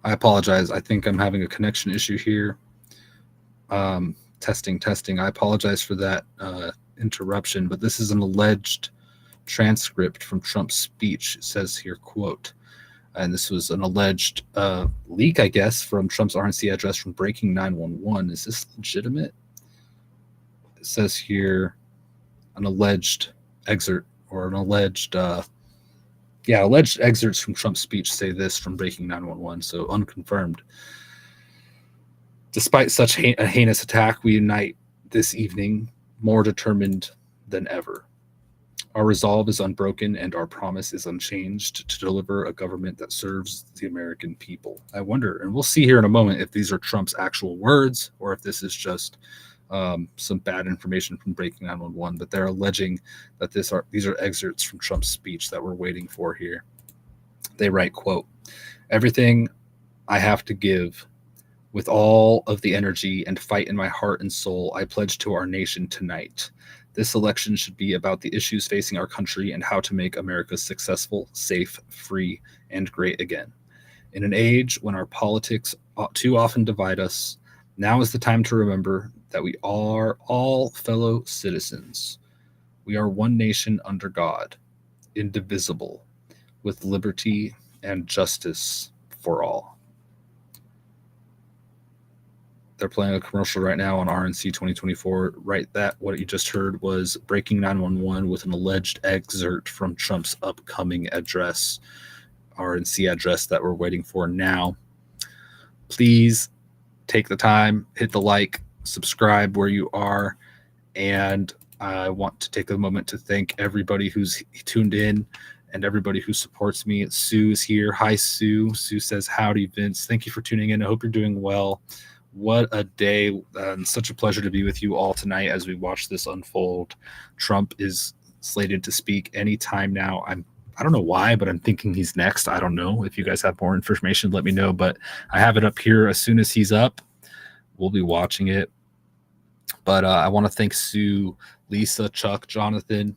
I apologize. I think I'm having a connection issue here. Testing. I apologize for that interruption, but this is an alleged transcript from Trump's speech. It says here, quote, and this was an alleged leak, I guess, from Trump's RNC address from Breaking 911. Is this legitimate? It says here an alleged excerpt or an alleged alleged excerpts from Trump's speech say this from Breaking 911, so unconfirmed. Despite such a heinous attack, we unite this evening more determined than ever. Our resolve is unbroken and our promise is unchanged to deliver a government that serves the American people. I wonder, and we'll see here in a moment, if these are Trump's actual words or if this is just some bad information from Breaking 911, but they're alleging that these are excerpts from Trump's speech that we're waiting for here. They write, quote, "Everything I have to give, with all of the energy and fight in my heart and soul, I pledge to our nation tonight. This election should be about the issues facing our country and how to make America successful, safe, free, and great again. In an age when our politics too often divide us, now is the time to remember that we are all fellow citizens. We are one nation under God, indivisible, with liberty and justice for all." They're playing a commercial right now on RNC 2024. Right, that what you just heard was Breaking 911 with an alleged excerpt from Trump's upcoming address, RNC address that we're waiting for now. Please take the time, hit the like, subscribe where you are, and I want to take a moment to thank everybody who's tuned in and everybody who supports me. Sue is here. Hi, Sue. Sue says, "Howdy, Vince. Thank you for tuning in. I hope you're doing well." What a day, and such a pleasure to be with you all tonight as we watch this unfold. Trump is slated to speak anytime now. I don't know why, but I'm thinking he's next. I don't know. If you guys have more information, let me know, but I have it up here. As soon as he's up, we'll be watching it. But I want to thank Sue, Lisa, Chuck, Jonathan.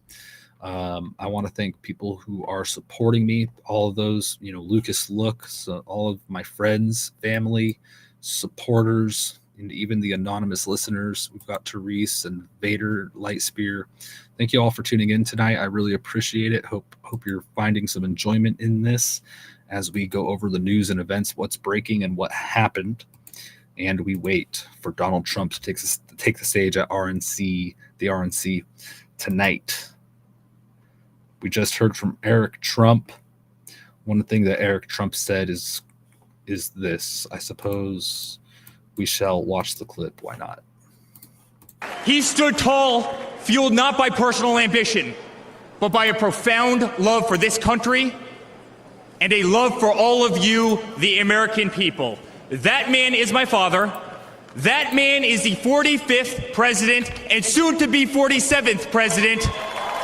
I want to thank people who are supporting me, all of those, Lucas Looks, all of my friends, family, supporters, and even the anonymous listeners. We've got Therese and Vader Lightspear. Thank you all for tuning in tonight. I really appreciate it. Hope you're finding some enjoyment in this as we go over the news and events, what's breaking and what happened. And we wait for Donald Trump to take the stage at the RNC tonight. We just heard from Eric Trump. One thing that Eric Trump said is this. I suppose we shall watch the clip. Why not? He stood tall, fueled not by personal ambition, but by a profound love for this country and a love for all of you, the American people. That man is my father. That man is the 45th president and soon to be 47th president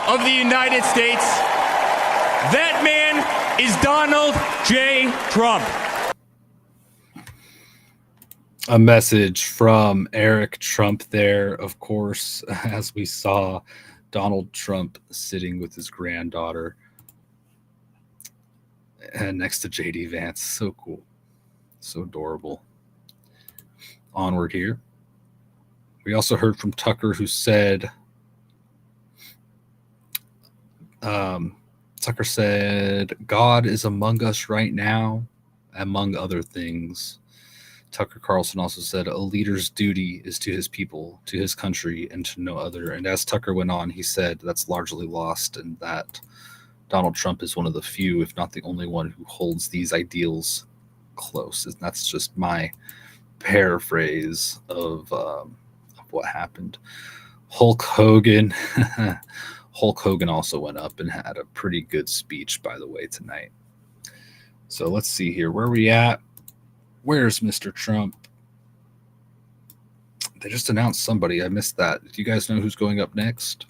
of the United States. That man is Donald J. Trump. A message from Eric Trump there, of course, as we saw Donald Trump sitting with his granddaughter and next to JD Vance. So cool. So adorable. Onward here. We also heard from Tucker, who said, Tucker said, "God is among us right now, among other things." Tucker Carlson also said, "A leader's duty is to his people, to his country, and to no other." And as Tucker went on, he said that's largely lost, and that Donald Trump is one of the few, if not the only one, who holds these ideals close. And that's just my paraphrase of what happened. Hulk Hogan. Hulk Hogan also went up and had a pretty good speech, by the way, tonight. So let's see here. Where are we at? Where's Mr. Trump? They just announced somebody. I missed that. Do you guys know who's going up next?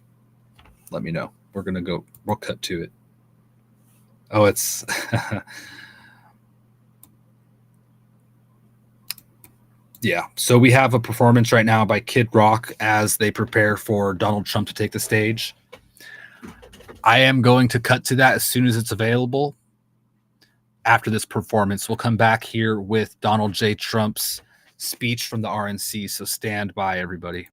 Let me know. We'll cut to it. Oh, it's yeah. So we have a performance right now by Kid Rock as they prepare for Donald Trump to take the stage. I am going to cut to that as soon as it's available. After this performance, we'll come back here with Donald J. Trump's speech from the RNC. So stand by, everybody.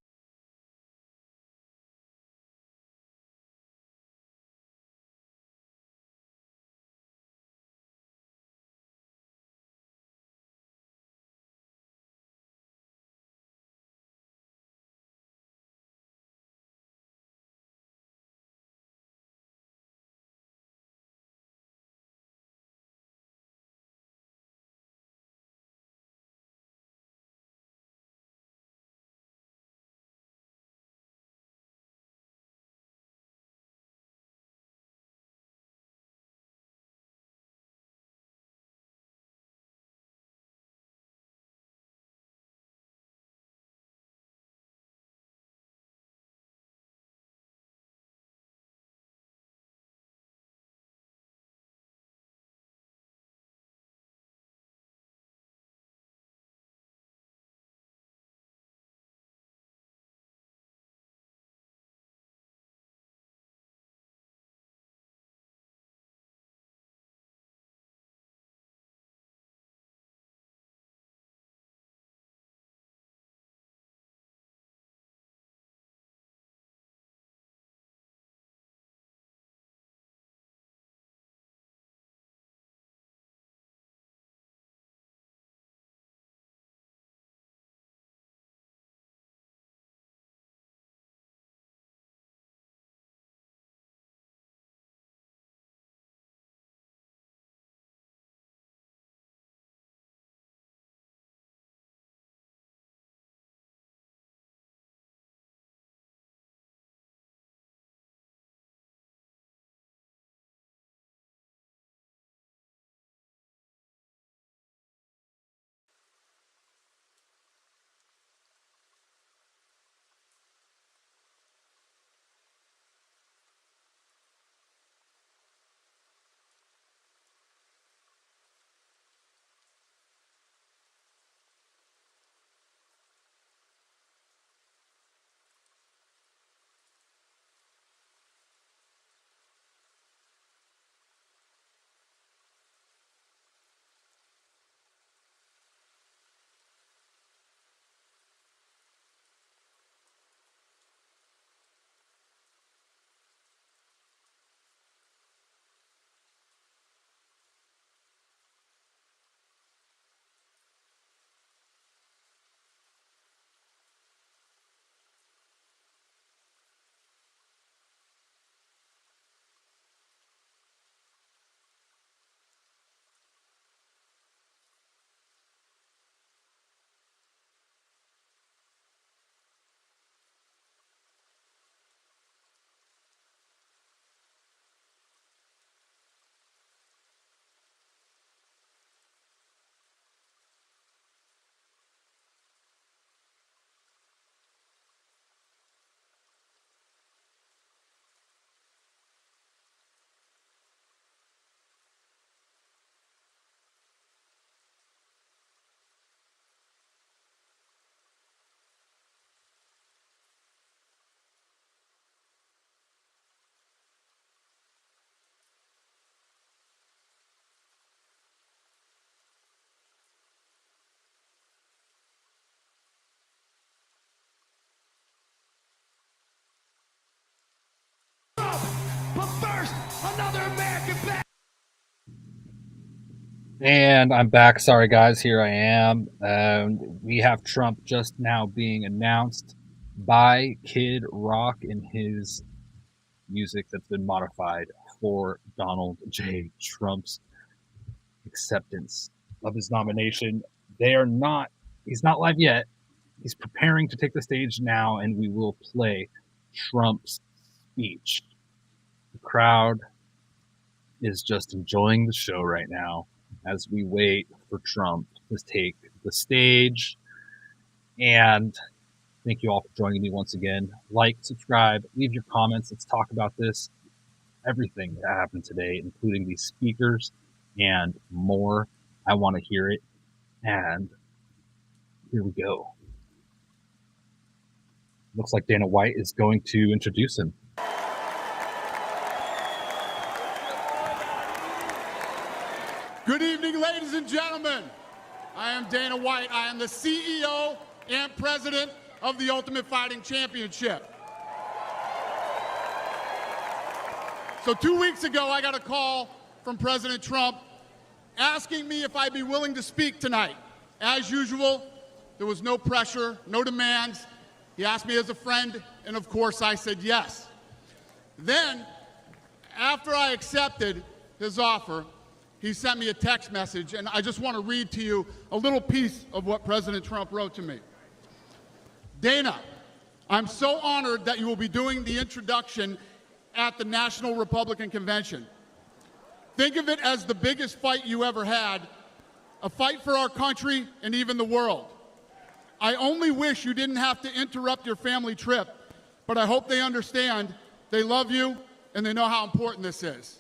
And I'm back. Sorry, guys. Here I am. We have Trump just now being announced by Kid Rock in his music that's been modified for Donald J. Trump's acceptance of his nomination. He's not live yet. He's preparing to take the stage now, and we will play Trump's speech. The crowd is just enjoying the show right now as we wait for Trump to take the stage. And thank you all for joining me once again. Like, subscribe, leave your comments. Let's talk about this, everything that happened today, including these speakers and more. I want to hear it. And here we go. Looks like Dana White is going to introduce him. Good evening, ladies and gentlemen. I am Dana White. I am the CEO and president of the Ultimate Fighting Championship. So 2 weeks ago, I got a call from President Trump asking me if I'd be willing to speak tonight. As usual, there was no pressure, no demands. He asked me as a friend, and of course I said yes. Then, after I accepted his offer, he sent me a text message, and I just want to read to you a little piece of what President Trump wrote to me. Dana, I'm so honored that you will be doing the introduction at the National Republican Convention. Think of it as the biggest fight you ever had, a fight for our country and even the world. I only wish you didn't have to interrupt your family trip, but I hope they understand they love you and they know how important this is.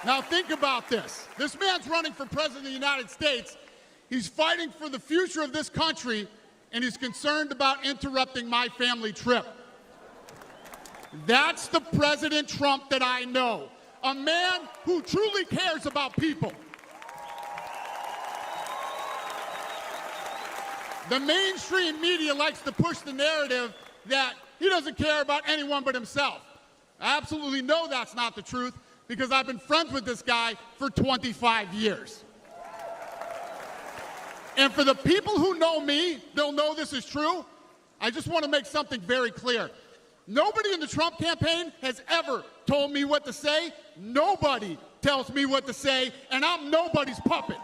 Now think about this. This man's running for president of the United States. He's fighting for the future of this country, and he's concerned about interrupting my family trip. That's the President Trump that I know, a man who truly cares about people. The mainstream media likes to push the narrative that he doesn't care about anyone but himself. I absolutely know that's not the truth, because I've been friends with this guy for 25 years. And for the people who know me, they'll know this is true. I just want to make something very clear. Nobody in the Trump campaign has ever told me what to say. Nobody tells me what to say, and I'm nobody's puppet.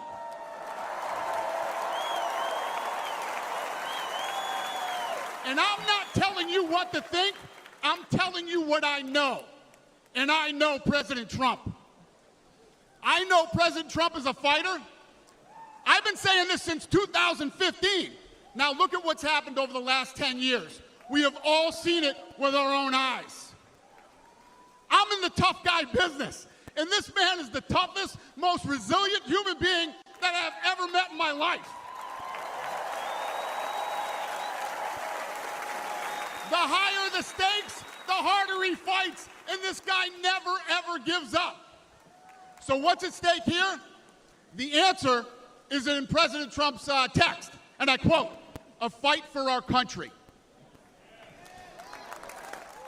And I'm not telling you what to think. I'm telling you what I know. And I know President Trump. I know President Trump is a fighter. I've been saying this since 2015. Now look at what's happened over the last 10 years. We have all seen it with our own eyes. I'm in the tough guy business, and this man is the toughest, most resilient human being that I've ever met in my life. The higher the stakes, the harder he fights, and this guy never, ever gives up. So what's at stake here? The answer is in President Trump's text, and I quote, "A fight for our country."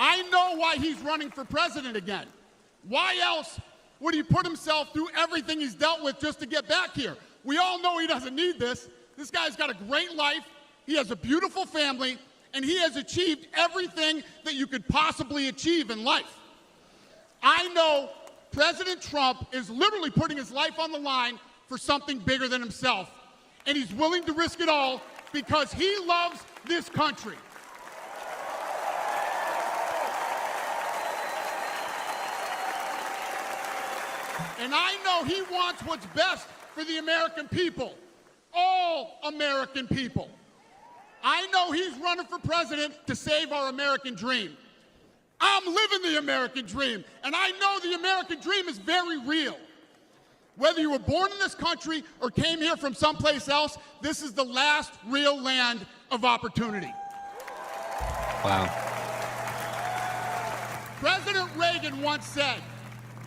I know why he's running for president again. Why else would he put himself through everything he's dealt with just to get back here? We all know he doesn't need this. This guy's got a great life. He has a beautiful family, and he has achieved everything that you could possibly achieve in life. I know President Trump is literally putting his life on the line for something bigger than himself, and he's willing to risk it all because he loves this country. And I know he wants what's best for the American people, all American people. I know he's running for president to save our American dream. I'm living the American dream, and I know the American dream is very real. Whether you were born in this country or came here from someplace else, this is the last real land of opportunity. Wow. President Reagan once said,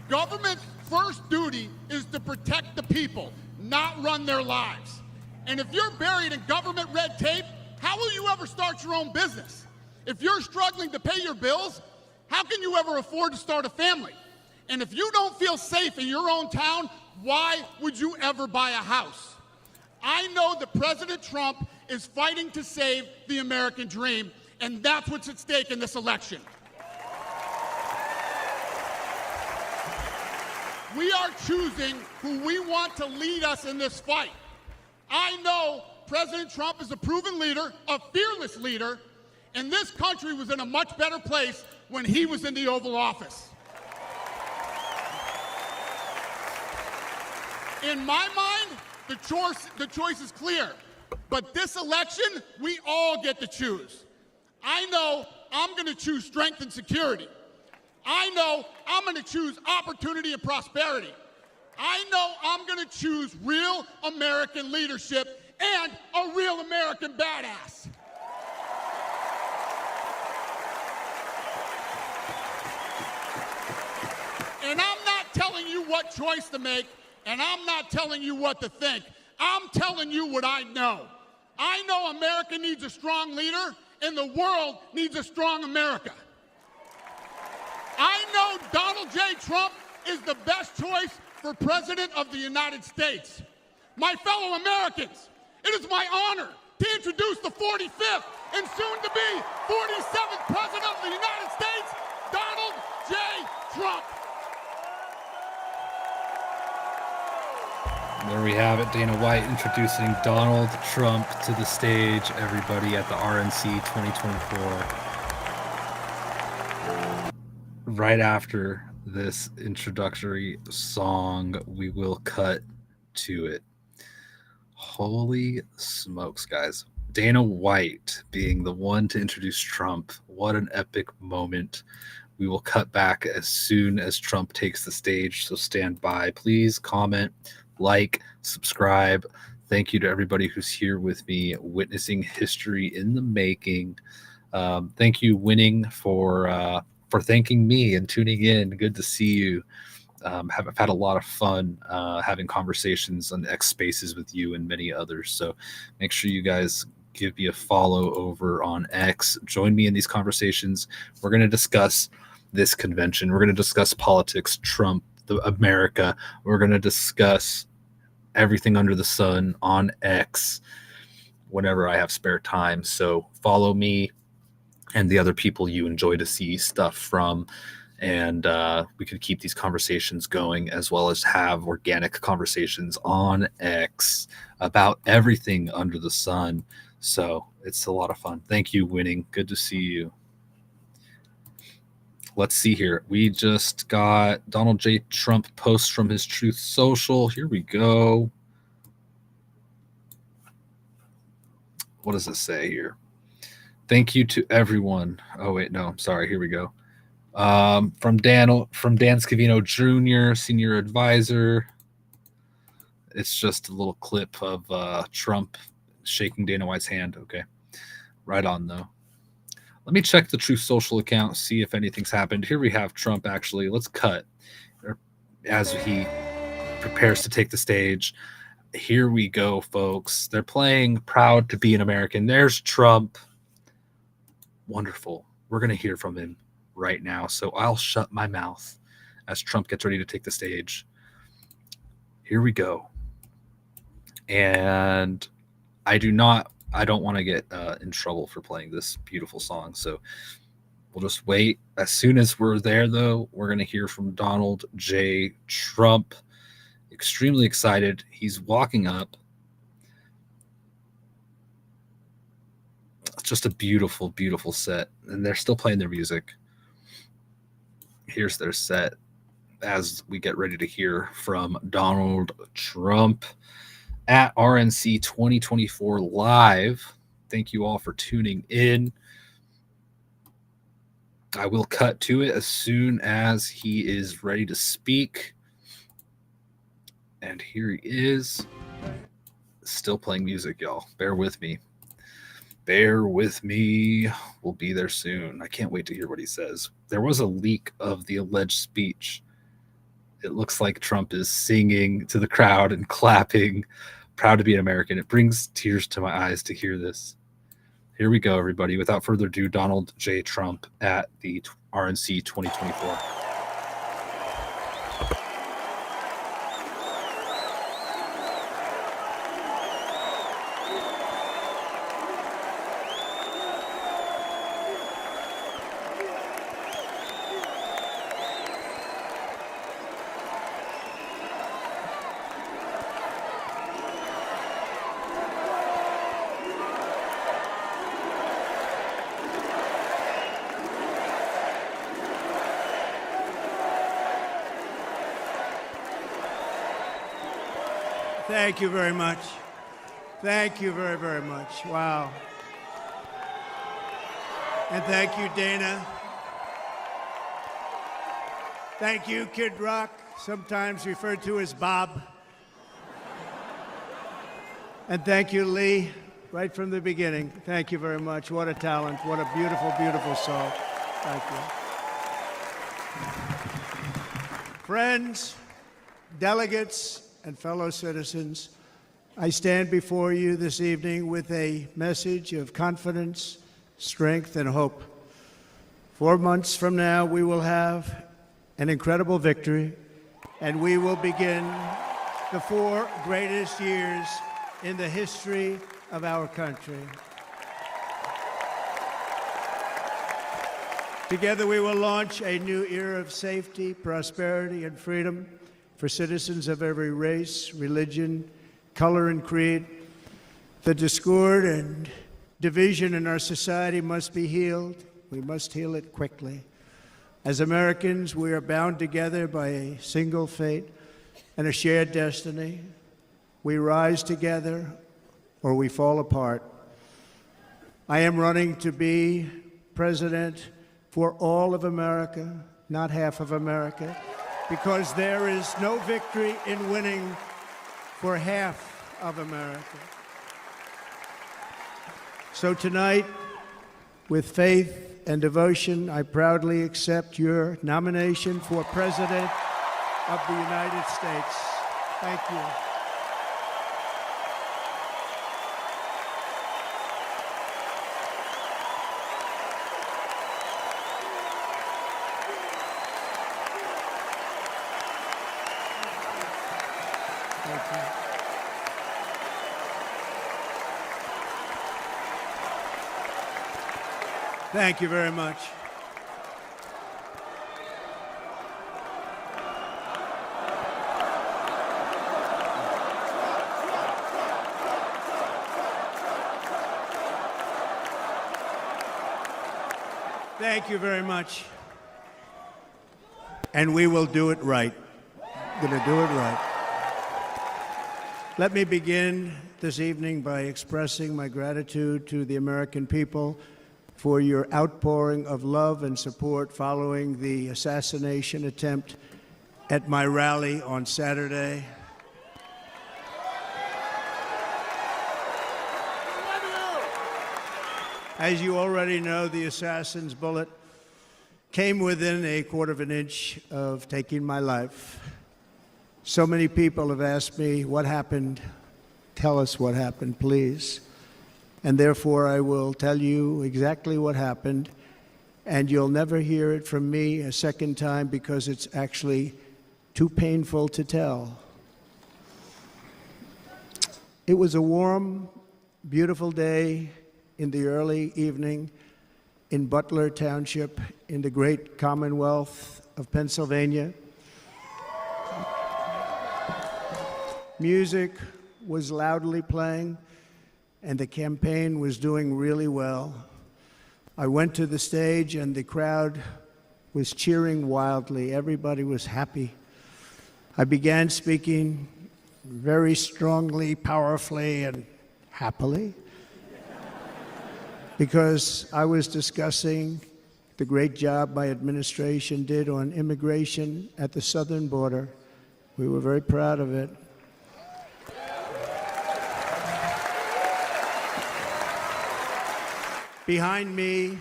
government's first duty is to protect the people, not run their lives. And if you're buried in government red tape, how will you ever start your own business? If you're struggling to pay your bills, how can you ever afford to start a family? And if you don't feel safe in your own town, why would you ever buy a house? I know that President Trump is fighting to save the American dream, and that's what's at stake in this election. We are choosing who we want to lead us in this fight. I know President Trump is a proven leader, a fearless leader, and this country was in a much better place when he was in the Oval Office. In my mind, the choice is clear. But this election, we all get to choose. I know I'm going to choose strength and security. I know I'm going to choose opportunity and prosperity. I know I'm going to choose real American leadership and a real American badass. And I'm not telling you what choice to make, and I'm not telling you what to think. I'm telling you what I know. I know America needs a strong leader, and the world needs a strong America. I know Donald J. Trump is the best choice for President of the United States. My fellow Americans, it is my honor to introduce the 45th and soon-to-be 47th President of the United States, Donald J. Trump. There we have it, Dana White introducing Donald Trump to the stage, everybody, at the RNC 2024. Right after this introductory song, we will cut to it. Holy smokes, guys. Dana White being the one to introduce Trump. What an epic moment. We will cut back as soon as Trump takes the stage, so stand by. Please comment, like, subscribe. Thank you to everybody who's here with me, witnessing history in the making. Thank you, Winning, for thanking me and tuning in. Good to see you. I've had a lot of fun having conversations on X Spaces with you and many others. So make sure you guys give me a follow over on X. Join me in these conversations. We're going to discuss this convention. We're going to discuss politics, Trump, America. We're going to discuss everything under the sun on X whenever I have spare time. So follow me and the other people you enjoy to see stuff from, and we could keep these conversations going, as well as have organic conversations on X about everything under the sun. So it's a lot of fun. Thank you, Winning. Good to see you. Let's see here. We just got Donald J. Trump posts from his Truth Social. Here we go. What does it say here? Thank you to everyone. Oh, wait, no, I'm sorry. Here we go. From Dan Scavino Jr., senior advisor. It's just a little clip of Trump shaking Dana White's hand. Okay. Right on, though. Let me check the Truth Social account, see if anything's happened. Here we have Trump, actually. Let's cut as he prepares to take the stage. Here we go, folks. They're playing Proud to be an American. There's Trump. Wonderful. We're going to hear from him right now. So I'll shut my mouth as Trump gets ready to take the stage. Here we go. And I don't want to get in trouble for playing this beautiful song. So we'll just wait. As soon as we're there, though, we're going to hear from Donald J. Trump. Extremely excited. He's walking up. It's just a beautiful, beautiful set. And they're still playing their music. Here's their set as we get ready to hear from Donald Trump at RNC 2024 live. Thank you all for tuning in. I will cut to it as soon as he is ready to speak. And here he is. Still playing music, y'all. Bear with me. Bear with me. We'll be there soon. I can't wait to hear what he says. There was a leak of the alleged speech. It looks like Trump is singing to the crowd and clapping. Proud to be an American. It brings tears to my eyes to hear this. Here we go, everybody. Without further ado, Donald J. Trump at the RNC 2024. Thank you very much. Thank you very, very much. Wow. And thank you, Dana. Thank you, Kid Rock, sometimes referred to as Bob. And thank you, Lee, right from the beginning. Thank you very much. What a talent. What a beautiful, beautiful soul. Thank you. Friends, delegates, and fellow citizens, I stand before you this evening with a message of confidence, strength, and hope. 4 months from now, we will have an incredible victory, and we will begin the 4 greatest years in the history of our country. Together, we will launch a new era of safety, prosperity, and freedom for citizens of every race, religion, color, and creed. The discord and division in our society must be healed. We must heal it quickly. As Americans, we are bound together by a single fate and a shared destiny. We rise together or we fall apart. I am running to be president for all of America, not half of America, because there is no victory in winning for half of America. So tonight, with faith and devotion, I proudly accept your nomination for President of the United States. Thank you. Thank you very much. Thank you very much. And we will do it right. Going to do it right. Let me begin this evening by expressing my gratitude to the American people for your outpouring of love and support following the assassination attempt at my rally on Saturday. As you already know, the assassin's bullet came within a quarter of an inch of taking my life. So many people have asked me, what happened? Tell us what happened, please. And therefore, I will tell you exactly what happened, and you'll never hear it from me a second time because it's actually too painful to tell. It was a warm, beautiful day in the early evening in Butler Township in the great Commonwealth of Pennsylvania. Music was loudly playing, and the campaign was doing really well. I went to the stage, and the crowd was cheering wildly. Everybody was happy. I began speaking very strongly, powerfully, and happily because I was discussing the great job my administration did on immigration at the southern border. We were very proud of it. Behind me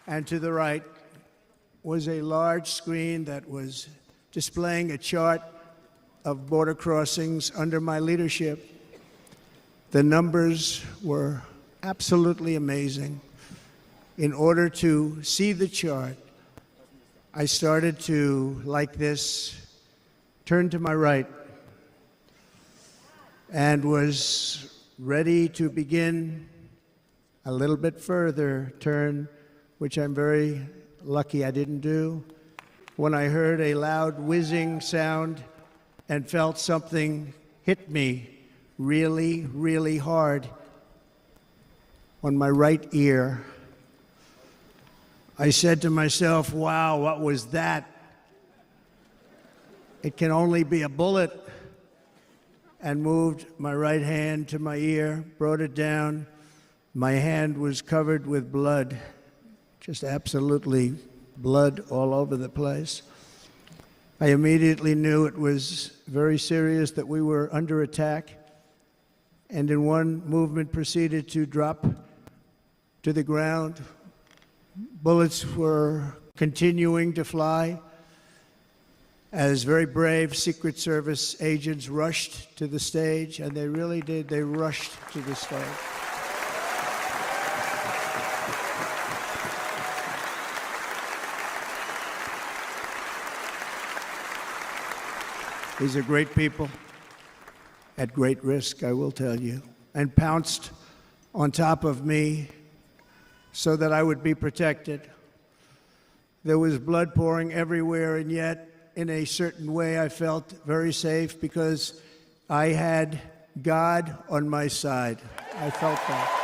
and to the right was a large screen that was displaying a chart of border crossings under my leadership. The numbers were absolutely amazing. In order to see the chart, I started to, like this, turn to my right and was ready to begin a little bit further turn, which I'm very lucky I didn't do, when I heard a loud whizzing sound and felt something hit me really, really hard on my right ear. I said to myself, wow, what was that? It can only be a bullet. and moved my right hand to my ear, brought it down. My hand was covered with blood, just absolutely blood all over the place. I immediately knew it was very serious, that we were under attack, and in one movement proceeded to drop to the ground. Bullets were continuing to fly as very brave Secret Service agents rushed to the stage, and they really did. They rushed to the stage. These are great people, at great risk, I will tell you, and pounced on top of me so that I would be protected. There was blood pouring everywhere, and yet, in a certain way, I felt very safe because I had God on my side. I felt that.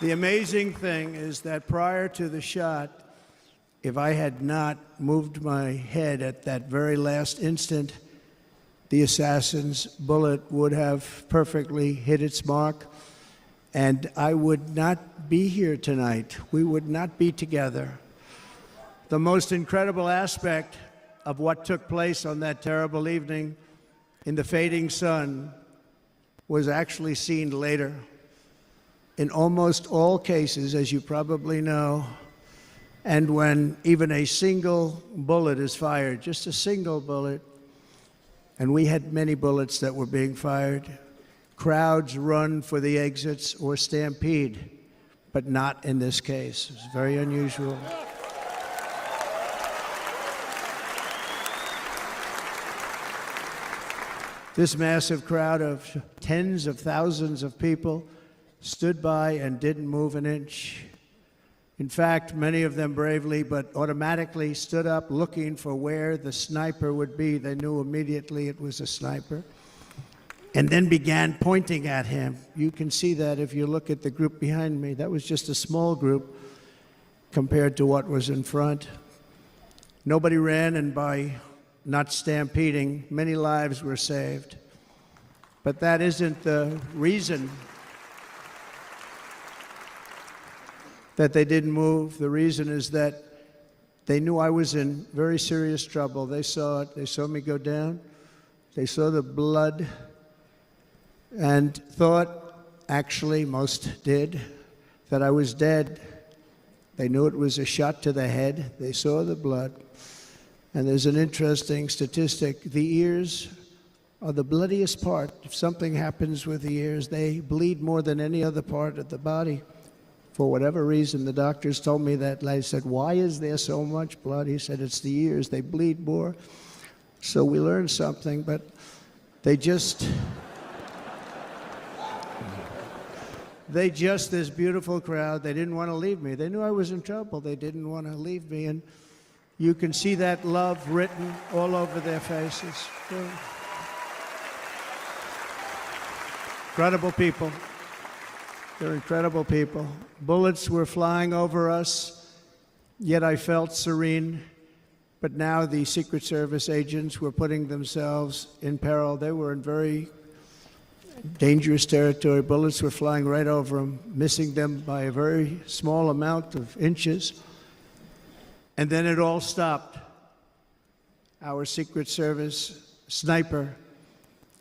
The amazing thing is that prior to the shot, if I had not moved my head at that very last instant, the assassin's bullet would have perfectly hit its mark, and I would not be here tonight. We would not be together. The most incredible aspect of what took place on that terrible evening in the fading sun was actually seen later. In almost all cases, as you probably know, and when even a single bullet is fired, just a single bullet, and we had many bullets that were being fired, crowds run for the exits or stampede, but not in this case. It's very unusual. This massive crowd of tens of thousands of people stood by and didn't move an inch. In fact, many of them bravely but automatically stood up looking for where the sniper would be. They knew immediately it was a sniper, and then began pointing at him. You can see that if you look at the group behind me. That was just a small group compared to what was in front. Nobody ran, and by not stampeding, many lives were saved. But that isn't the reason that they didn't move. The reason is that they knew I was in very serious trouble. They saw it. They saw me go down. They saw the blood and thought, actually most did, that I was dead. They knew it was a shot to the head. They saw the blood. And there's an interesting statistic. The ears are the bloodiest part. If something happens with the ears, they bleed more than any other part of the body. For whatever reason, the doctors told me that. I said, why is there so much blood? He said, it's the ears. They bleed more. So we learned something, but they just, this beautiful crowd, they didn't want to leave me. They knew I was in trouble. They didn't want to leave me. And you can see that love written all over their faces. Incredible people. They're incredible people. Bullets were flying over us, yet I felt serene. But now the Secret Service agents were putting themselves in peril. They were in very dangerous territory. Bullets were flying right over them, missing them by a very small amount of inches. And then it all stopped. Our Secret Service sniper,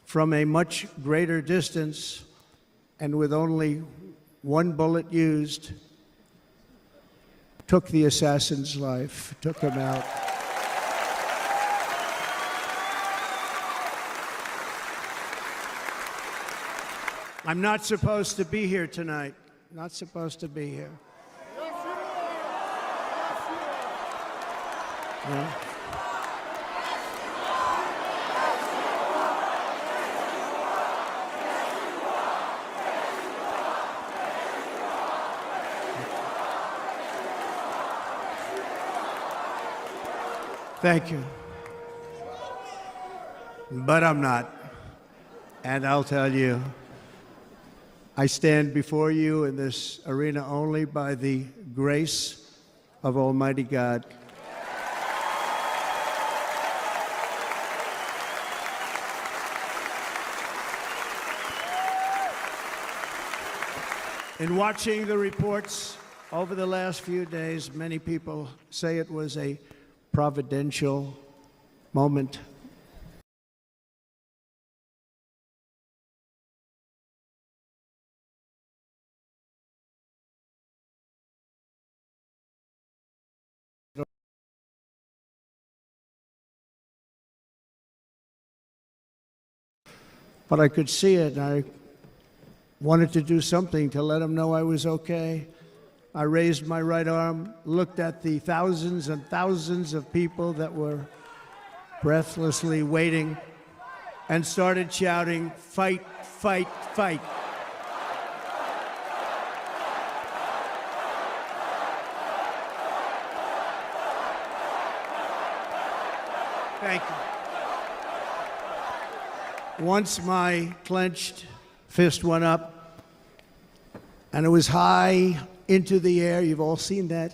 from a much greater distance and with only one bullet used, took the assassin's life, took him out. I'm not supposed to be here tonight. Not supposed to be here. No. Thank you. But I'm not. And I'll tell you, I stand before you in this arena only by the grace of Almighty God. In watching the reports over the last few days, many people say it was a providential moment. But I could see it, and I wanted to do something to let him know I was okay. I raised my right arm, looked at the thousands and thousands of people that were breathlessly waiting, and started shouting, "Fight, fight, fight." Thank you. Once my clenched fist went up, and it was high into the air. You've all seen that.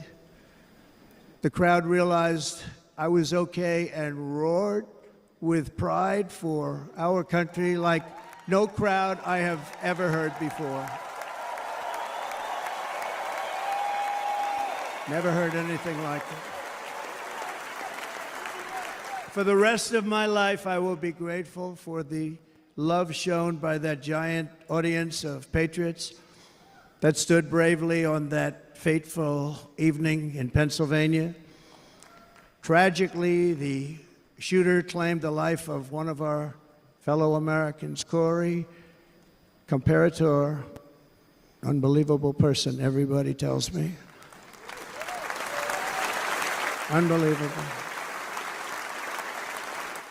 The crowd realized I was okay and roared with pride for our country like no crowd I have ever heard before. Never heard anything like it. For the rest of my life, I will be grateful for the love shown by that giant audience of patriots that stood bravely on that fateful evening in Pennsylvania. Tragically, the shooter claimed the life of one of our fellow Americans, Corey, comparator, unbelievable person, everybody tells me. Unbelievable.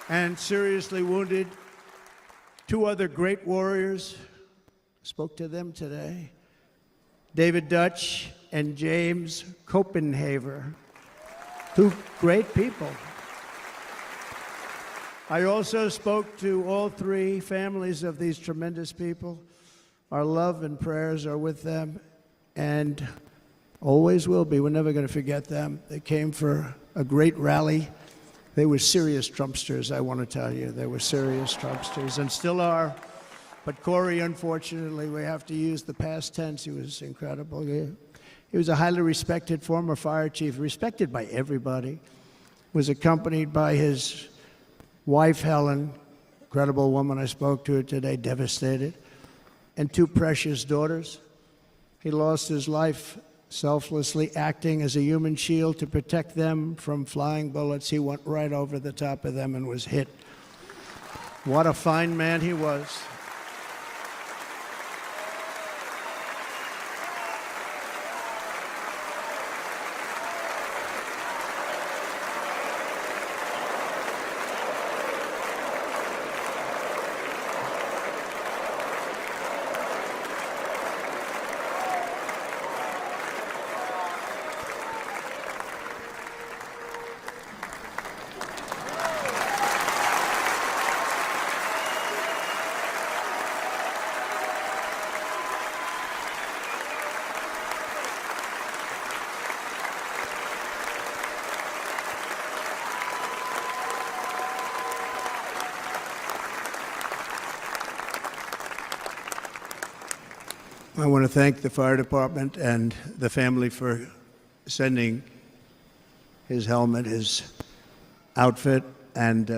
And seriously wounded, two other great warriors, spoke to them today, David Dutch and James Copenhaver, two great people. I also spoke to all three families of these tremendous people. Our love and prayers are with them and always will be. We're never going to forget them. They came for a great rally. They were serious Trumpsters, I want to tell you. They were serious Trumpsters and still are. But Corey, unfortunately, we have to use the past tense. He was incredible. He was a highly respected former fire chief, respected by everybody. Was accompanied by his wife, Helen, incredible woman. I spoke to her today, devastated, and two precious daughters. He lost his life selflessly acting as a human shield to protect them from flying bullets. He went right over the top of them and was hit. What a fine man he was. I want to thank the fire department and the family for sending his helmet, his outfit, and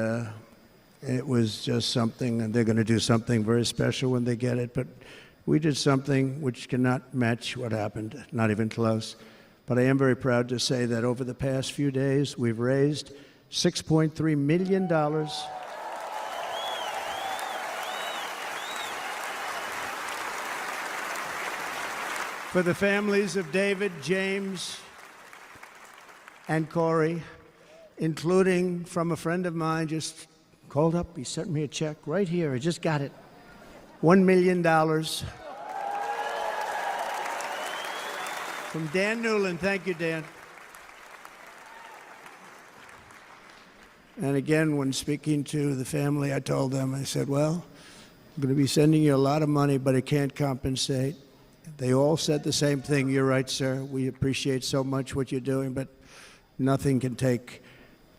it was just something, and they're going to do something very special when they get it. But we did something which cannot match what happened, not even close. But I am very proud to say that over the past few days, we've raised $6.3 million for the families of David, James, and Corey, including from a friend of mine, just called up. He sent me a check right here. I just got it. $1 million from Dan Newland. Thank you, Dan. And again, when speaking to the family, I told them, I said, well, I'm going to be sending you a lot of money, but it can't compensate. They all said the same thing. You're right, sir. We appreciate so much what you're doing, but nothing can take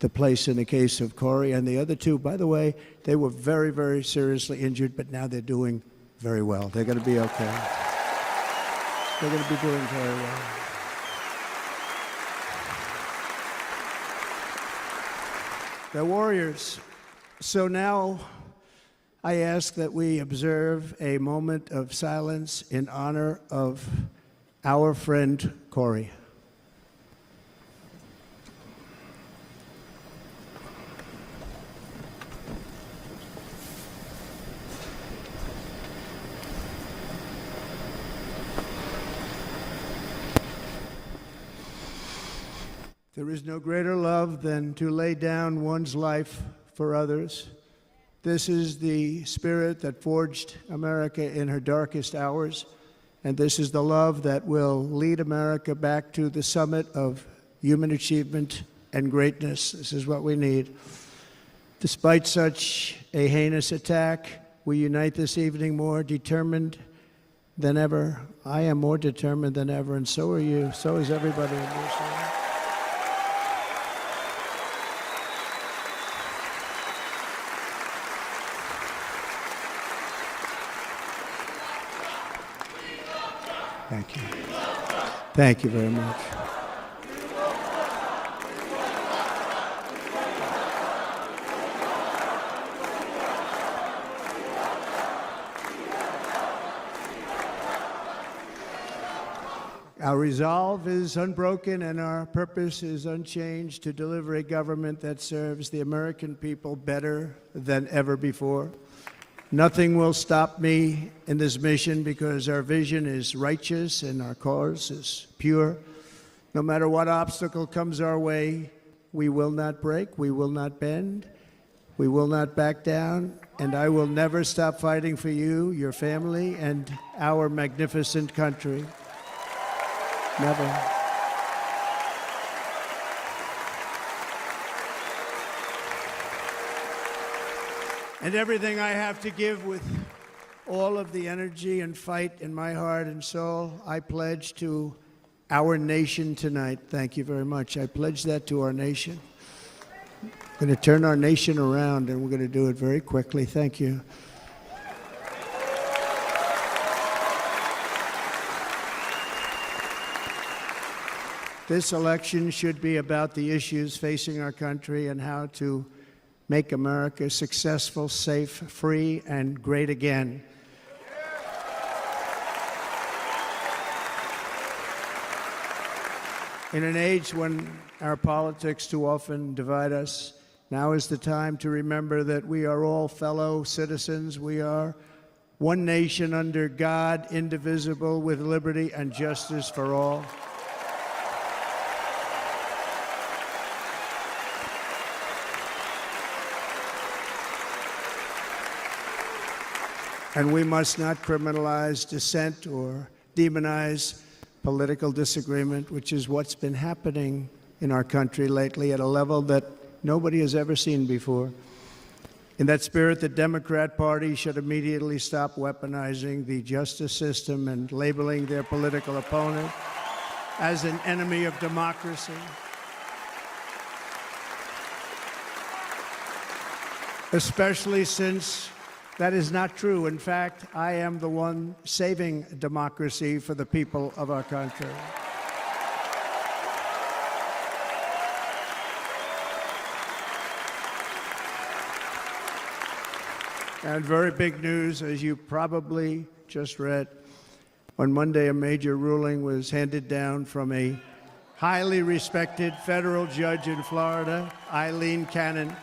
the place in the case of Corey. And the other two, by the way, they were very, very seriously injured, but now they're doing very well. They're going to be okay. They're going to be doing very well. They're warriors. So now I ask that we observe a moment of silence in honor of our friend Corey. There is no greater love than to lay down one's life for others. This is the spirit that forged America in her darkest hours, and this is the love that will lead America back to the summit of human achievement and greatness. This is what we need. Despite such a heinous attack, we unite this evening more determined than ever. I am more determined than ever, and so are you. So is everybody in this room. Thank you. Thank you very much. Our resolve is unbroken and our purpose is unchanged to deliver a government that serves the American people better than ever before. Nothing will stop me in this mission because our vision is righteous and our cause is pure. No matter what obstacle comes our way, we will not break, we will not bend, we will not back down, and I will never stop fighting for you, your family, and our magnificent country. Never. And everything I have to give with all of the energy and fight in my heart and soul, I pledge to our nation tonight. Thank you very much. I pledge that to our nation. We're going to turn our nation around, and we're going to do it very quickly. Thank you. This election should be about the issues facing our country and how to make America successful, safe, free, and great again. In an age when our politics too often divide us, now is the time to remember that we are all fellow citizens. We are one nation under God, indivisible, with liberty and justice for all. And we must not criminalize dissent or demonize political disagreement, which is what's been happening in our country lately at a level that nobody has ever seen before. In that spirit, the Democrat Party should immediately stop weaponizing the justice system and labeling their political opponent as an enemy of democracy. Especially since that is not true. In fact, I am the one saving democracy for the people of our country. And very big news, as you probably just read. On Monday, a major ruling was handed down from a highly respected federal judge in Florida, Eileen Cannon,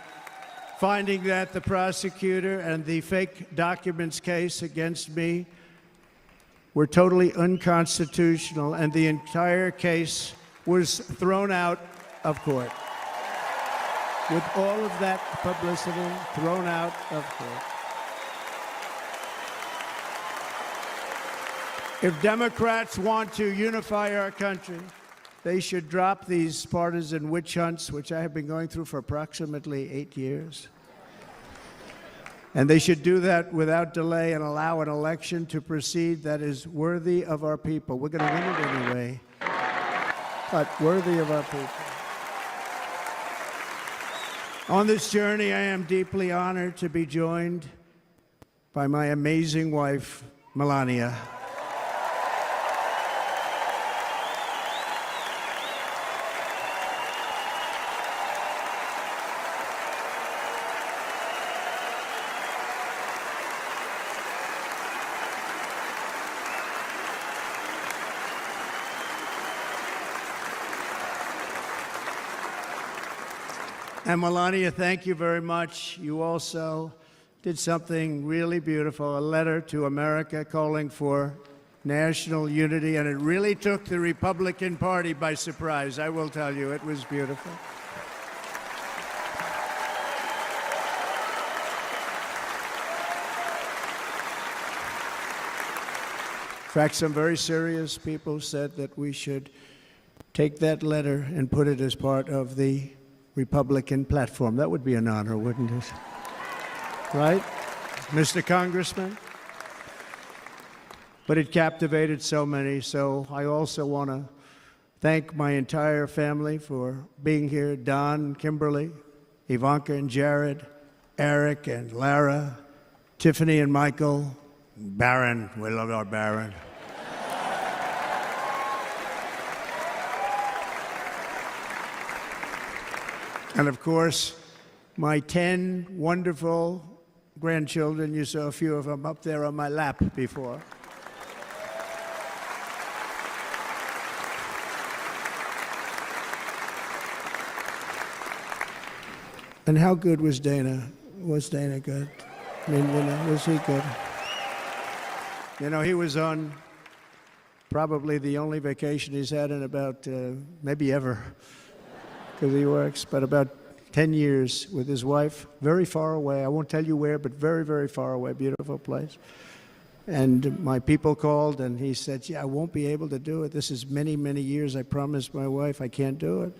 finding that the prosecutor and the fake documents case against me were totally unconstitutional, and the entire case was thrown out of court. With all of that publicity, thrown out of court. If Democrats want to unify our country, they should drop these partisan witch hunts, which I have been going through for approximately 8 years. And they should do that without delay and allow an election to proceed that is worthy of our people. We're going to win it anyway, but worthy of our people. On this journey, I am deeply honored to be joined by my amazing wife, Melania. And Melania, thank you very much. You also did something really beautiful, a letter to America calling for national unity, and it really took the Republican Party by surprise. I will tell you, it was beautiful. In fact, some very serious people said that we should take that letter and put it as part of the Republican platform. That would be an honor, wouldn't it? Right, Mr. Congressman? But it captivated so many, so I also want to thank my entire family for being here. Don, Kimberly, Ivanka and Jared, Eric and Lara, Tiffany and Michael, Barron. We love our Barron. And of course, my 10 wonderful grandchildren. You saw a few of them up there on my lap before. And how good was Dana? Was Dana good? I mean, was he good? He was on probably the only vacation he's had in about, maybe ever, because he works, but about 10 years with his wife, very far away. I won't tell you where, but very, very far away, beautiful place. And my people called, and he said, I won't be able to do it. This is many, many years. I promised my wife I can't do it.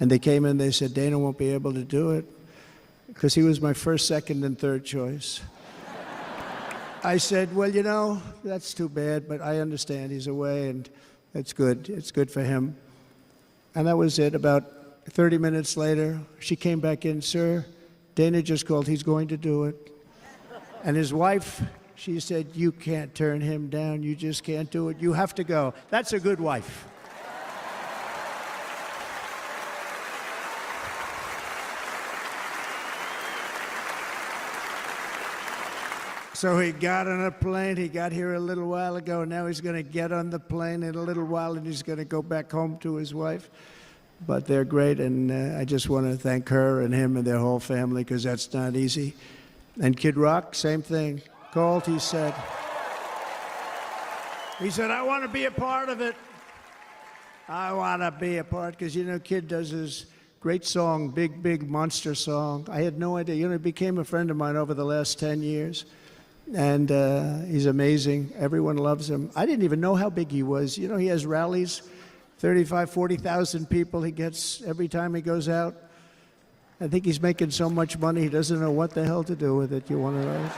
And they came in, they said, Dana won't be able to do it, because he was my first, second, and third choice. I said, well, that's too bad, but I understand he's away, and it's good. It's good for him. And that was it. About 30 minutes later, she came back in, sir, Dana just called, he's going to do it. And his wife, she said, you can't turn him down, you just can't do it, you have to go. That's a good wife. So he got on a plane, he got here a little while ago, now he's going to get on the plane in a little while and he's going to go back home to his wife. But they're great, and I just want to thank her and him and their whole family, because that's not easy. And Kid Rock, same thing. Called, he said, I want to be a part of it. I want to be a part, because, Kid does his great song, Big, Big Monster song. I had no idea. He became a friend of mine over the last 10 years. And he's amazing. Everyone loves him. I didn't even know how big he was. He has rallies, 35, 40,000 people he gets every time he goes out. I think he's making so much money, he doesn't know what the hell to do with it. You want to know?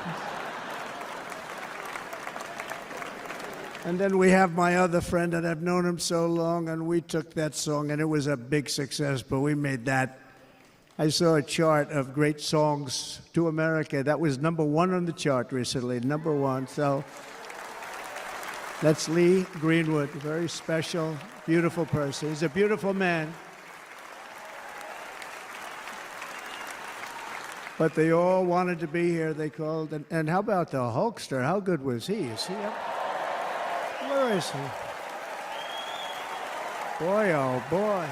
And then we have my other friend, and I've known him so long, and we took that song, and it was a big success, but we made that. I saw a chart of great songs to America. That was #1 on the chart recently, #1. So that's Lee Greenwood, a very special, beautiful person. He's a beautiful man. But they all wanted to be here. They called. And how about the Hulkster? How good was he? Is he up? Where is he? Boy, oh boy.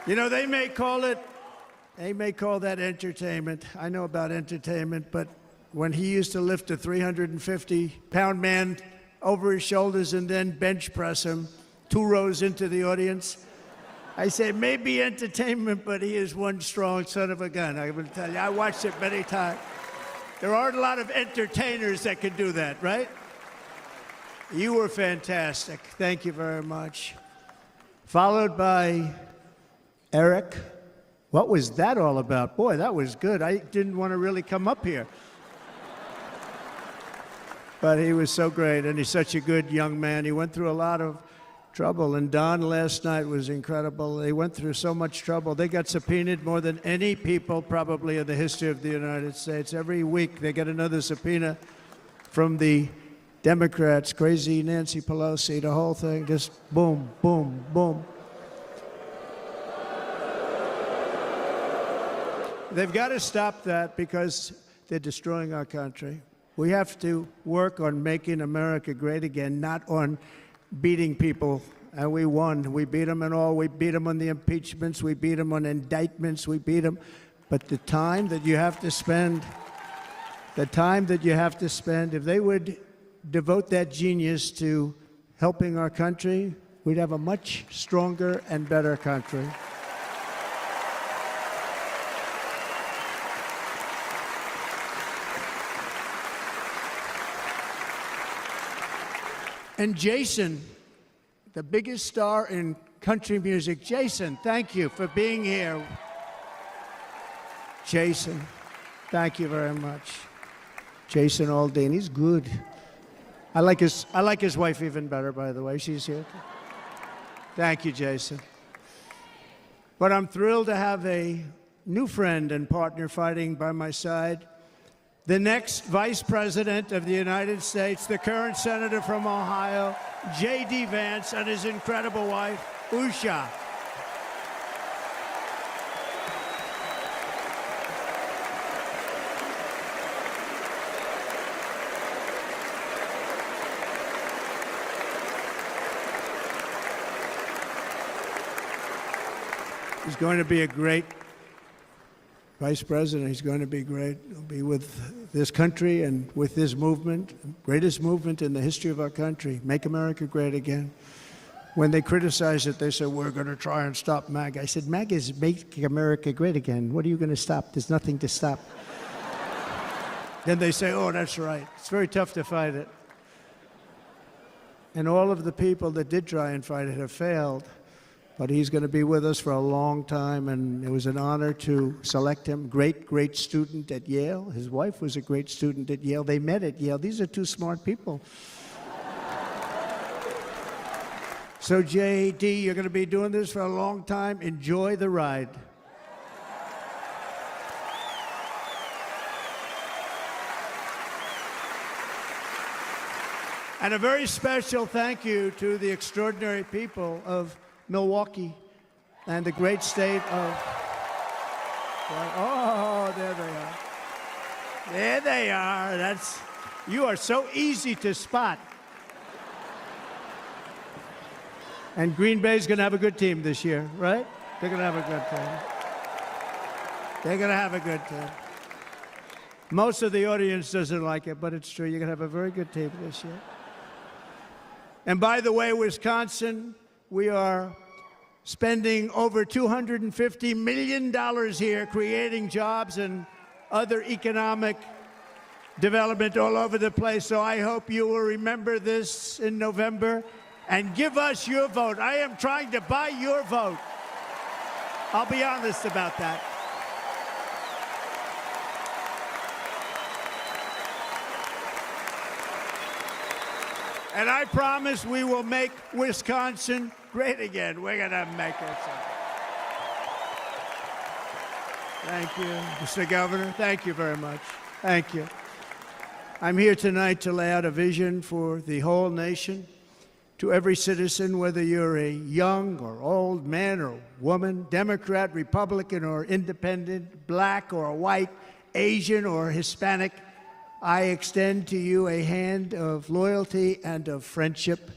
They may call that entertainment. I know about entertainment, but when he used to lift a 350-pound man over his shoulders and then bench press him 2 rows into the audience, I say maybe entertainment, but he is one strong son of a gun. I will tell you, I watched it many times. There aren't a lot of entertainers that can do that, right? You were fantastic. Thank you very much. Followed by Eric. What was that all about? Boy, that was good. I didn't want to really come up here. But he was so great, and he's such a good young man. He went through a lot of trouble, and Don last night was incredible. They went through so much trouble. They got subpoenaed more than any people probably in the history of the United States. Every week they get another subpoena from the Democrats, crazy Nancy Pelosi, the whole thing, just boom, boom, boom. They've got to stop that because they're destroying our country. We have to work on making America great again, not on beating people. And we won. We beat them and all. We beat them on the impeachments. We beat them on indictments. We beat them. But the time that you have to spend, if they would devote that genius to helping our country, we'd have a much stronger and better country. And Jason, the biggest star in country music. Jason, thank you for being here. Jason, thank you very much. Jason Aldean, he's good. I like his wife even better, by the way. She's here. Thank you, Jason. But I'm thrilled to have a new friend and partner fighting by my side. The next Vice President of the United States, the current Senator from Ohio, J.D. Vance, and his incredible wife, Usha. He's going to be a great Vice President. He's going to be great. He'll be with this country and with this movement, greatest movement in the history of our country, Make America Great Again. When they criticize it, they say, we're going to try and stop MAGA. I said, MAGA is Make America Great Again. What are you going to stop? There's nothing to stop. Then they say, oh, that's right. It's very tough to fight it. And all of the people that did try and fight it have failed. But he's going to be with us for a long time, and it was an honor to select him. Great, great student at Yale. His wife was a great student at Yale. They met at Yale. These are two smart people. So, J.D., you're going to be doing this for a long time. Enjoy the ride. And a very special thank you to the extraordinary people of Milwaukee and the great state of... Oh, there they are. There they are. You are so easy to spot. And Green Bay's going to have a good team this year, right? They're going to have a good team. They're going to have a good team. Most of the audience doesn't like it, but it's true. You're going to have a very good team this year. And by the way, Wisconsin, we are spending over $250 million here, creating jobs and other economic development all over the place. So I hope you will remember this in November and give us your vote. I am trying to buy your vote. I'll be honest about that. And I promise we will make Wisconsin great again. We're going to make it so. Thank you, Mr. Governor. Thank you very much. Thank you. I'm here tonight to lay out a vision for the whole nation. To every citizen, whether you're a young or old man or woman, Democrat, Republican, or independent, black or white, Asian or Hispanic, I extend to you a hand of loyalty and of friendship.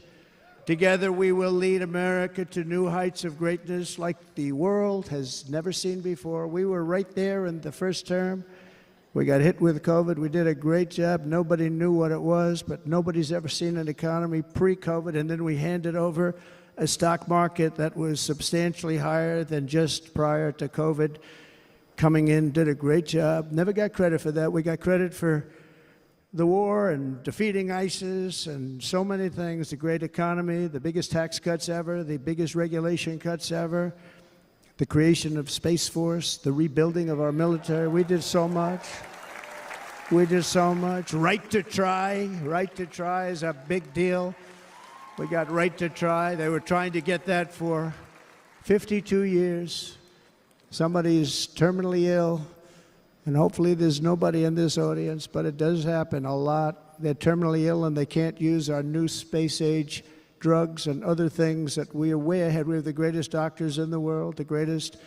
Together we will lead America to new heights of greatness like the world has never seen before. We were right there in the first term. We got hit with COVID. We did a great job. Nobody knew what it was, but nobody's ever seen an economy pre-COVID. And then we handed over a stock market that was substantially higher than just prior to COVID. Coming in, did a great job. Never got credit for that. We got credit for the war and defeating ISIS and so many things, the great economy, the biggest tax cuts ever, the biggest regulation cuts ever, the creation of Space Force, the rebuilding of our military. We did so much. We did so much. Right to try. Right to try is a big deal. We got right to try. They were trying to get that for 52 years. Somebody's terminally ill, and hopefully there's nobody in this audience, but it does happen a lot. They're terminally ill and they can't use our new space-age drugs and other things that we are way ahead. We have the greatest doctors in the world, the greatest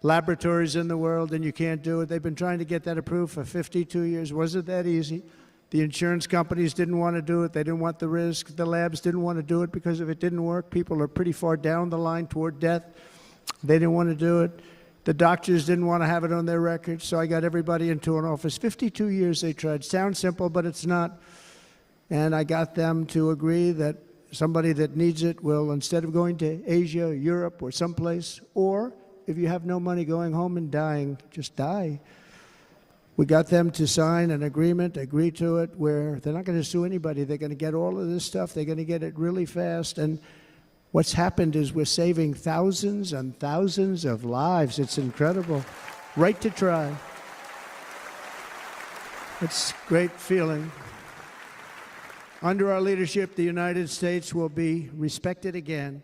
laboratories in the world, and you can't do it. They've been trying to get that approved for 52 years. Wasn't that easy? The insurance companies didn't want to do it. They didn't want the risk. The labs didn't want to do it because if it didn't work, people are pretty far down the line toward death. They didn't want to do it. The doctors didn't want to have it on their records, so I got everybody into an office. 52 years they tried. Sounds simple, but it's not. And I got them to agree that somebody that needs it will, instead of going to Asia, Europe, or someplace, or if you have no money, going home and dying, just die. We got them to sign an agreement, agree to it, where they're not going to sue anybody. They're going to get all of this stuff. They're going to get it really fast. And what's happened is we're saving thousands and thousands of lives. It's incredible. Right to try. It's a great feeling. Under our leadership, the United States will be respected again.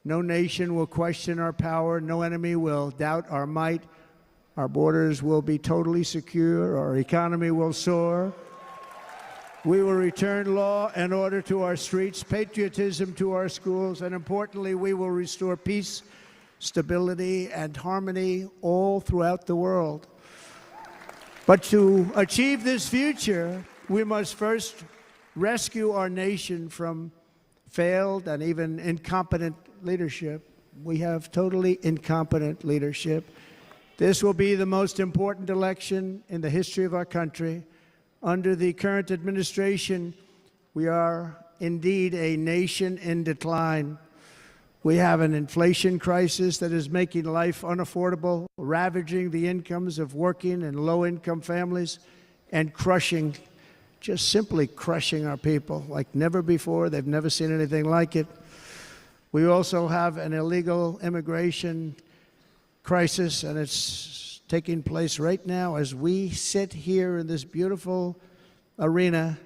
No nation will question our power. No enemy will doubt our might. Our borders will be totally secure. Our economy will soar. We will return law and order to our streets, patriotism to our schools, and importantly, we will restore peace, stability, and harmony all throughout the world. But to achieve this future, we must first rescue our nation from failed and even incompetent leadership. We have totally incompetent leadership. This will be the most important election in the history of our country. Under the current administration, we are indeed a nation in decline. We have an inflation crisis that is making life unaffordable, ravaging the incomes of working and low-income families, and crushing, just simply crushing our people like never before. They've never seen anything like it. We also have an illegal immigration crisis, and it's taking place right now as we sit here in this beautiful arena.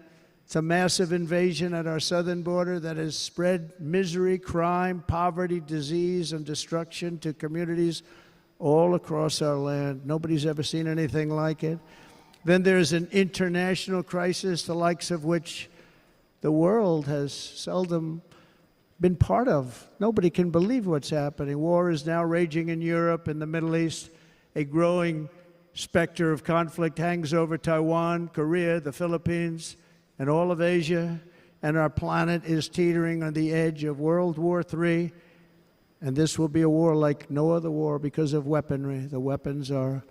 It's a massive invasion at our southern border that has spread misery, crime, poverty, disease, and destruction to communities all across our land. Nobody's ever seen anything like it. Then there's an international crisis, the likes of which the world has seldom been part of. Nobody can believe what's happening. War is now raging in Europe and the Middle East. A growing specter of conflict hangs over Taiwan, Korea, the Philippines, and all of Asia. And our planet is teetering on the edge of World War III. And this will be a war like no other war because of weaponry. The weapons are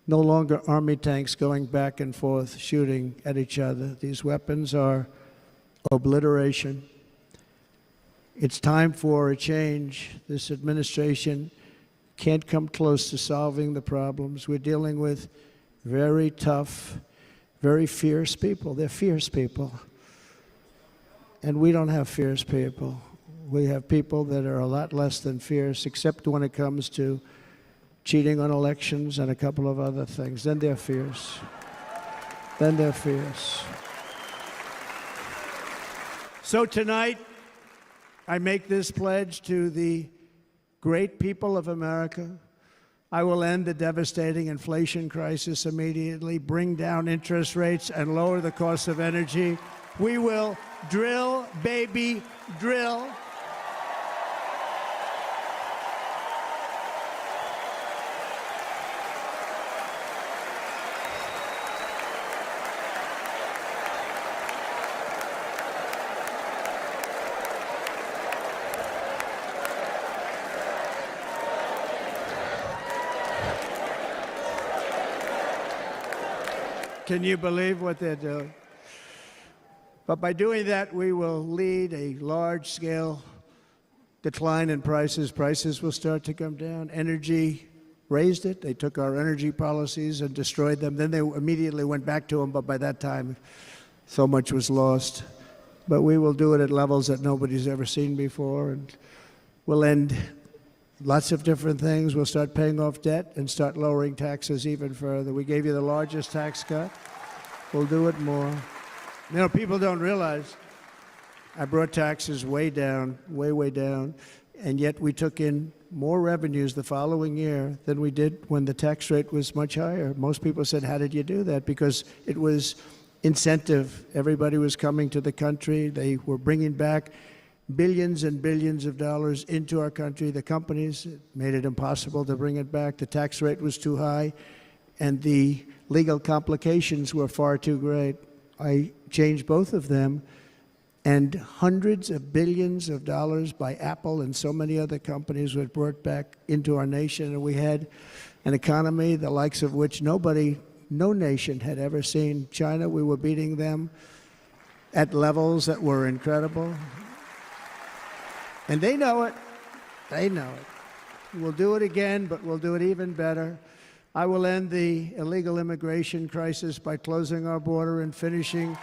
no longer army tanks going back and forth shooting at each other. These weapons are obliteration. It's time for a change. This administration can't come close to solving the problems. We're dealing with very tough, very fierce people. They're fierce people. And we don't have fierce people. We have people that are a lot less than fierce, except when it comes to cheating on elections and a couple of other things. Then they're fierce. Then they're fierce. So tonight, I make this pledge to the great people of America. I will end the devastating inflation crisis immediately, bring down interest rates, and lower the cost of energy. We will drill, baby, drill. Can you believe what they're doing? But by doing that, we will lead a large-scale decline in prices. Prices will start to come down. Energy raised it. They took our energy policies and destroyed them. Then they immediately went back to them, but by that time, so much was lost. But we will do it at levels that nobody's ever seen before, and we'll end lots of different things. We'll start paying off debt and start lowering taxes even further. We gave you the largest tax cut. We'll do it more. You know, people don't realize I brought taxes way down, way down, and yet we took in more revenues the following year than we did when the tax rate was much higher. Most people said, how did you do that? Because it was incentive. Everybody was coming to the country. They were bringing back billions and billions of dollars into our country. The companies made it impossible to bring it back. The tax rate was too high, and the legal complications were far too great. I changed both of them, and hundreds of billions of dollars by Apple and so many other companies were brought back into our nation, and we had an economy the likes of which no nation had ever seen. China, we were beating them at levels that were incredible. And they know it. They know it. We'll do it again, but we'll do it even better. I will end the illegal immigration crisis by closing our border and finishing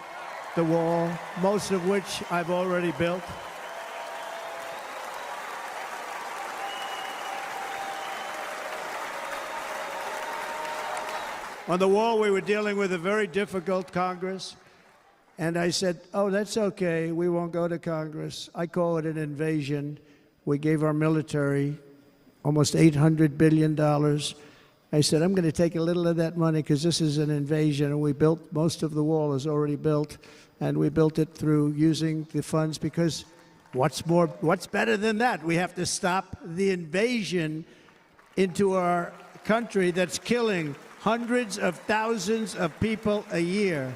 the wall, most of which I've already built. On the wall, we were dealing with a very difficult Congress. And I said, oh, that's okay. We won't go to Congress. I call it an invasion. We gave our military almost $800 billion. I said, I'm going to take a little of that money because this is an invasion. And we built, most of the wall is already built. And we built it through using the funds because what's better than that? We have to stop the invasion into our country that's killing hundreds of thousands of people a year.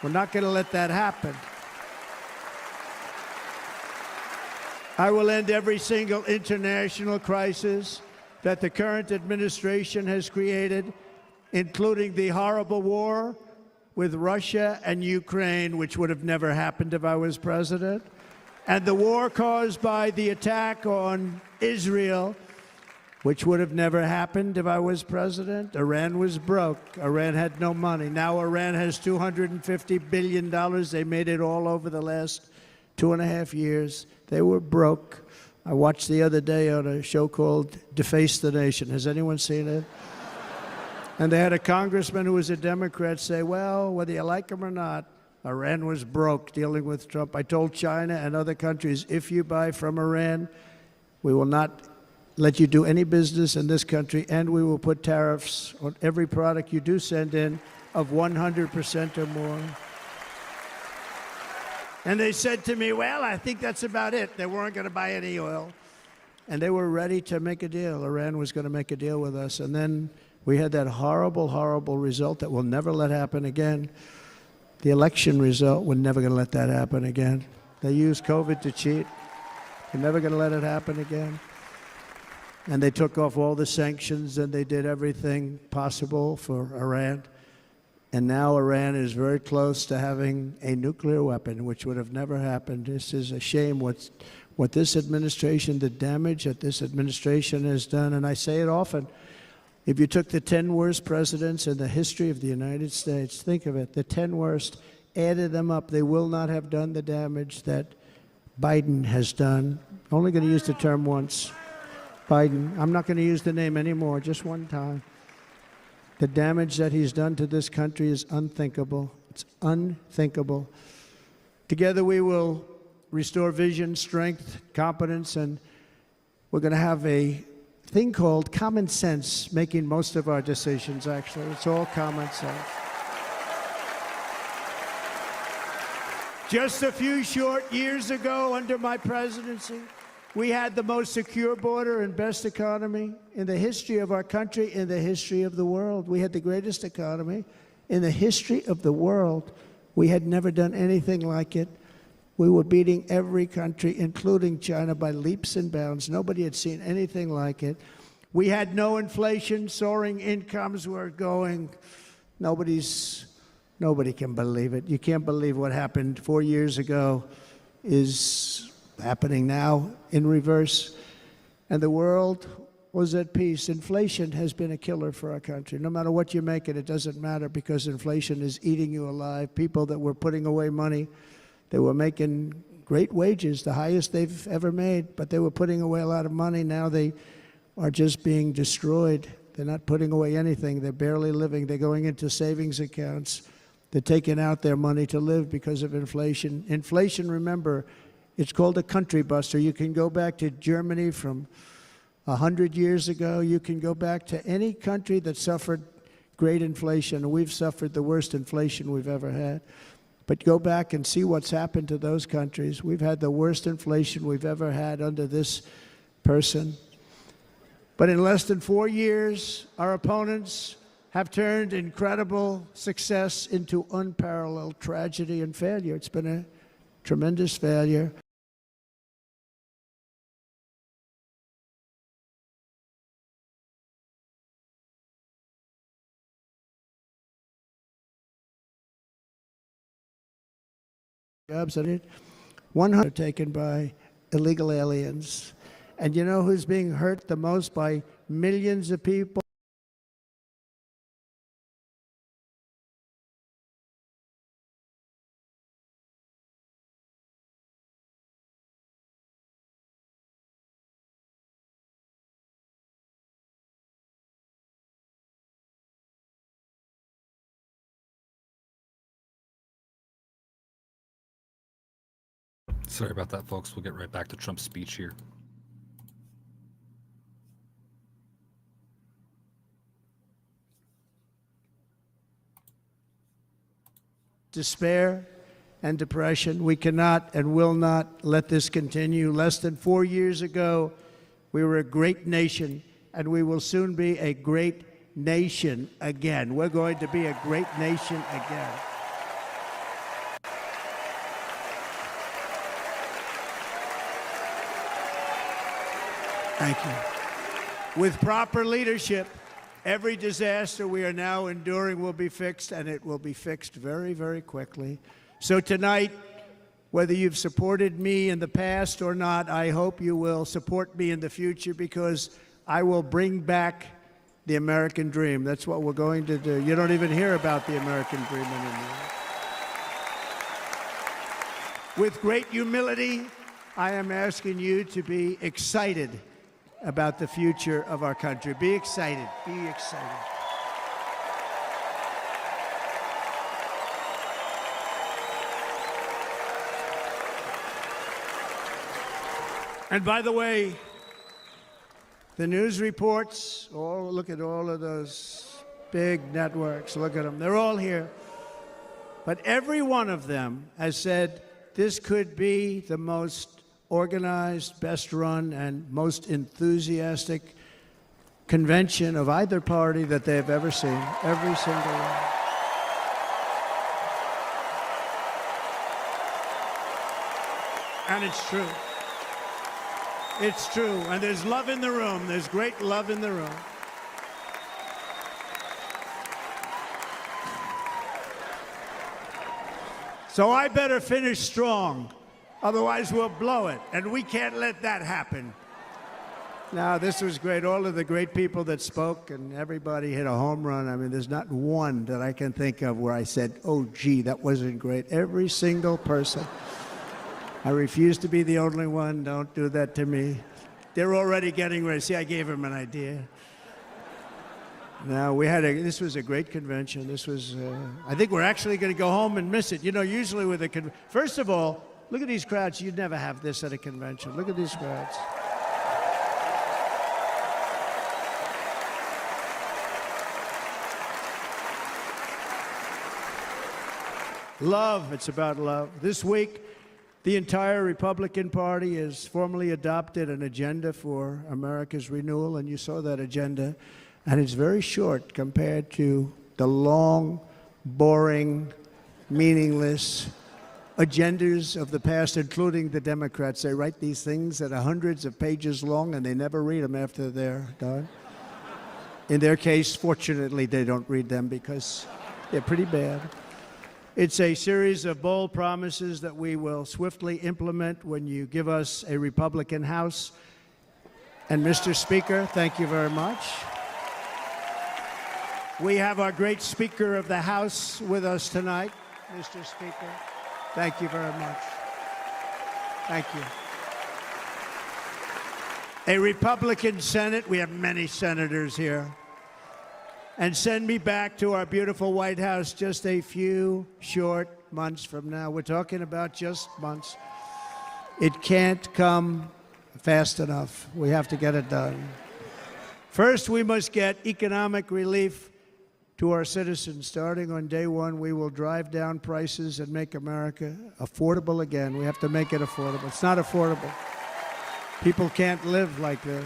We're not going to let that happen. I will end every single international crisis that the current administration has created, including the horrible war with Russia and Ukraine, which would have never happened if I was president, and the war caused by the attack on Israel, which would have never happened if I was president. Iran was broke. Iran had no money. Now Iran has $250 billion. They made it all over the last 2.5 years. They were broke. I watched the other day on a show called Deface the Nation. Has anyone seen it? And they had a congressman who was a Democrat say, well, whether you like him or not, Iran was broke dealing with Trump. I told China and other countries, if you buy from Iran, we will not let you do any business in this country, and we will put tariffs on every product you do send in of 100% or more. And they said to me, well, I think that's about it. They weren't going to buy any oil. And they were ready to make a deal. Iran was going to make a deal with us. And then we had that horrible, horrible result that we'll never let happen again. The election result, we're never going to let that happen again. They used COVID to cheat. We're never going to let it happen again. And they took off all the sanctions, and they did everything possible for Iran. And now Iran is very close to having a nuclear weapon, which would have never happened. This is a shame what this administration, the damage that this administration has done. And I say it often, if you took the 10 worst presidents in the history of the United States, think of it, the 10 worst, added them up, they will not have done the damage that Biden has done. Only going to use the term once. Biden, I'm not going to use the name anymore, just one time. The damage that he's done to this country is unthinkable. It's unthinkable. Together we will restore vision, strength, competence, and we're going to have a thing called common sense making most of our decisions, actually. It's all common sense. Just a few short years ago, under my presidency, we had the most secure border and best economy in the history of our country, in the history of the world. We had the greatest economy in the history of the world. We had never done anything like it. We were beating every country, including China, by leaps and bounds. Nobody had seen anything like it. We had no inflation, soaring incomes were going. Nobody can believe it. You can't believe what happened 4 years ago is happening now in reverse. And the world was at peace. Inflation has been a killer for our country. No matter what you make it doesn't matter because inflation is eating you alive. People that were putting away money, they were making great wages, the highest they've ever made, but they were putting away a lot of money. Now they are just being destroyed. They're not putting away anything. They're barely living. They're going into savings accounts. They're taking out their money to live because of inflation. Inflation, remember, it's called a country buster. You can go back to Germany from 100 years ago. You can go back to any country that suffered great inflation. We've suffered the worst inflation we've ever had. But go back and see what's happened to those countries. We've had the worst inflation we've ever had under this person. But in less than 4 years, our opponents have turned incredible success into unparalleled tragedy and failure. It's been a tremendous failure. Jobs at it, 100 taken by illegal aliens. And you know who's being hurt the most by millions of people? Sorry about that, folks. We'll get right back to Trump's speech here. Despair and depression. We cannot and will not let this continue. Less than 4 years ago, we were a great nation, and we will soon be a great nation again. We're going to be a great nation again. Thank you. With proper leadership, every disaster we are now enduring will be fixed, and it will be fixed very, very quickly. So tonight, whether you've supported me in the past or not, I hope you will support me in the future, because I will bring back the American dream. That's what we're going to do. You don't even hear about the American dream anymore. With great humility, I am asking you to be excited about the future of our country. Be excited. Be excited. And by the way, the news reports, look at all of those big networks. Look at them. They're all here. But every one of them has said this could be the most organized, best run, and most enthusiastic convention of either party that they've ever seen. Every single one. And it's true. It's true. And there's love in the room. There's great love in the room. So I better finish strong. Otherwise, we'll blow it, and we can't let that happen. Now, this was great. All of the great people that spoke, and everybody hit a home run. I mean, there's not one that I can think of where I said, oh, gee, that wasn't great. Every single person. I refuse to be the only one. Don't do that to me. They're already getting ready. See, I gave them an idea. Now, this was a great convention. This was, I think we're actually going to go home and miss it. You know, usually with a first of all, look at these crowds. You'd never have this at a convention. Look at these crowds. Love. It's about love. This week, the entire Republican Party has formally adopted an agenda for America's renewal, and you saw that agenda. And it's very short compared to the long, boring, meaningless agendas of the past, including the Democrats. They write these things that are hundreds of pages long, and they never read them after they're done. In their case, fortunately, they don't read them because they're pretty bad. It's a series of bold promises that we will swiftly implement when you give us a Republican House. And Mr. Speaker, thank you very much. We have our great Speaker of the House with us tonight. Mr. Speaker, thank you very much. Thank you. A Republican Senate, we have many senators here, and send me back to our beautiful White House just a few short months from now. We're talking about just months. It can't come fast enough. We have to get it done. First, we must get economic relief to our citizens. Starting on day one, we will drive down prices and make America affordable again. We have to make it affordable. It's not affordable. People can't live like this.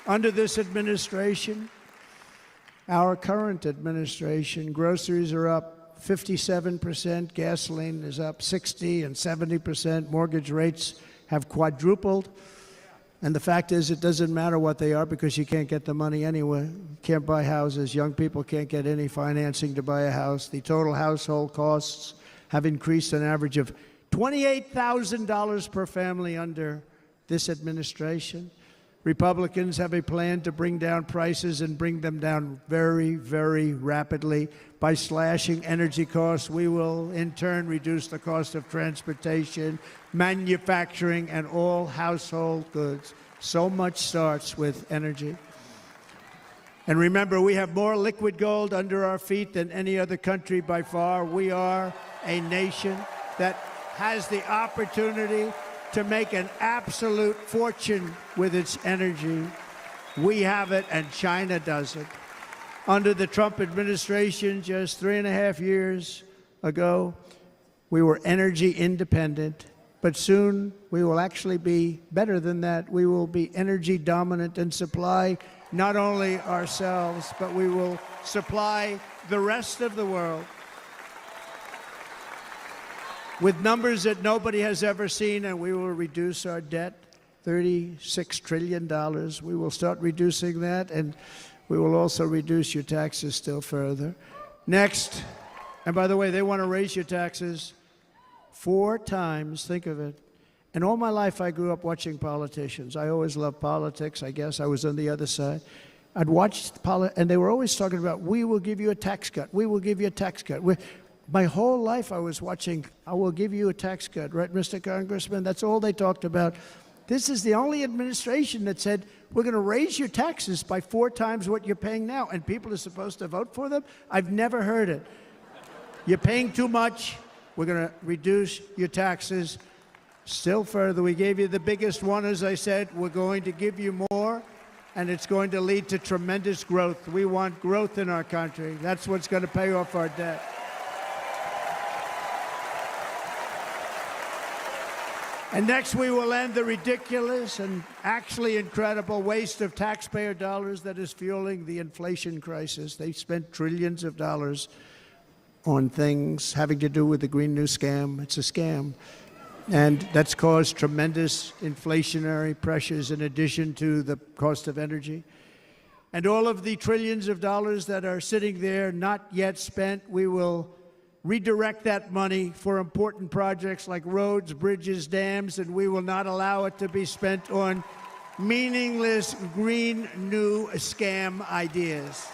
Under this administration, our current administration, groceries are up 57%, gasoline is up 60 and 70%, mortgage rates have quadrupled. And the fact is, it doesn't matter what they are because you can't get the money anyway. You can't buy houses. Young people can't get any financing to buy a house. The total household costs have increased an average of $28,000 per family under this administration. Republicans have a plan to bring down prices and bring them down very, very rapidly. By slashing energy costs, we will in turn reduce the cost of transportation, manufacturing, and all household goods. So much starts with energy. And remember, we have more liquid gold under our feet than any other country by far. We are a nation that has the opportunity to make an absolute fortune with its energy. We have it, and China doesn't. Under the Trump administration, just 3.5 years ago, we were energy independent, but soon we will actually be better than that. We will be energy dominant and supply not only ourselves, but we will supply the rest of the world with numbers that nobody has ever seen, and we will reduce our debt, $36 trillion. We will start reducing that, and we will also reduce your taxes still further. Next, and by the way, they want to raise your taxes 4 times, think of it. And all my life I grew up watching politicians. I always loved politics, I guess. I was on the other side. I'd watch and they were always talking about, we will give you a tax cut. We will give you a tax cut. My whole life I was watching, I will give you a tax cut, right, Mr. Congressman? That's all they talked about. This is the only administration that said, we're going to raise your taxes by 4 times what you're paying now, and people are supposed to vote for them? I've never heard it. You're paying too much. We're going to reduce your taxes still further. We gave you the biggest one, as I said. We're going to give you more, and it's going to lead to tremendous growth. We want growth in our country. That's what's going to pay off our debt. And next, we will end the ridiculous and actually incredible waste of taxpayer dollars that is fueling the inflation crisis. They spent trillions of dollars on things having to do with the Green New Scam. It's a scam. And that's caused tremendous inflationary pressures in addition to the cost of energy. And all of the trillions of dollars that are sitting there not yet spent, we will redirect that money for important projects like roads, bridges, dams, and we will not allow it to be spent on meaningless Green New Scam ideas.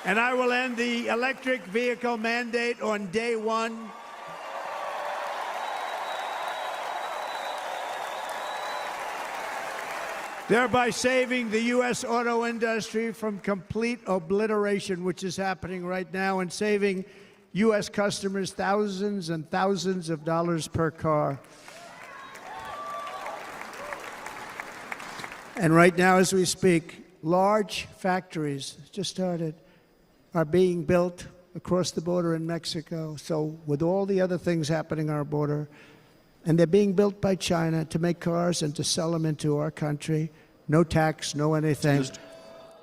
And I will end the electric vehicle mandate on day one. Thereby saving the U.S. auto industry from complete obliteration, which is happening right now, and saving U.S. customers thousands and thousands of dollars per car. And right now, as we speak, large factories just started are being built across the border in Mexico. So with all the other things happening on our border, and they're being built by China to make cars and to sell them into our country. No tax, no anything.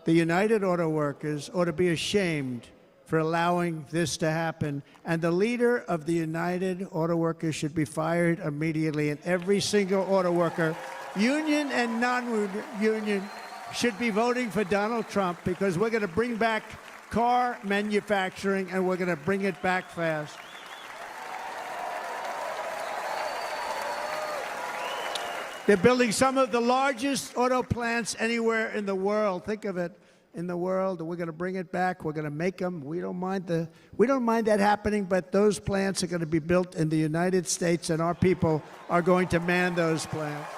The United Auto Workers ought to be ashamed for allowing this to happen. And the leader of the United Auto Workers should be fired immediately. And every single auto worker, union and non-union, should be voting for Donald Trump, because we're going to bring back car manufacturing, and we're going to bring it back fast. They're building some of the largest auto plants anywhere in the world. Think of it, in the world. And we're going to bring it back. We're going to make them. We don't mind that happening, but those plants are going to be built in the United States, and our people are going to man those plants.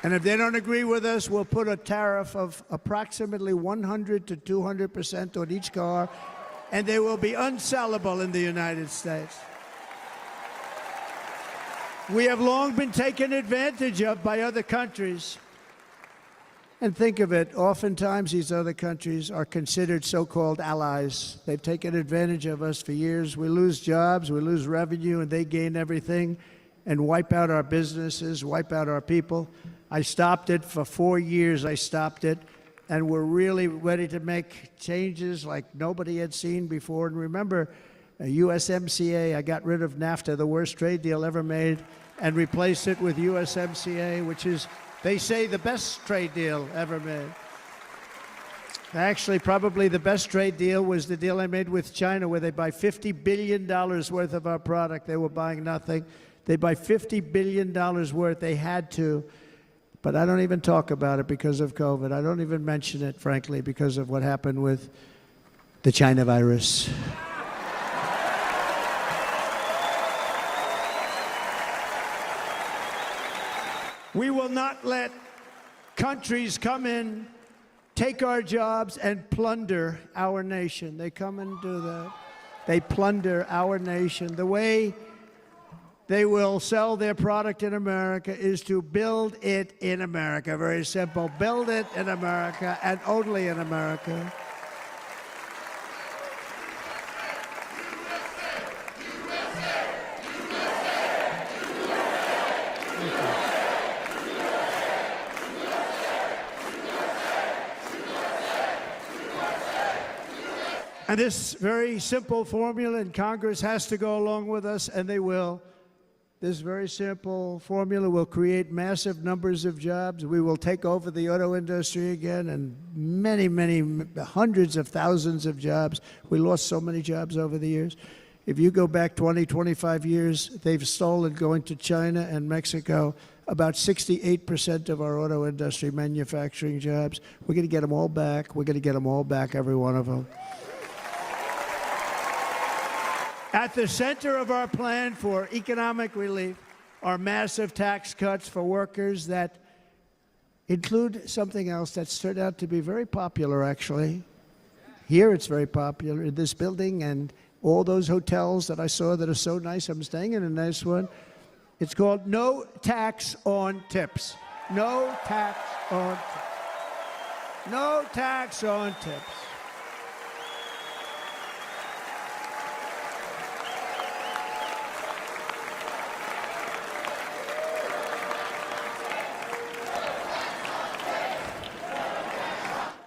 And if they don't agree with us, we'll put a tariff of approximately 100 to 200% on each car, and they will be unsellable in the United States. We have long been taken advantage of by other countries. And think of it, oftentimes these other countries are considered so-called allies. They've taken advantage of us for years. We lose jobs, we lose revenue, and they gain everything and wipe out our businesses, wipe out our people. I stopped it for 4 years. I stopped it, and we're really ready to make changes like nobody had seen before. And remember, USMCA, I got rid of NAFTA, the worst trade deal ever made, and replaced it with USMCA, which is, they say, the best trade deal ever made. Actually, probably the best trade deal was the deal I made with China, where they buy $50 billion worth of our product. They were buying nothing. They buy $50 billion worth. They had to. But I don't even talk about it because of COVID. I don't even mention it, frankly, because of what happened with the China virus. We will not let countries come in, take our jobs, and plunder our nation. They come and do that. They plunder our nation. The way they will sell their product in America is to build it in America. Very simple. Build it in America and only in America. And this very simple formula, and Congress has to go along with us, and they will. This very simple formula will create massive numbers of jobs. We will take over the auto industry again, and many, many, hundreds of thousands of jobs. We lost so many jobs over the years. If you go back 20, 25 years, they've stolen, going to China and Mexico, about 68% of our auto industry manufacturing jobs. We're going to get them all back. We're going to get them all back, every one of them. At the center of our plan for economic relief are massive tax cuts for workers that include something else that's turned out to be very popular, actually. Here it's very popular in this building and all those hotels that I saw that are so nice. I'm staying in a nice one. It's called no tax on tips. No tax on tips. No tax on tips.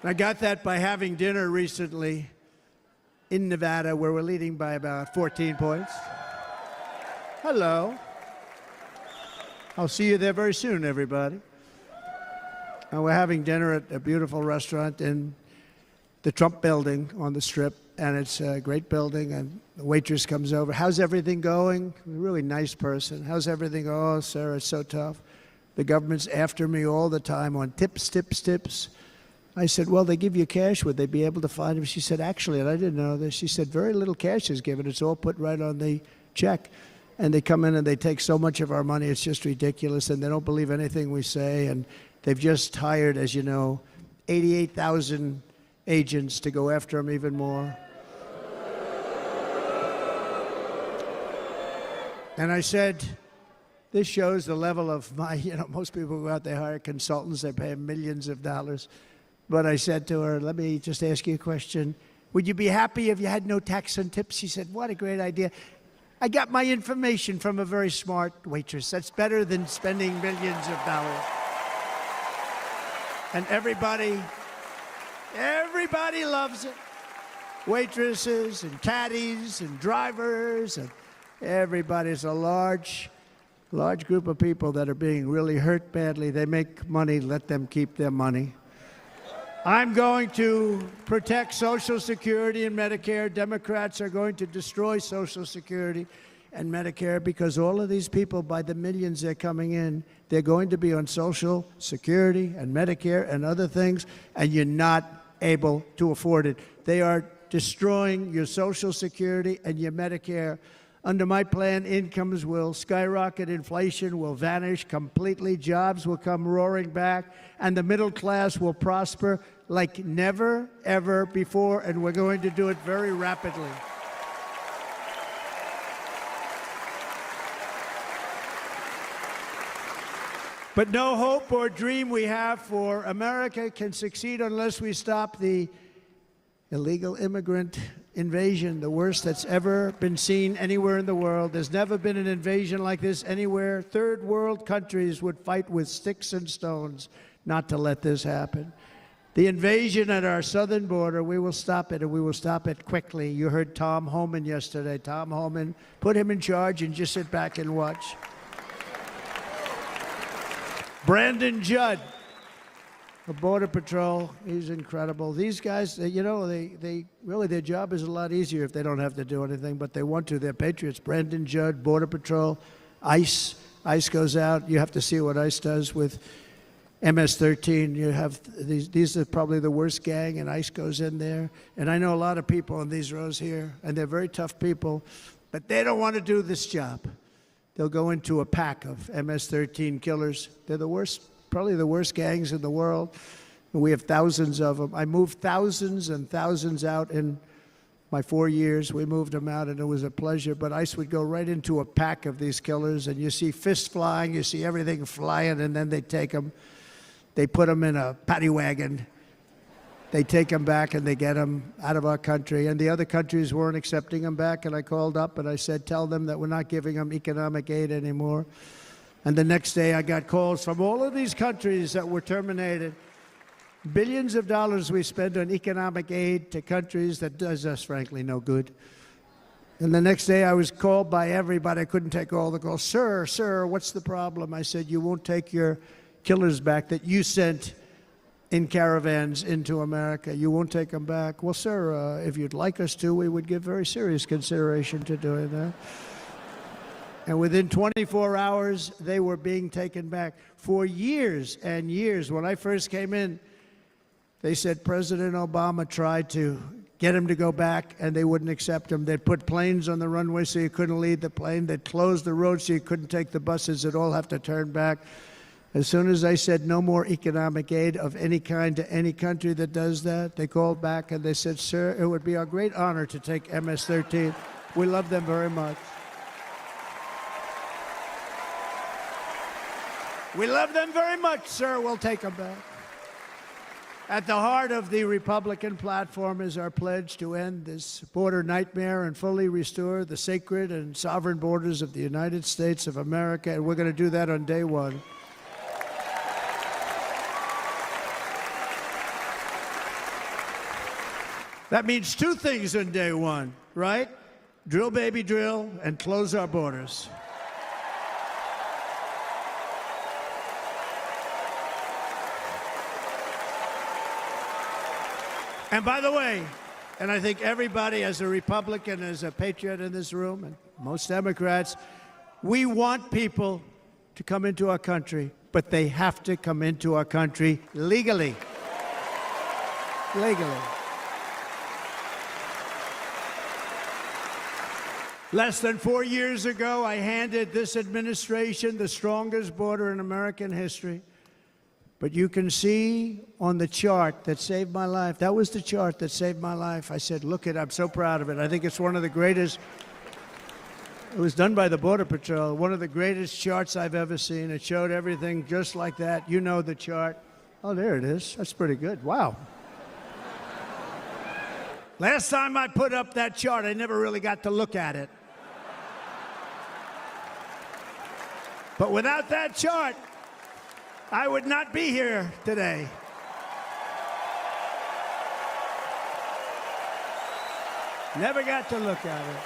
I got that by having dinner recently in Nevada, where we're leading by about 14 points. Hello. I'll see you there very soon, everybody. And we're having dinner at a beautiful restaurant in the Trump building on the Strip, and it's a great building, and the waitress comes over. How's everything going? A really nice person. How's everything? Oh, Sarah, it's so tough. The government's after me all the time on tips, tips, tips. I said, well, they give you cash. Would they be able to find him? She said, actually, and I didn't know this, she said, very little cash is given. It's all put right on the check. And they come in and they take so much of our money, it's just ridiculous, and they don't believe anything we say. And they've just hired, as you know, 88,000 agents to go after them even more. And I said, this shows the level of my, most people go out, they hire consultants, they pay them millions of dollars. But I said to her, let me just ask you a question. Would you be happy if you had no tax on tips? She said, what a great idea. I got my information from a very smart waitress. That's better than spending millions of dollars. And everybody loves it. Waitresses and caddies and drivers and everybody's a large group of people that are being really hurt badly. They make money, let them keep their money. I'm going to protect Social Security and Medicare. Democrats are going to destroy Social Security and Medicare because all of these people, by the millions they're coming in, they're going to be on Social Security and Medicare and other things, and you're not able to afford it. They are destroying your Social Security and your Medicare. Under my plan, incomes will skyrocket, inflation will vanish completely, jobs will come roaring back, and the middle class will prosper like never, ever before, and we're going to do it very rapidly. But no hope or dream we have for America can succeed unless we stop the illegal immigrant invasion, the worst that's ever been seen anywhere in the world. There's never been an invasion like this anywhere. Third world countries would fight with sticks and stones not to let this happen. The invasion at our southern border, we will stop it, and we will stop it quickly. You heard Tom Homan yesterday. Tom Homan, put him in charge and just sit back and watch. Brandon Judd, of Border Patrol, he's incredible. These guys, you know, they really, their job is a lot easier if they don't have to do anything, but they want to. They're patriots. Brandon Judd, Border Patrol, ICE. ICE goes out. You have to see what ICE does with MS-13. You have these are probably the worst gang, and ICE goes in there. And I know a lot of people in these rows here, and they're very tough people, but they don't want to do this job. They'll go into a pack of MS-13 killers. They're the worst, probably the worst gangs in the world. And we have thousands of them. I moved thousands and thousands out in my 4 years. We moved them out, and it was a pleasure. But ICE would go right into a pack of these killers, and you see fists flying, you see everything flying, and then they take them. They put them in a paddy wagon. They take them back, and they get them out of our country. And the other countries weren't accepting them back, and I called up, and I said, tell them that we're not giving them economic aid anymore. And the next day, I got calls from all of these countries that were terminated. Billions of dollars we spend on economic aid to countries that does us, frankly, no good. And the next day, I was called by everybody. I couldn't take all the calls. Sir, what's the problem? I said, you won't take your killers back that you sent in caravans into America. You won't take them back. Well, sir, if you'd like us to, we would give very serious consideration to doing that. And within 24 hours, they were being taken back. For years and years, when I first came in, they said President Obama tried to get him to go back, and they wouldn't accept him. They'd put planes on the runway so you couldn't leave the plane. They'd close the road so you couldn't take the buses. They'd all have to turn back. As soon as I said no more economic aid of any kind to any country that does that, they called back and they said, sir, it would be our great honor to take MS-13. We love them very much. We love them very much, sir. We'll take them back. At the heart of the Republican platform is our pledge to end this border nightmare and fully restore the sacred and sovereign borders of the United States of America, and we're going to do that on day one. That means two things on day one, right? Drill, baby, drill, and close our borders. And by the way, and I think everybody as a Republican, as a patriot in this room, and most Democrats, we want people to come into our country, but they have to come into our country legally. Legally. Less than 4 years ago, I handed this administration the strongest border in American history. But you can see on the chart that saved my life, that was the chart that saved my life. I said, look it, I'm so proud of it. I think it's one of the greatest, it was done by the Border Patrol, one of the greatest charts I've ever seen. It showed everything just like that. You know the chart. Oh, there it is. That's pretty good. Wow. Last time I put up that chart, I never really got to look at it. But without that chart, I would not be here today. Never got to look at it.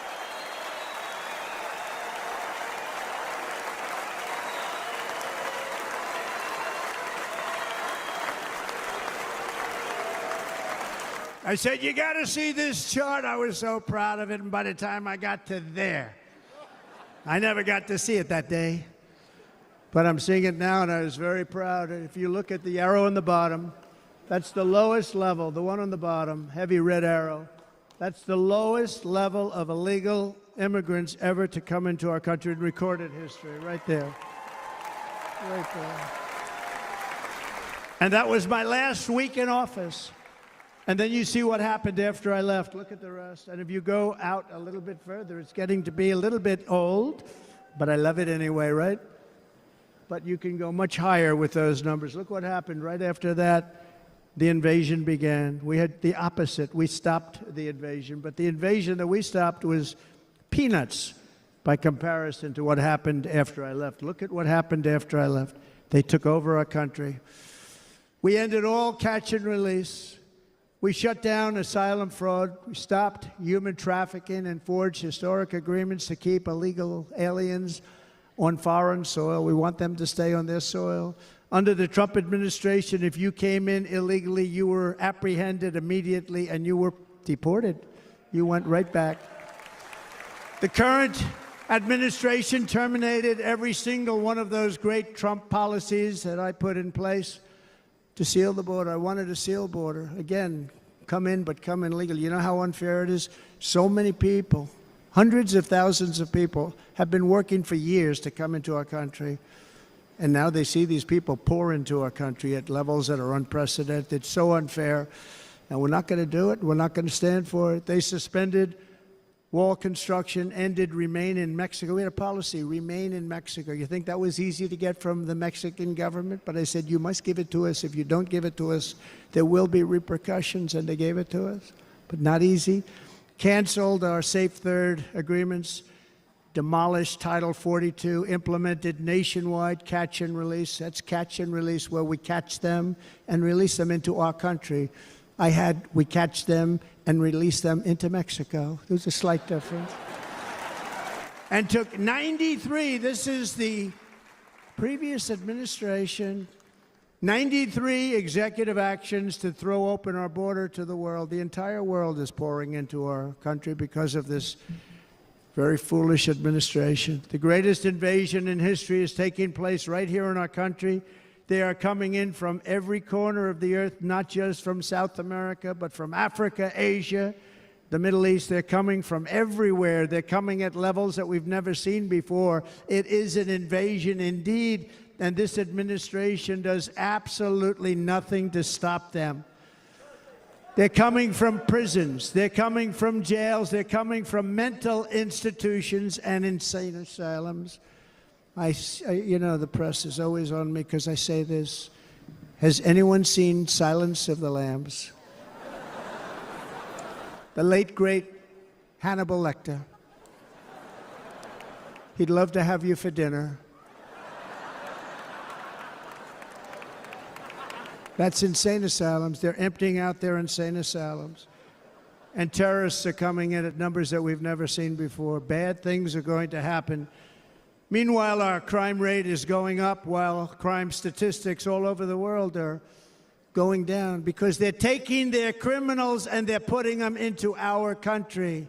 I said, you got to see this chart. I was so proud of it. And by the time I got to there, I never got to see it that day. But I'm seeing it now, and I was very proud. If you look at the arrow on the bottom, that's the lowest level, the one on the bottom, heavy red arrow. That's the lowest level of illegal immigrants ever to come into our country in recorded history, right there. Right there. And that was my last week in office. And then you see what happened after I left. Look at the rest. And if you go out a little bit further, it's getting to be a little bit old, but I love it anyway, right? But you can go much higher with those numbers. Look what happened right after that. The invasion began. We had the opposite. We stopped the invasion, but the invasion that we stopped was peanuts by comparison to what happened after I left. Look at what happened after I left. They took over our country. We ended all catch and release. We shut down asylum fraud. We stopped human trafficking and forged historic agreements to keep illegal aliens on foreign soil. We want them to stay on their soil. Under the Trump administration, if you came in illegally, you were apprehended immediately and you were deported. You went right back. The current administration terminated every single one of those great Trump policies that I put in place to seal the border. I wanted a sealed border. Again, come in, but come in legally. You know how unfair it is? So many people, hundreds of thousands of people, have been working for years to come into our country. And now they see these people pour into our country at levels that are unprecedented. It's so unfair. And we're not going to do it. We're not going to stand for it. They suspended wall construction, ended remain in Mexico. We had a policy, remain in Mexico. You think that was easy to get from the Mexican government? But I said, you must give it to us. If you don't give it to us, there will be repercussions. And they gave it to us, but not easy. Canceled our Safe Third agreements, demolished Title 42, implemented nationwide catch and release. That's catch and release, where we catch them and release them into our country. We catch them and release them into Mexico. There's a slight difference. And took 93, this is the previous administration, 93 executive actions to throw open our border to the world. The entire world is pouring into our country because of this very foolish administration. The greatest invasion in history is taking place right here in our country. They are coming in from every corner of the earth, not just from South America, but from Africa, Asia, the Middle East. They're coming from everywhere. They're coming at levels that we've never seen before. It is an invasion indeed, and this administration does absolutely nothing to stop them. They're coming from prisons. They're coming from jails. They're coming from mental institutions and insane asylums. You know, the press is always on me because I say this. Has anyone seen Silence of the Lambs? The late, great Hannibal Lecter. He'd love to have you for dinner. That's insane asylums. They're emptying out their insane asylums. And terrorists are coming in at numbers that we've never seen before. Bad things are going to happen. Meanwhile, our crime rate is going up, while crime statistics all over the world are going down, because they're taking their criminals and they're putting them into our country.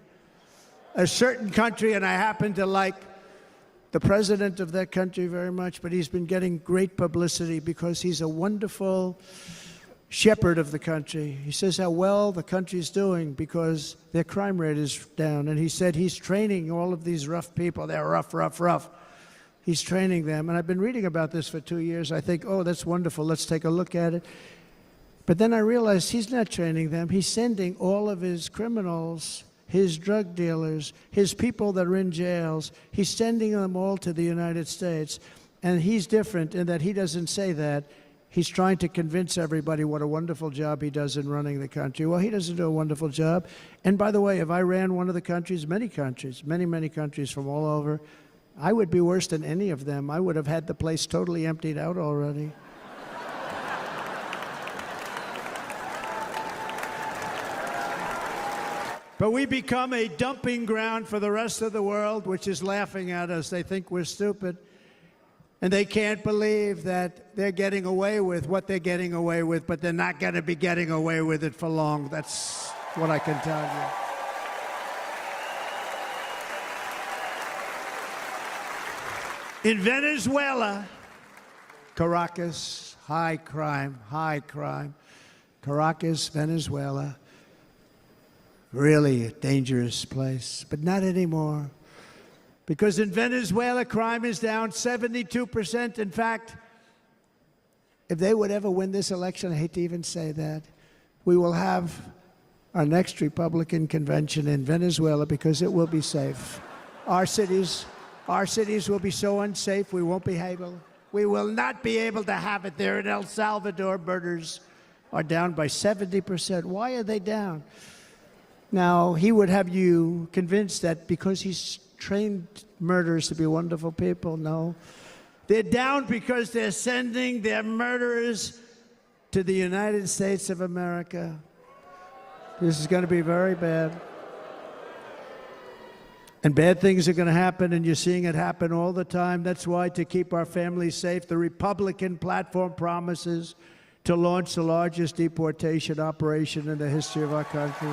A certain country, and I happen to like the president of that country very much, but he's been getting great publicity because he's a wonderful shepherd of the country. He says how well the country's doing because their crime rate is down. And he said he's training all of these rough people. They're rough. He's training them. And I've been reading about this for 2 years. I think, oh, that's wonderful. Let's take a look at it. But then I realized he's not training them. He's sending all of his criminals, his drug dealers, his people that are in jails, he's sending them all to the United States. And he's different in that he doesn't say that. He's trying to convince everybody what a wonderful job he does in running the country. Well, he doesn't do a wonderful job. And by the way, if I ran one of the countries, many countries from all over, I would be worse than any of them. I would have had the place totally emptied out already. But we become a dumping ground for the rest of the world, which is laughing at us. They think we're stupid. And they can't believe that they're getting away with what they're getting away with, but they're not going to be getting away with it for long. That's what I can tell you. In Venezuela, Caracas, high crime. Caracas, Venezuela, really a dangerous place, but not anymore. Because in Venezuela, crime is down 72%. In fact, if they would ever win this election, I hate to even say that, we will have our next Republican convention in Venezuela because it will be safe. Our cities will be so unsafe, we won't be able. We will not be able to have it there. In El Salvador, murders are down by 70%. Why are they down? Now, he would have you convinced that because he's trained murderers to be wonderful people. No. They're down because they're sending their murderers to the United States of America. This is going to be very bad. And bad things are going to happen, and you're seeing it happen all the time. That's why, to keep our families safe, the Republican platform promises to launch the largest deportation operation in the history of our country.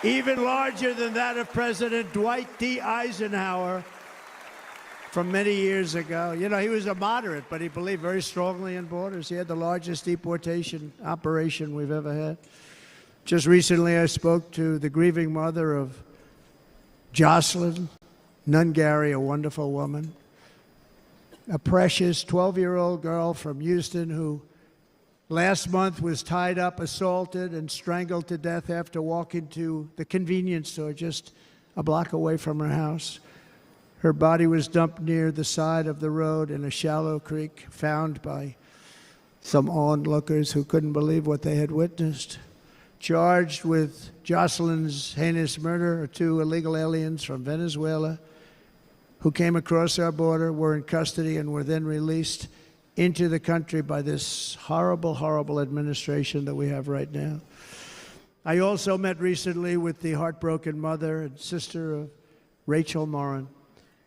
Even larger than that of President Dwight D. Eisenhower from many years ago. You know, he was a moderate, but he believed very strongly in borders. He had the largest deportation operation we've ever had. Just recently, I spoke to the grieving mother of Jocelyn Nungary, a wonderful woman, a precious 12-year-old girl from Houston who last month was tied up, assaulted, and strangled to death after walking to the convenience store just a block away from her house. Her body was dumped near the side of the road in a shallow creek, found by some onlookers who couldn't believe what they had witnessed. Charged with Jocelyn's heinous murder are 2 illegal aliens from Venezuela who came across our border, were in custody, and were then released into the country by this horrible, horrible administration that we have right now. I also met recently with the heartbroken mother and sister of Rachel Morin.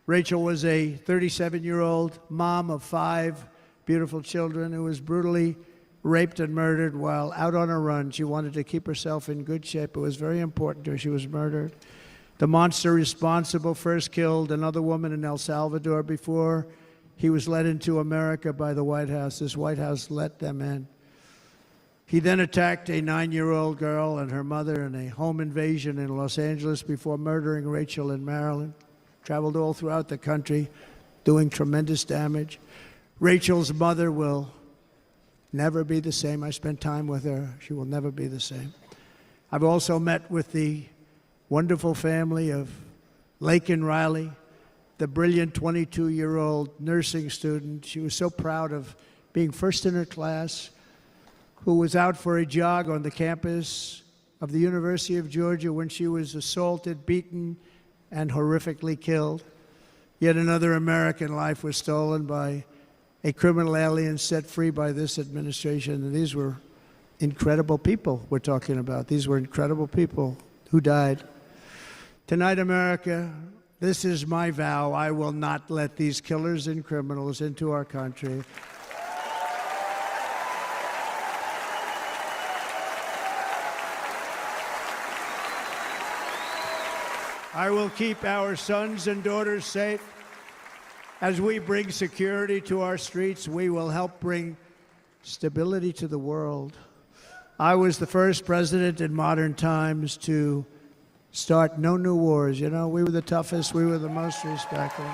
Rachel was a 37-year-old mom of 5 beautiful children who was brutally raped and murdered while out on a run. She wanted to keep herself in good shape. It was very important to her. She was murdered. The monster responsible first killed another woman in El Salvador before he was led into America by the White House. This White House let them in. He then attacked a 9-year-old girl and her mother in a home invasion in Los Angeles before murdering Rachel in Maryland. Traveled all throughout the country, doing tremendous damage. Rachel's mother will never be the same. I spent time with her. She will never be the same. I've also met with the wonderful family of Laken Riley, the brilliant 22-year-old nursing student. She was so proud of being first in her class, who was out for a jog on the campus of the University of Georgia when she was assaulted, beaten, and horrifically killed. Yet another American life was stolen by a criminal alien set free by this administration. And these were incredible people we're talking about. These were incredible people who died. Tonight, America, this is my vow. I will not let these killers and criminals into our country. I will keep our sons and daughters safe. As we bring security to our streets, we will help bring stability to the world. I was the first president in modern times to start no new wars. You know, we were the toughest, we were the most respectful.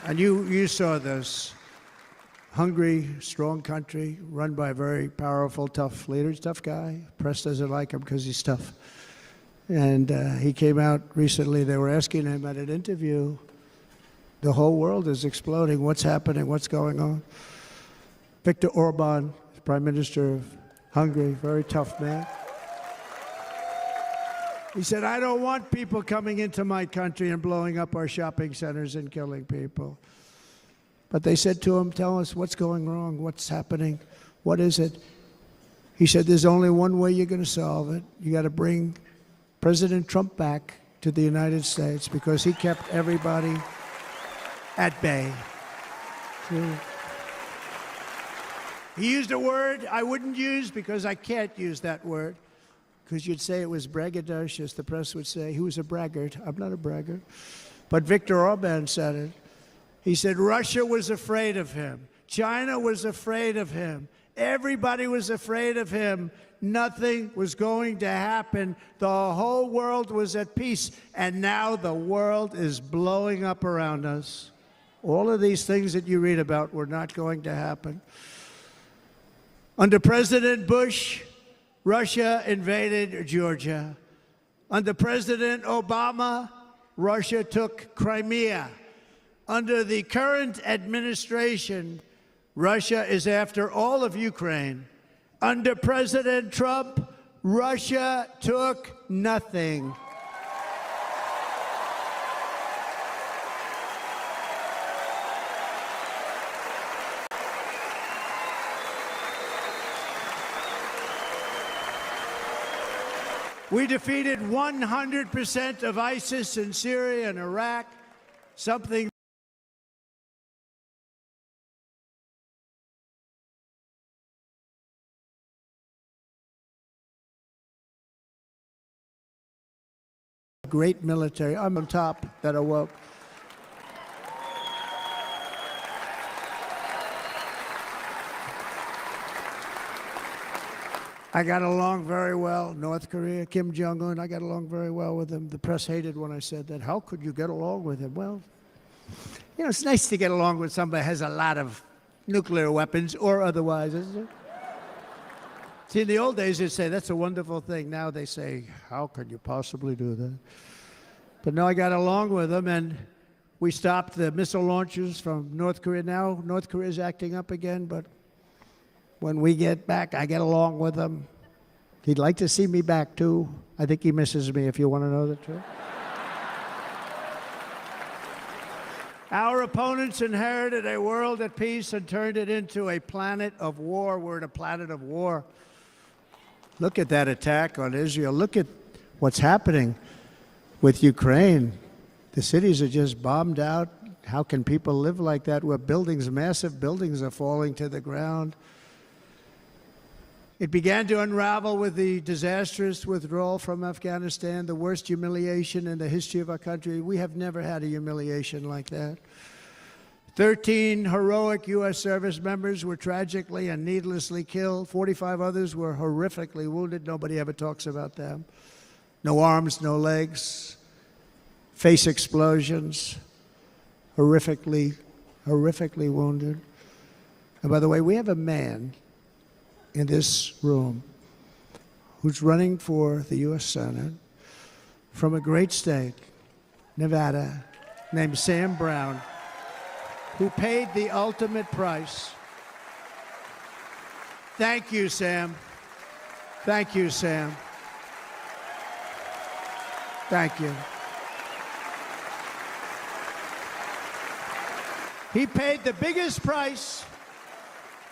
And you saw this. Hungry, strong country, run by a very powerful, tough leader. He's a tough guy. Press doesn't like him because he's tough. And he came out recently. They were asking him at an interview, the whole world is exploding. What's happening? What's going on? Viktor Orban, Prime Minister of Hungary, very tough man. He said, I don't want people coming into my country and blowing up our shopping centers and killing people. But they said to him, tell us what's going wrong, what's happening, what is it? He said, there's only one way you're going to solve it. You got to bring President Trump back to the United States because he kept everybody at bay. He used a word I wouldn't use because I can't use that word, because you'd say it was braggadocious. The press would say he was a braggart. I'm not a braggart. But Viktor Orban said it. He said Russia was afraid of him. China was afraid of him. Everybody was afraid of him. Nothing was going to happen. The whole world was at peace. And now the world is blowing up around us. All of these things that you read about were not going to happen. Under President Bush, Russia invaded Georgia. Under President Obama, Russia took Crimea. Under the current administration, Russia is after all of Ukraine. Under President Trump, Russia took nothing. We defeated 100% of ISIS in Syria and Iraq, something great military. I'm on top that awoke. I got along very well. North Korea, Kim Jong-un, I got along very well with him. The press hated when I said that. How could you get along with him? Well, you know, it's nice to get along with somebody who has a lot of nuclear weapons or otherwise, isn't it? See, in the old days, they'd say, that's a wonderful thing. Now they say, how could you possibly do that? But no, I got along with him, and we stopped the missile launches from North Korea. Now North Korea is acting up again, but when we get back, I get along with him. He'd like to see me back, too. I think he misses me, if you want to know the truth. Our opponents inherited a world at peace and turned it into a planet of war. We're in a planet of war. Look at that attack on Israel. Look at what's happening with Ukraine. The cities are just bombed out. How can people live like that where buildings, massive buildings, are falling to the ground? It began to unravel with the disastrous withdrawal from Afghanistan, the worst humiliation in the history of our country. We have never had a humiliation like that. 13 heroic U.S. service members were tragically and needlessly killed. 45 others were horrifically wounded. Nobody ever talks about them. No arms, no legs, face explosions, horrifically wounded. And by the way, we have a man in this room who's running for the U.S. Senate from a great state, Nevada, named Sam Brown, who paid the ultimate price. Thank you, Sam. Thank you, Sam. Thank you. He paid the biggest price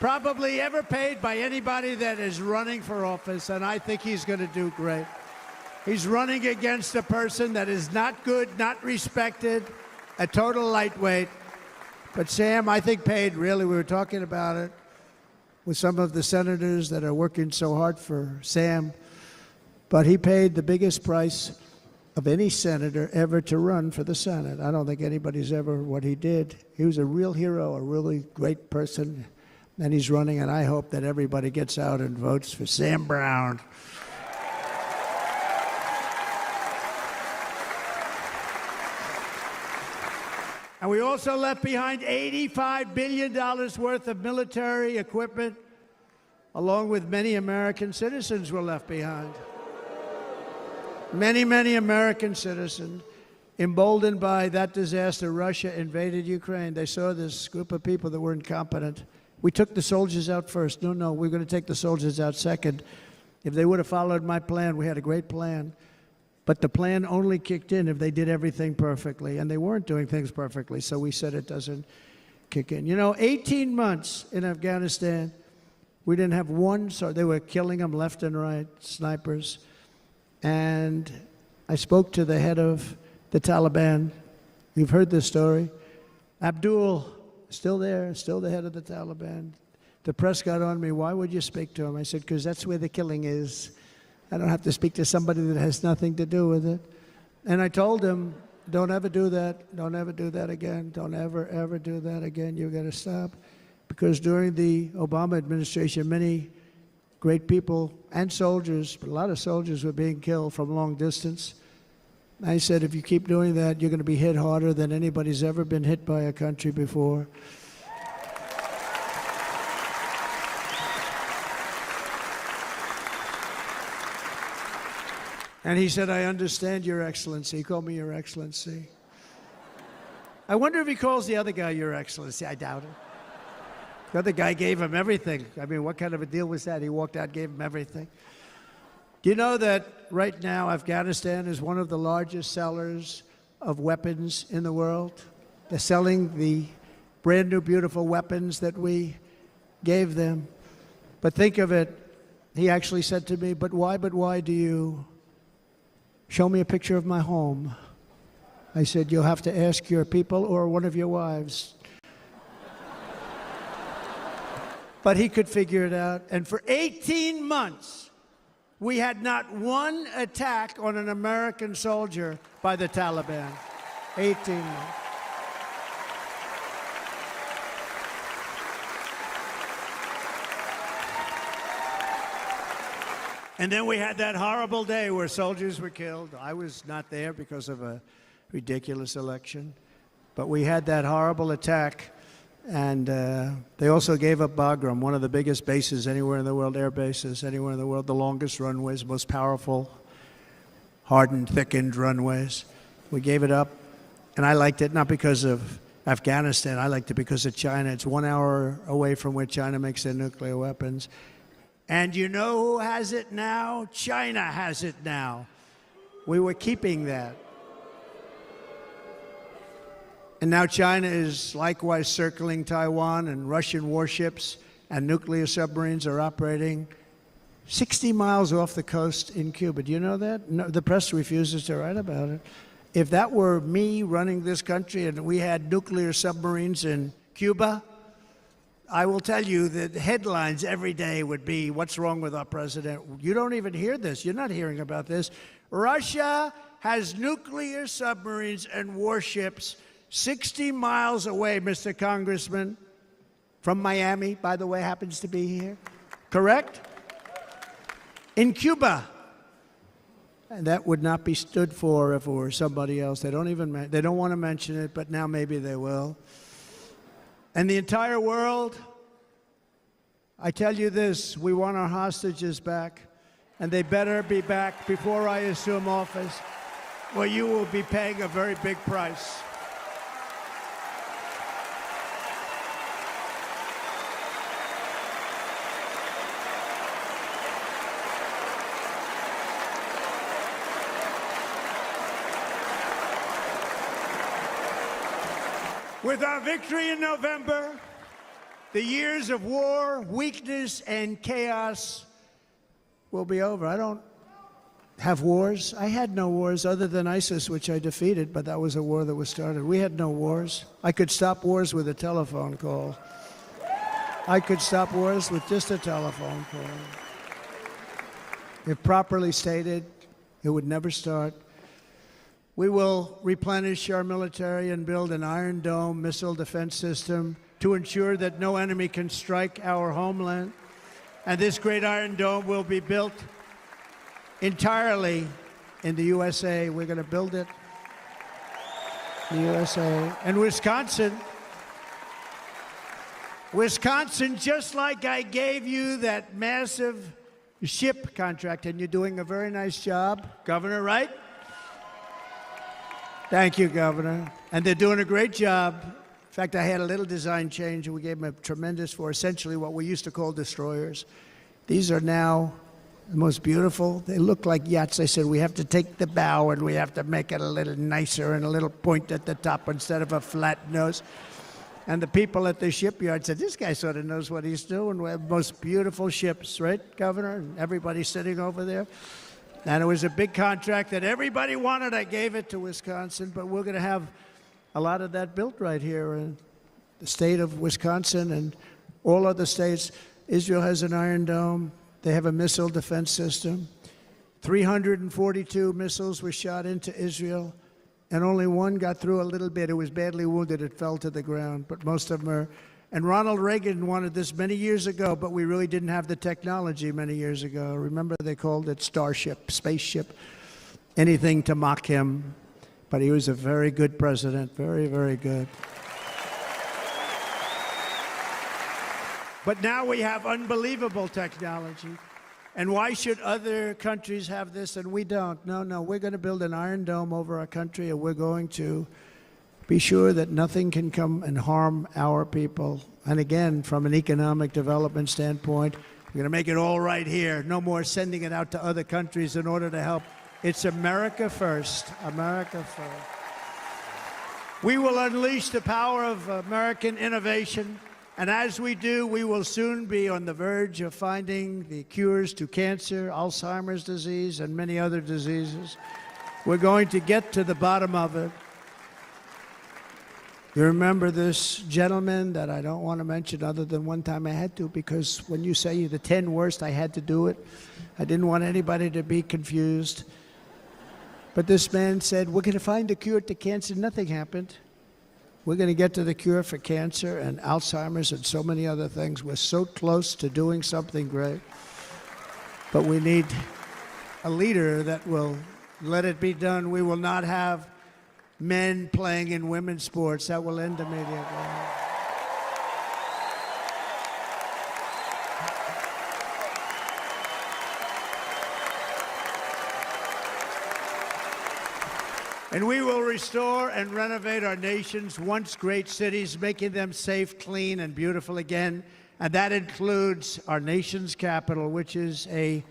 probably ever paid by anybody that is running for office, and I think he's going to do great. He's running against a person that is not good, not respected, a total lightweight. But Sam, I think, paid, really, we were talking about it with some of the senators that are working so hard for Sam, but he paid the biggest price of any senator ever to run for the Senate. I don't think anybody's ever what he did. He was a real hero, a really great person. And he's running, and I hope that everybody gets out and votes for Sam Brown. And we also left behind $85 billion worth of military equipment, along with many American citizens were left behind. Many, many American citizens, emboldened by that disaster. Russia invaded Ukraine. They saw this group of people that were incompetent. We took the soldiers out first. No, we're going to take the soldiers out second. If they would have followed my plan, we had a great plan. But the plan only kicked in if they did everything perfectly, and they weren't doing things perfectly, so we said it doesn't kick in. You know, 18 months in Afghanistan, we didn't have one, so they were killing them left and right, snipers. And I spoke to the head of the Taliban. You've heard this story. Abdul, still there, still the head of the Taliban. The press got on me. Why would you speak to him? I said, because that's where the killing is. I don't have to speak to somebody that has nothing to do with it. And I told him, don't ever do that. Don't ever do that again. Don't ever, ever do that again. You've got to stop. Because during the Obama administration, many great people and soldiers, but a lot of soldiers were being killed from long distance. I said, if you keep doing that, you're going to be hit harder than anybody's ever been hit by a country before. And he said, I understand, Your Excellency. He called me Your Excellency. I wonder if he calls the other guy Your Excellency. I doubt it. The other guy gave him everything. I mean, what kind of a deal was that? He walked out, gave him everything. Do you know that right now Afghanistan is one of the largest sellers of weapons in the world? They're selling the brand new, beautiful weapons that we gave them. But think of it. He actually said to me, but why do you show me a picture of my home? I said, you'll have to ask your people or one of your wives. But he could figure it out. And for 18 months, we had not one attack on an American soldier by the Taliban. 18 months. And then we had that horrible day where soldiers were killed. I was not there because of a ridiculous election. But we had that horrible attack. And they also gave up Bagram, one of the biggest bases anywhere in the world, air bases anywhere in the world, the longest runways, most powerful, hardened, thickened runways. We gave it up. And I liked it not because of Afghanistan. I liked it because of China. It's 1 hour away from where China makes their nuclear weapons. And you know who has it now? China has it now. We were keeping that. And now China is likewise circling Taiwan, and Russian warships and nuclear submarines are operating 60 miles off the coast in Cuba. Do you know that? No, the press refuses to write about it. If that were me running this country and we had nuclear submarines in Cuba, I will tell you that headlines every day would be, what's wrong with our president? You don't even hear this. You're not hearing about this. Russia has nuclear submarines and warships 60 miles away, Mr. Congressman, from Miami, by the way, happens to be here. Correct? In Cuba. And that would not be stood for if it were somebody else. They don't want to mention it, but now maybe they will. And the entire world, I tell you this, we want our hostages back, and they better be back before I assume office, or you will be paying a very big price. With our victory in November, the years of war, weakness, and chaos will be over. I don't have wars. I had no wars other than ISIS, which I defeated, but that was a war that was started. We had no wars. I could stop wars with a telephone call. I could stop wars with just a telephone call. If properly stated, it would never start. We will replenish our military and build an Iron Dome missile defense system to ensure that no enemy can strike our homeland. And this great Iron Dome will be built entirely in the USA. We're going to build it in the USA. And Wisconsin, just like I gave you that massive ship contract, and you're doing a very nice job, Governor, right? Thank you, Governor. And they're doing a great job. In fact, I had a little design change, and we gave them a tremendous for essentially what we used to call destroyers. These are now the most beautiful. They look like yachts. I said, we have to take the bow, and we have to make it a little nicer and a little point at the top instead of a flat nose. And the people at the shipyard said, this guy sort of knows what he's doing. We have the most beautiful ships, right, Governor? And everybody sitting over there. And it was a big contract that everybody wanted. I gave it to Wisconsin, but we're going to have a lot of that built right here in the state of Wisconsin and all other states. Israel has an Iron Dome. They have a missile defense system. 342 missiles were shot into Israel, and only one got through a little bit. It was badly wounded. It fell to the ground, but most of them are. And Ronald Reagan wanted this many years ago, but we really didn't have the technology many years ago. Remember, they called it Starship, spaceship, anything to mock him. But he was a very good president, very, very good. But now we have unbelievable technology. And why should other countries have this and we don't? No, we're going to build an Iron Dome over our country, and we're going to be sure that nothing can come and harm our people. And again, from an economic development standpoint, we're going to make it all right here. No more sending it out to other countries in order to help. It's America first. America first. We will unleash the power of American innovation. And as we do, we will soon be on the verge of finding the cures to cancer, Alzheimer's disease, and many other diseases. We're going to get to the bottom of it. You remember this gentleman that I don't want to mention other than one time I had to, because when you say the 10 worst, I had to do it. I didn't want anybody to be confused. But this man said, we're going to find a cure to cancer. Nothing happened. We're going to get to the cure for cancer and Alzheimer's and so many other things. We're so close to doing something great. But we need a leader that will let it be done. We will not have men playing in women's sports. That will end immediately. And we will restore and renovate our nation's once great cities, making them safe, clean, and beautiful again. And that includes our nation's capital, which is a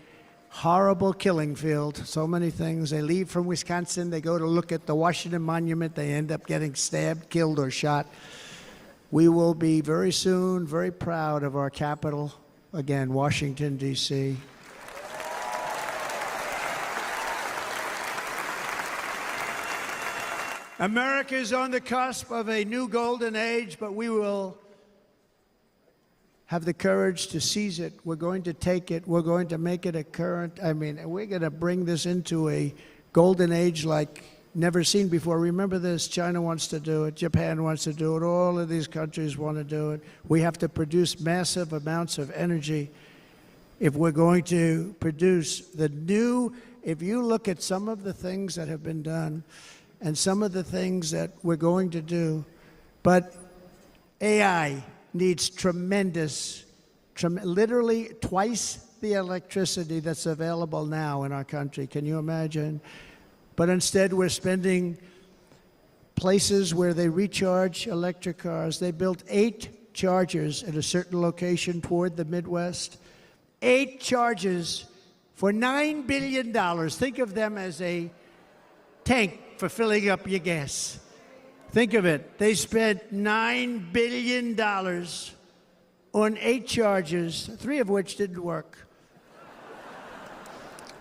horrible killing field. So many things. They leave from Wisconsin, they go to look at the Washington Monument, they end up getting stabbed, killed, or shot. We will be very soon very proud of our capital, again, Washington, D.C. America is on the cusp of a new golden age, but we will have the courage to seize it. We're going to take it. We're going to make it a current. We're going to bring this into a golden age like never seen before. Remember this, China wants to do it. Japan wants to do it. All of these countries want to do it. We have to produce massive amounts of energy if we're going to produce the new. If you look at some of the things that have been done and some of the things that we're going to do, but AI needs literally twice the electricity that's available now in our country. Can you imagine? But instead, we're spending places where they recharge electric cars. They built 8 chargers at a certain location toward the Midwest. 8 chargers for $9 billion. Think of them as a tank for filling up your gas. Think of it. They spent $9 billion on 8 chargers, 3 of which didn't work.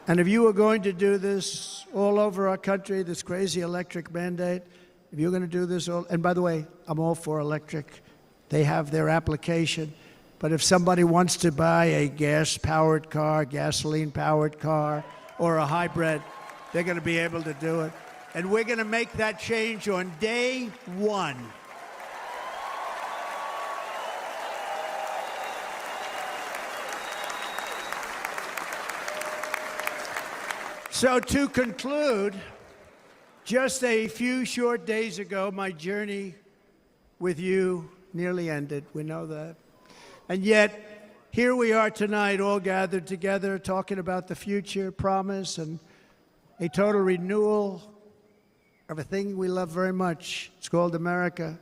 And if you were going to do this all over our country, this crazy electric mandate, if you're going to do this all, and by the way, I'm all for electric. They have their application. But if somebody wants to buy a gas-powered car, gasoline-powered car, or a hybrid, they're going to be able to do it. And we're going to make that change on day 1. So to conclude, just a few short days ago, my journey with you nearly ended. We know that. And yet, here we are tonight, all gathered together, talking about the future, promise, and a total renewal of a thing we love very much. It's called America.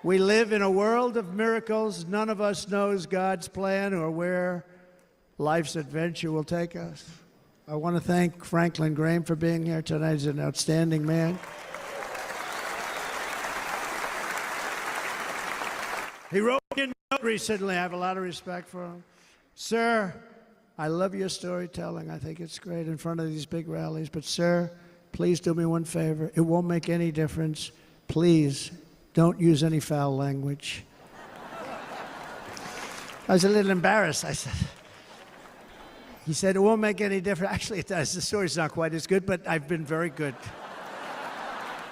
We live in a world of miracles. None of us knows God's plan or where life's adventure will take us. I want to thank Franklin Graham for being here tonight. He's an outstanding man. He wrote me a note recently. I have a lot of respect for him. Sir, I love your storytelling. I think it's great in front of these big rallies. But, sir, please do me one favor. It won't make any difference. Please don't use any foul language. I was a little embarrassed. I said, he said, it won't make any difference. Actually, it does. The story's not quite as good, but I've been very good.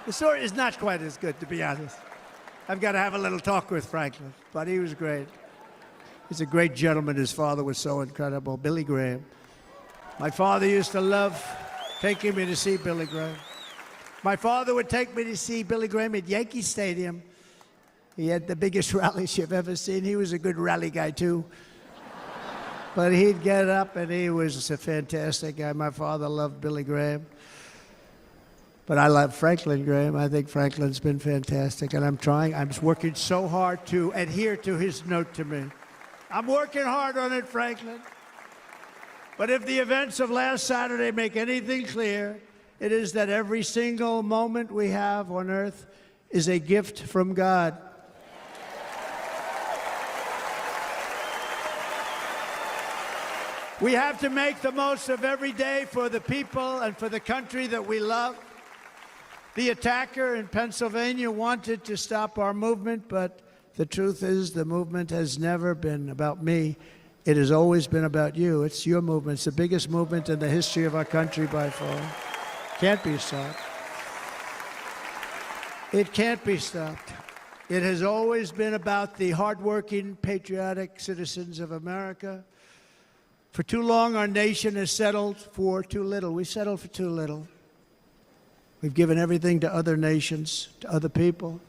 The story is not quite as good, to be honest. I've got to have a little talk with Franklin, but he was great. He's a great gentleman. His father was so incredible, Billy Graham. My father used to love taking me to see Billy Graham. My father would take me to see Billy Graham at Yankee Stadium. He had the biggest rallies you've ever seen. He was a good rally guy, too. But he'd get up, and he was a fantastic guy. My father loved Billy Graham. But I love Franklin Graham. I think Franklin's been fantastic, and I'm working so hard to adhere to his note to me. I'm working hard on it, Franklin. But if the events of last Saturday make anything clear, it is that every single moment we have on earth is a gift from God. We have to make the most of every day for the people and for the country that we love. The attacker in Pennsylvania wanted to stop our movement, but the truth is the movement has never been about me. It has always been about you. It's your movement. It's the biggest movement in the history of our country by far. Can't be stopped. It can't be stopped. It has always been about the hardworking, patriotic citizens of America. For too long, our nation has settled for too little. We settled for too little. We've given everything to other nations, to other people.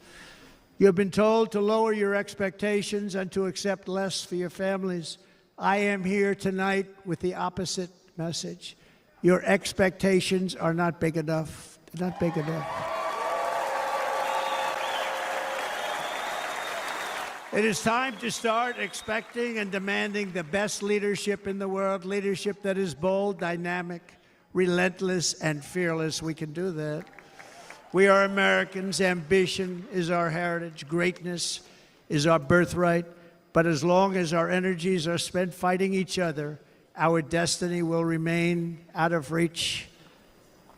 You have been told to lower your expectations and to accept less for your families. I am here tonight with the opposite message. Your expectations are not big enough. They're not big enough. It is time to start expecting and demanding the best leadership in the world, leadership that is bold, dynamic, relentless, and fearless. We can do that. We are Americans. Ambition is our heritage. Greatness is our birthright. But as long as our energies are spent fighting each other, our destiny will remain out of reach,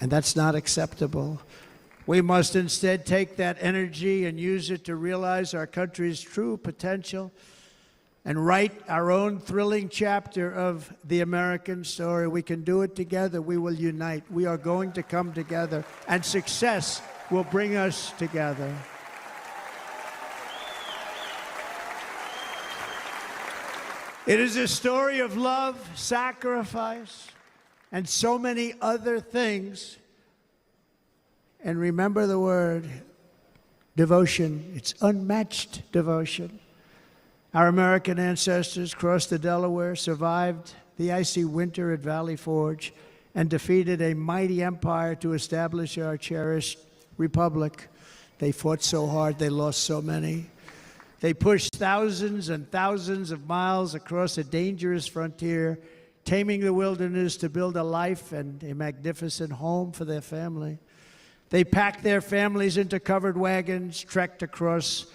and that's not acceptable. We must instead take that energy and use it to realize our country's true potential and write our own thrilling chapter of the American story. We can do it together. We will unite. We are going to come together, and success will bring us together. It is a story of love, sacrifice, and so many other things. And remember the word, devotion. It's unmatched devotion. Our American ancestors crossed the Delaware, survived the icy winter at Valley Forge, and defeated a mighty empire to establish our cherished republic. They fought so hard, they lost so many. They pushed thousands and thousands of miles across a dangerous frontier, taming the wilderness to build a life and a magnificent home for their family. They packed their families into covered wagons, trekked across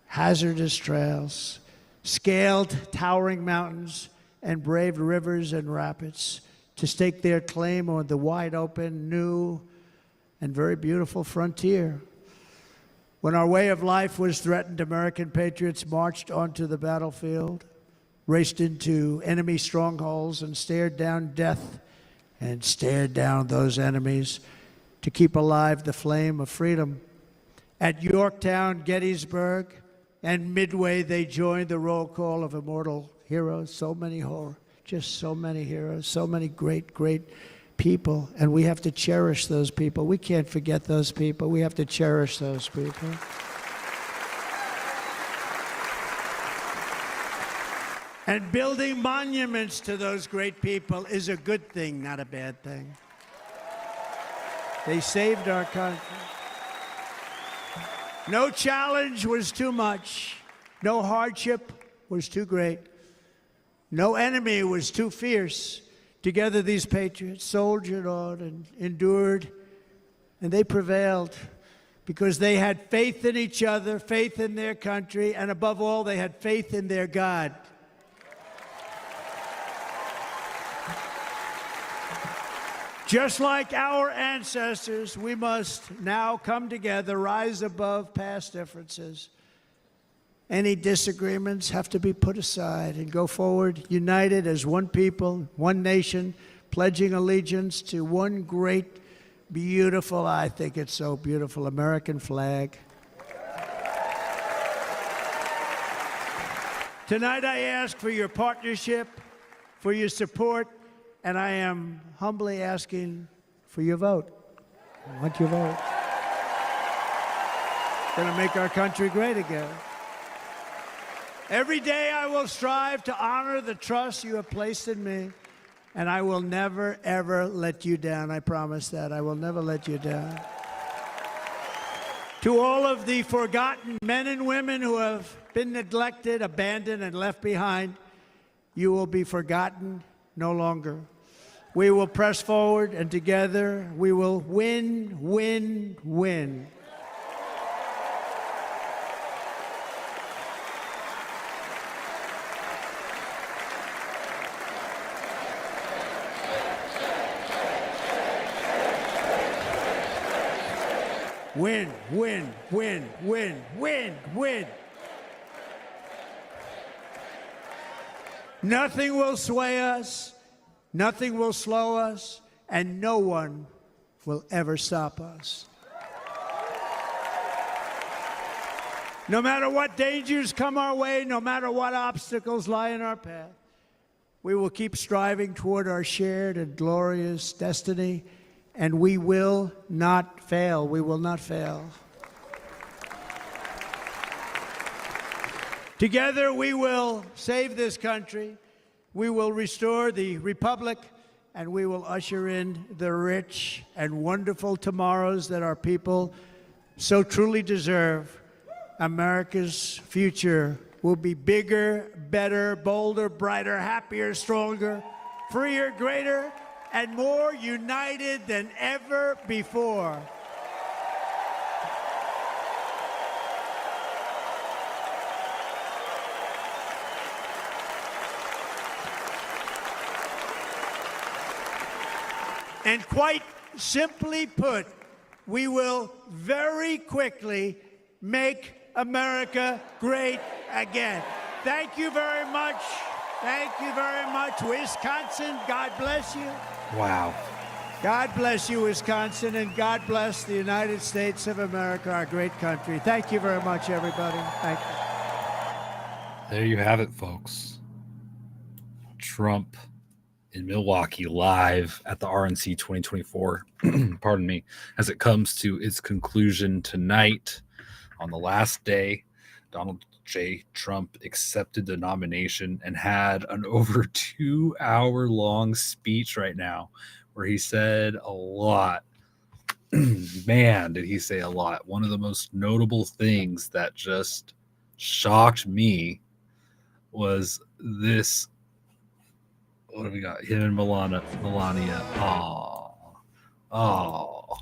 hazardous trails, scaled towering mountains, and braved rivers and rapids to stake their claim on the wide open, new, and very beautiful frontier. When our way of life was threatened, American patriots marched onto the battlefield, raced into enemy strongholds, and stared down death and stared down those enemies to keep alive the flame of freedom. At Yorktown, Gettysburg, and Midway, they joined the roll call of immortal heroes. So many just so many heroes, so many great, great people. And we have to cherish those people. We can't forget those people. We have to cherish those people. And building monuments to those great people is a good thing, not a bad thing. They saved our country. No challenge was too much. No hardship was too great. No enemy was too fierce. Together, these patriots soldiered on and endured, and they prevailed because they had faith in each other, faith in their country, and above all, they had faith in their God. Just like our ancestors, we must now come together, rise above past differences. Any disagreements have to be put aside and go forward united as one people, one nation, pledging allegiance to one great, beautiful, I think it's so beautiful, American flag. Tonight I ask for your partnership, for your support, and I am humbly asking for your vote. I want your vote. Going to make our country great again. Every day I will strive to honor the trust you have placed in me, and I will never, ever let you down. I promise that. I will never let you down. To all of the forgotten men and women who have been neglected, abandoned, and left behind, you will be forgotten no longer. We will press forward, and together we will win, win, win. Win, win, win, win, win, win. Nothing will sway us, nothing will slow us, and no one will ever stop us. No matter what dangers come our way, no matter what obstacles lie in our path, we will keep striving toward our shared and glorious destiny, and we will not fail. We will not fail. Together, we will save this country, we will restore the republic, and we will usher in the rich and wonderful tomorrows that our people so truly deserve. America's future will be bigger, better, bolder, brighter, happier, stronger, freer, greater, and more united than ever before. And quite simply put, we will very quickly make America great again. Thank you very much. Thank you very much, Wisconsin. God bless you. Wow. God bless you, Wisconsin, and God bless the United States of America, our great country. Thank you very much, everybody. Thank you. There you have it, folks. Trump in Milwaukee live at the RNC 2024, pardon me, as it comes to its conclusion tonight. On the last day, Donald J. Trump accepted the nomination and had an over 2-hour-long speech right now where he said a lot. Man, did he say a lot. One of the most notable things that just shocked me was this. What do we got? Him and Melania. Oh.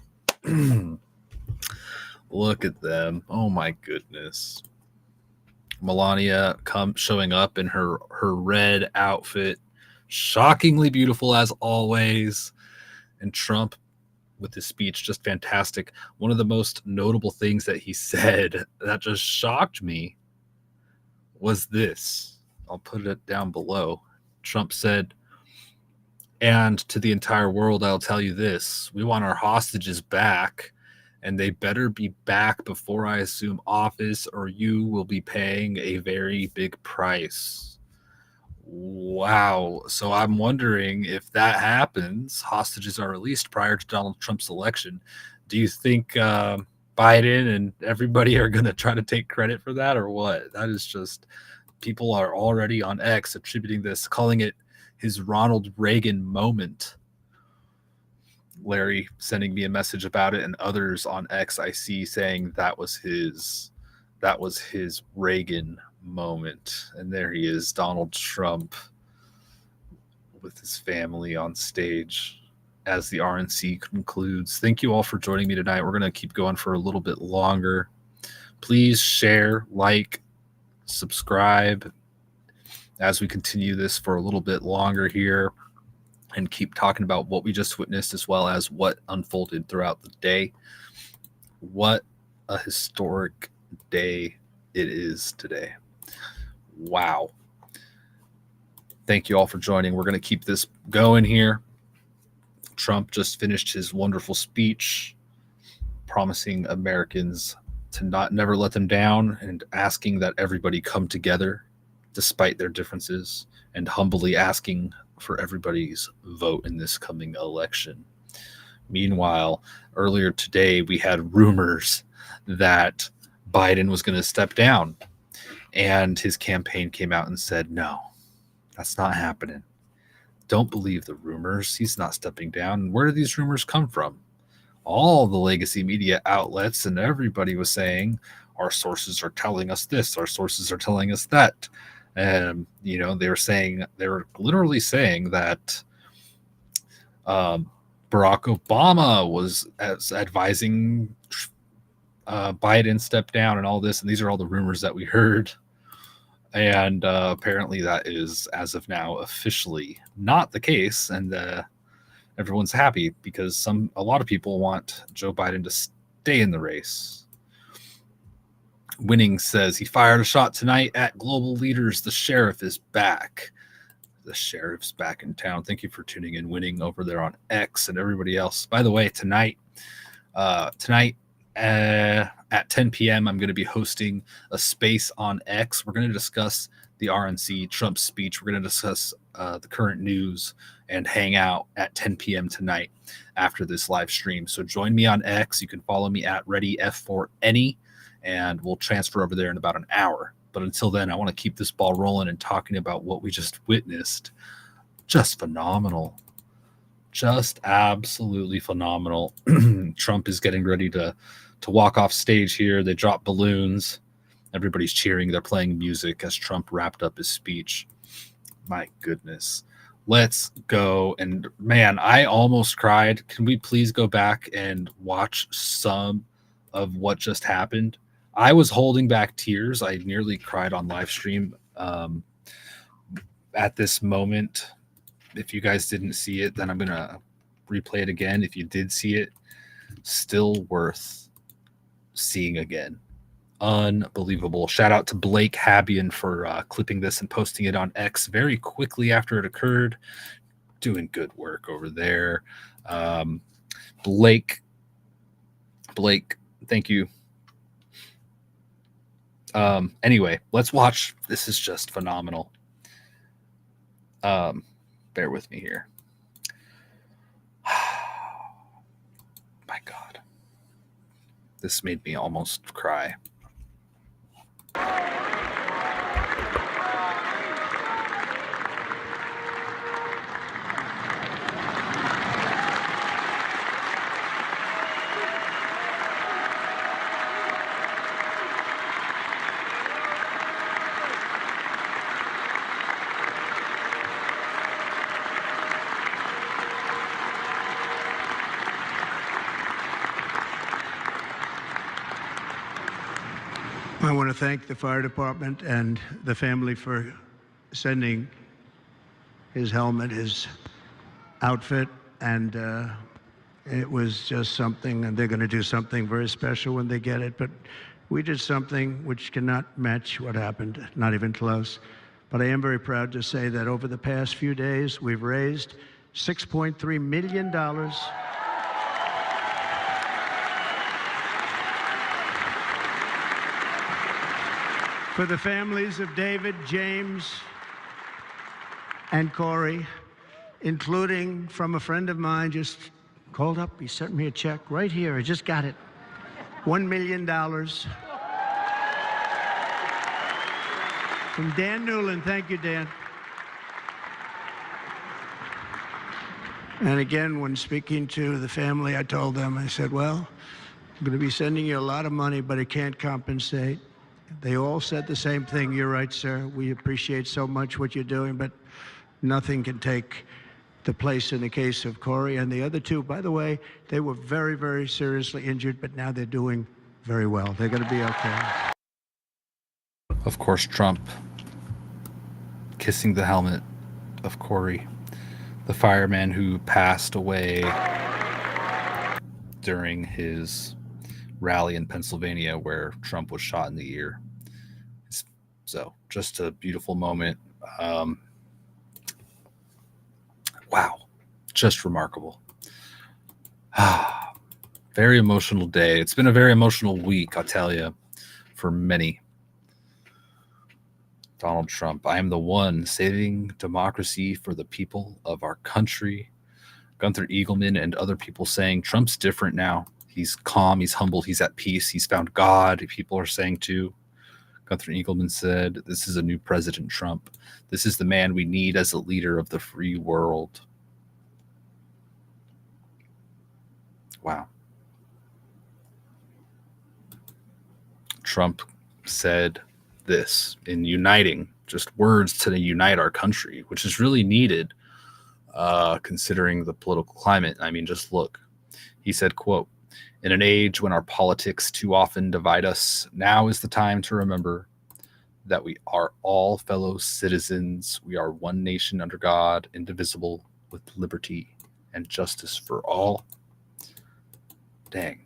Look at them. Oh my goodness. Melania showing up in her red outfit, shockingly beautiful as always. And Trump with his speech, just fantastic. One of the most notable things that he said that just shocked me was this. I'll put it down below. Trump said, "And to the entire world, I'll tell you this. We want our hostages back, and they better be back before I assume office, or you will be paying a very big price." Wow. So I'm wondering if that happens, hostages are released prior to Donald Trump's election. Do you think Biden and everybody are going to try to take credit for that, or what? That is just, people are already on X attributing this, calling it his Ronald Reagan moment. Larry sending me a message about it, and others on X I see saying that was his Reagan moment. And there he is, Donald Trump with his family on stage as the RNC concludes. Thank you all for joining me tonight. We're going to keep going for a little bit longer. Please share, like, subscribe as we continue this for a little bit longer here. and keep talking about what we just witnessed as well as what unfolded throughout the day. What a historic day it is today. Wow. Thank you all for joining. We're going to keep this going here. Trump just finished his wonderful speech promising Americans to never let them down and asking that everybody come together despite their differences and humbly asking for everybody's vote in this coming election. Meanwhile, earlier today, we had rumors that Biden was going to step down, and his campaign came out and said, no, that's not happening. Don't believe the rumors. He's not stepping down. Where do these rumors come from? All the legacy media outlets and everybody was saying, our sources are telling us this, our sources are telling us that. And, they were literally saying that Barack Obama was advising Biden step down and all this. And these are all the rumors that we heard. And apparently that is, as of now, officially not the case. And everyone's happy because a lot of people want Joe Biden to stay in the race. Winning says he fired a shot tonight at global leaders. The sheriff is back. The sheriff's back in town. Thank you for tuning in, Winning, over there on X and everybody else. By the way, tonight at 10 p.m., I'm going to be hosting a space on X. We're going to discuss the RNC Trump speech. We're going to discuss the current news and hang out at 10 p.m. tonight after this live stream. So join me on X. You can follow me at ReadyF4Any, and we'll transfer over there in about an hour. But until then, I want to keep this ball rolling and talking about what we just witnessed. Just phenomenal. Just absolutely phenomenal. Trump is getting ready to walk off stage here. They drop balloons. Everybody's cheering. They're playing music as Trump wrapped up his speech. My goodness. Let's go. And man, I almost cried. Can we please go back and watch some of what just happened? I was holding back tears. I nearly cried on live stream at this moment. If you guys didn't see it, then I'm going to replay it again. If you did see it, still worth seeing again. Unbelievable. Shout out to Blake Habian for clipping this and posting it on X very quickly after it occurred. Doing good work over there. Blake, thank you. Anyway, let's watch. This is just phenomenal. Bear with me here. My God. This made me almost cry. I want to thank the fire department and the family for sending his helmet, his outfit, and it was just something, and they're going to do something very special when they get it. But we did something which cannot match what happened, not even close. But I am very proud to say that over the past few days, we've raised $6.3 million for the families of David, James, and Corey, including from a friend of mine just called up. He sent me a check right here. I just got it. $1 million. From Dan Newland. Thank you, Dan. And again, when speaking to the family, I told them, I said, well, I'm going to be sending you a lot of money, but it can't compensate. They all said the same thing. You're right, sir. We appreciate so much what you're doing, but nothing can take the place in the case of Corey and the other two. By the way, they were very, very seriously injured, but now they're doing very well. They're going to be okay. Of course, Trump kissing the helmet of Corey. the fireman who passed away during his rally in Pennsylvania where Trump was shot in the ear. So just a beautiful moment. Wow. Just remarkable. Very emotional day. It's been a very emotional week, I'll tell you, for many. Donald Trump, I am the one saving democracy for the people of our country. Gunther Eagleman and other people saying Trump's different now. He's calm, he's humble, he's at peace, he's found God. People are saying too. Gunther Eagleman said, this is a new President Trump. This is the man we need as a leader of the free world. Wow. Trump said this in uniting, just words to unite our country, which is really needed considering the political climate. I mean, just look. He said, quote, in an age when our politics too often divide us, now is the time to remember that we are all fellow citizens. We are one nation under God, indivisible, with liberty and justice for all. Dang.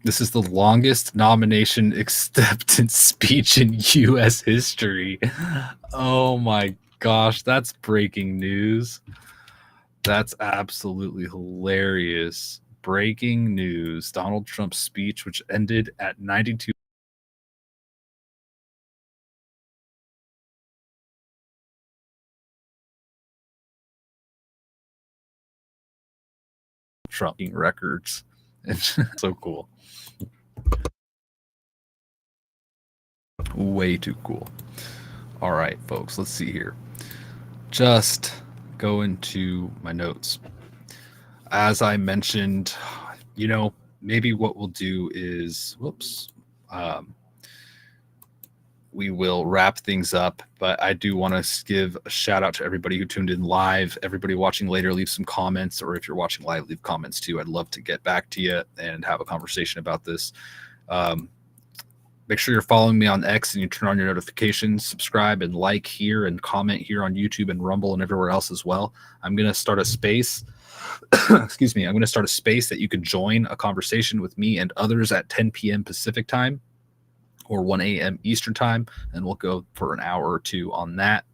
This is the longest nomination acceptance speech in U.S. history. Oh my gosh, that's breaking news. That's absolutely hilarious. Breaking news. Donald Trump's speech, which ended at 92. Trump records. It's so cool. Way too cool. All right, folks, let's see here. Just go into my notes. As I mentioned, maybe what we'll do is, we will wrap things up, but I do want to give a shout out to everybody who tuned in live. Everybody watching later, leave some comments, or if you're watching live, leave comments too. I'd love to get back to you and have a conversation about this. Make sure you're following me on X and you turn on your notifications, subscribe and like here and comment here on YouTube and Rumble and everywhere else as well. I'm going to start a space. Excuse me. I'm going to start a space that you can join a conversation with me and others at 10 p.m. Pacific time or 1 a.m. Eastern time. And we'll go for an hour or two on that.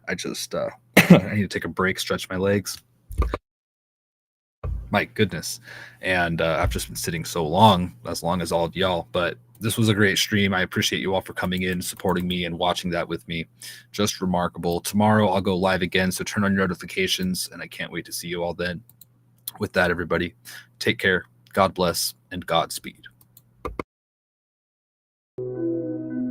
I just, I need to take a break, stretch my legs. My goodness. And I've just been sitting so long as all of y'all, but this was a great stream. I appreciate you all for coming in, supporting me, and watching that with me. Just remarkable. Tomorrow I'll go live again, so turn on your notifications, and I can't wait to see you all then. With that, everybody, take care. God bless, and Godspeed.